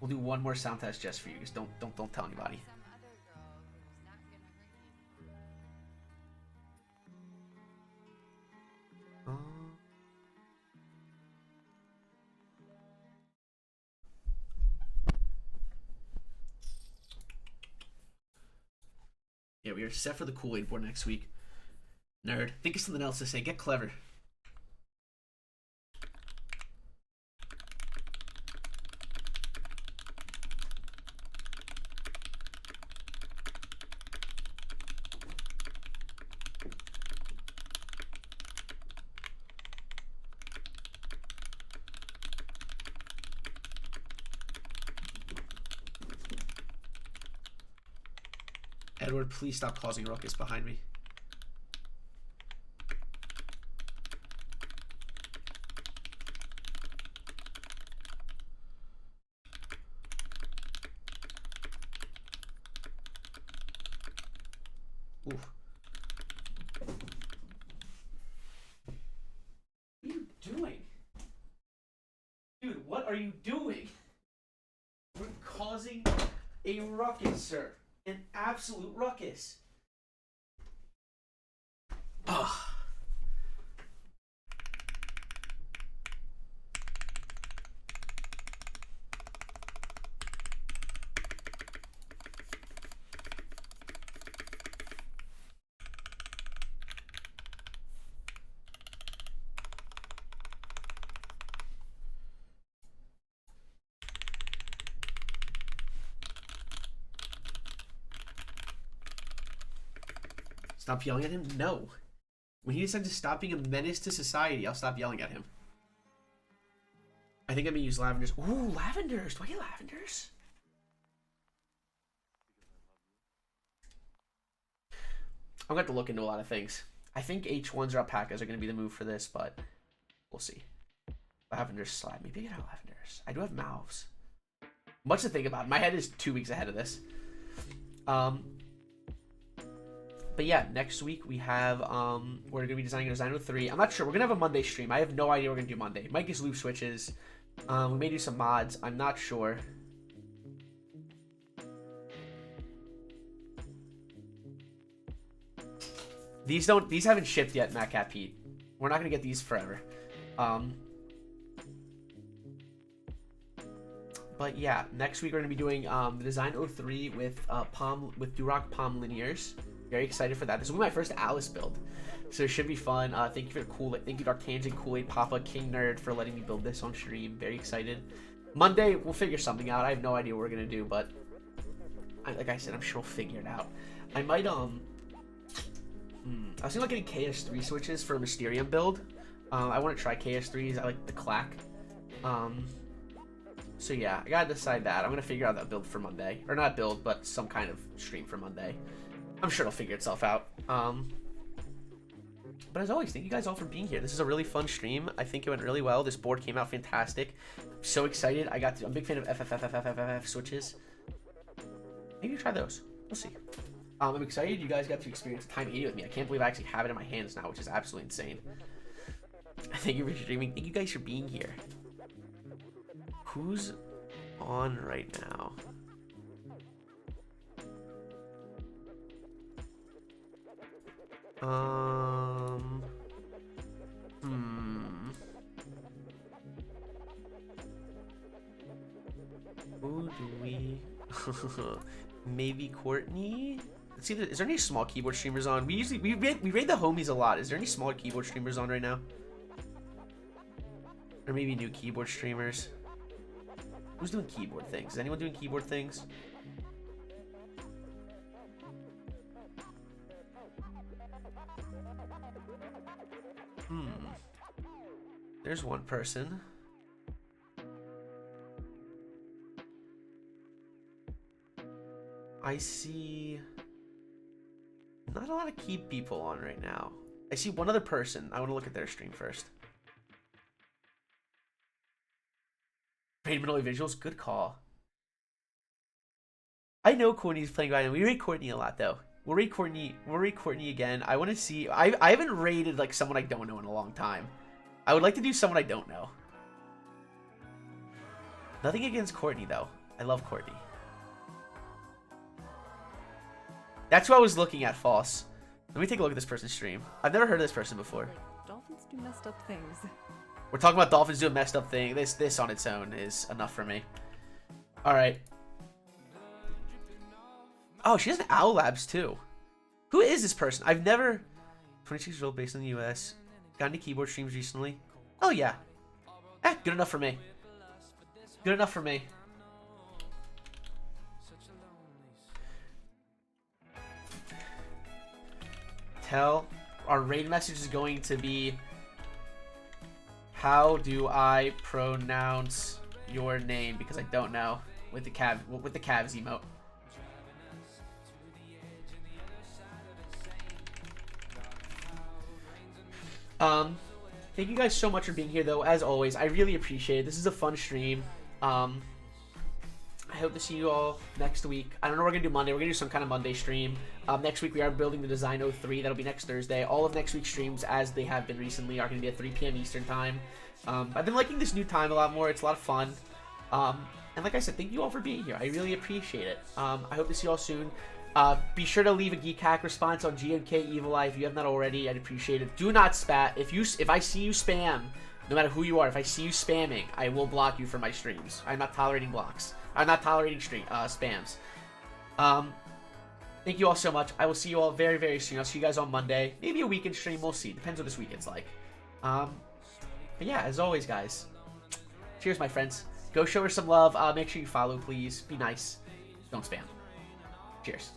We'll do one more sound test just for you. Just don't tell anybody. Yeah, we are set for the Kool-Aid board next week. Nerd. Think of something else to say. Get clever. Edward, please stop causing a ruckus behind me. Ooh. What are you doing? Dude, what are you doing? We're causing a ruckus, sir. An absolute ruckus. Ugh. Stop yelling at him? No. When he decides to stop being a menace to society, I'll stop yelling at him. I think I'm gonna use lavenders. Ooh, lavenders! Do I get lavenders? I'm gonna have to look into a lot of things. I think H1s or alpacas are gonna be the move for this, but We'll see. Lavender slide. Maybe I get out lavenders. I do have mouths. Much to think about. My head is 2 weeks ahead of this. But yeah, next week we have, we're going to be designing a Design 03. I'm not sure. We're going to have a Monday stream. I have no idea what we're going to do Monday. Might get loop switches. We may do some mods. I'm not sure. These haven't shipped yet, Matt Cat Pete. We're not going to get these forever. But yeah, next week we're going to be doing the Design 03 with Durock Palm Linears. Very excited for that. This will be my first Alice build, so it should be fun. Thank you for the thank you Dark Tangent, Kool-Aid Papa, King Nerd for letting me build this on stream. Very excited. Monday we'll figure something out. I have no idea what we're gonna do, but like I said, I'm sure we'll figure it out. I might I was thinking about getting KS3 switches for a Mysterium build. I want to try KS3s. I like the clack. So yeah, I gotta decide that. I'm gonna figure out that build for Monday, or not build, but some kind of stream for Monday. I'm sure it'll figure itself out. But as always, thank you guys all for being here. This is a really fun stream. I think it went really well. This board came out fantastic. I'm so excited. I'm a big fan of FFFFFFF switches. Maybe try those. We'll see. I'm excited you guys got to experience Time 80 with me. I can't believe I actually have it in my hands now, which is absolutely insane. Thank you for streaming. Thank you guys for being here. Who's on right now? Who do we... Maybe Courtney? Let's see, is there any small keyboard streamers on? We raid the homies a lot. Is there any smaller keyboard streamers on right now? Or maybe new keyboard streamers? Who's doing keyboard things? Is anyone doing keyboard things? There's one person. I see not a lot of key people on right now. I see one other person. I want to look at their stream first. Raid Manoli visuals, good call. I know Courtney's playing right now. We raid Courtney a lot though. We'll raid Courtney again. I want to see. I haven't raided like someone I don't know in a long time. I would like to do someone I don't know. Nothing against Courtney though. I love Courtney. That's what I was looking at, False. Let me take a look at this person's stream. I've never heard of this person before. Dolphins do messed up things. We're talking about dolphins doing messed up thing. This on its own is enough for me. All right. Oh, she has an Owl Labs too. Who is this person? I've never. 26 years old, based in the U.S. Got into keyboard streams recently. Oh yeah. Good enough for me. Good enough for me. Tell our raid message is going to be, how do I pronounce your name? Because I don't know with the calves emote. Thank you guys so much for being here though. As always, I really appreciate it. This is a fun stream. I hope to see you all next week. I don't know what we're going to do Monday. We're going to do some kind of Monday stream. Next week, we are building the Design 03. That'll be next Thursday. All of next week's streams, as they have been recently, are going to be at 3 p.m. Eastern Time. I've been liking this new time a lot more. It's a lot of fun. And like I said, thank you all for being here. I really appreciate it. I hope to see you all soon. Be sure to leave a Geek Hack response on GMK Evil Eye if you have not already. I'd appreciate it. Do not spat. If I see you spam, no matter who you are, if I see you spamming, I will block you from my streams. I'm not tolerating blocks. I'm not tolerating spams. Thank you all so much. I will see you all very, very soon. I'll see you guys on Monday. Maybe a weekend stream. We'll see. Depends what this weekend's like. But yeah, as always, guys. Cheers, my friends. Go show her some love. Make sure you follow, please. Be nice. Don't spam. Cheers.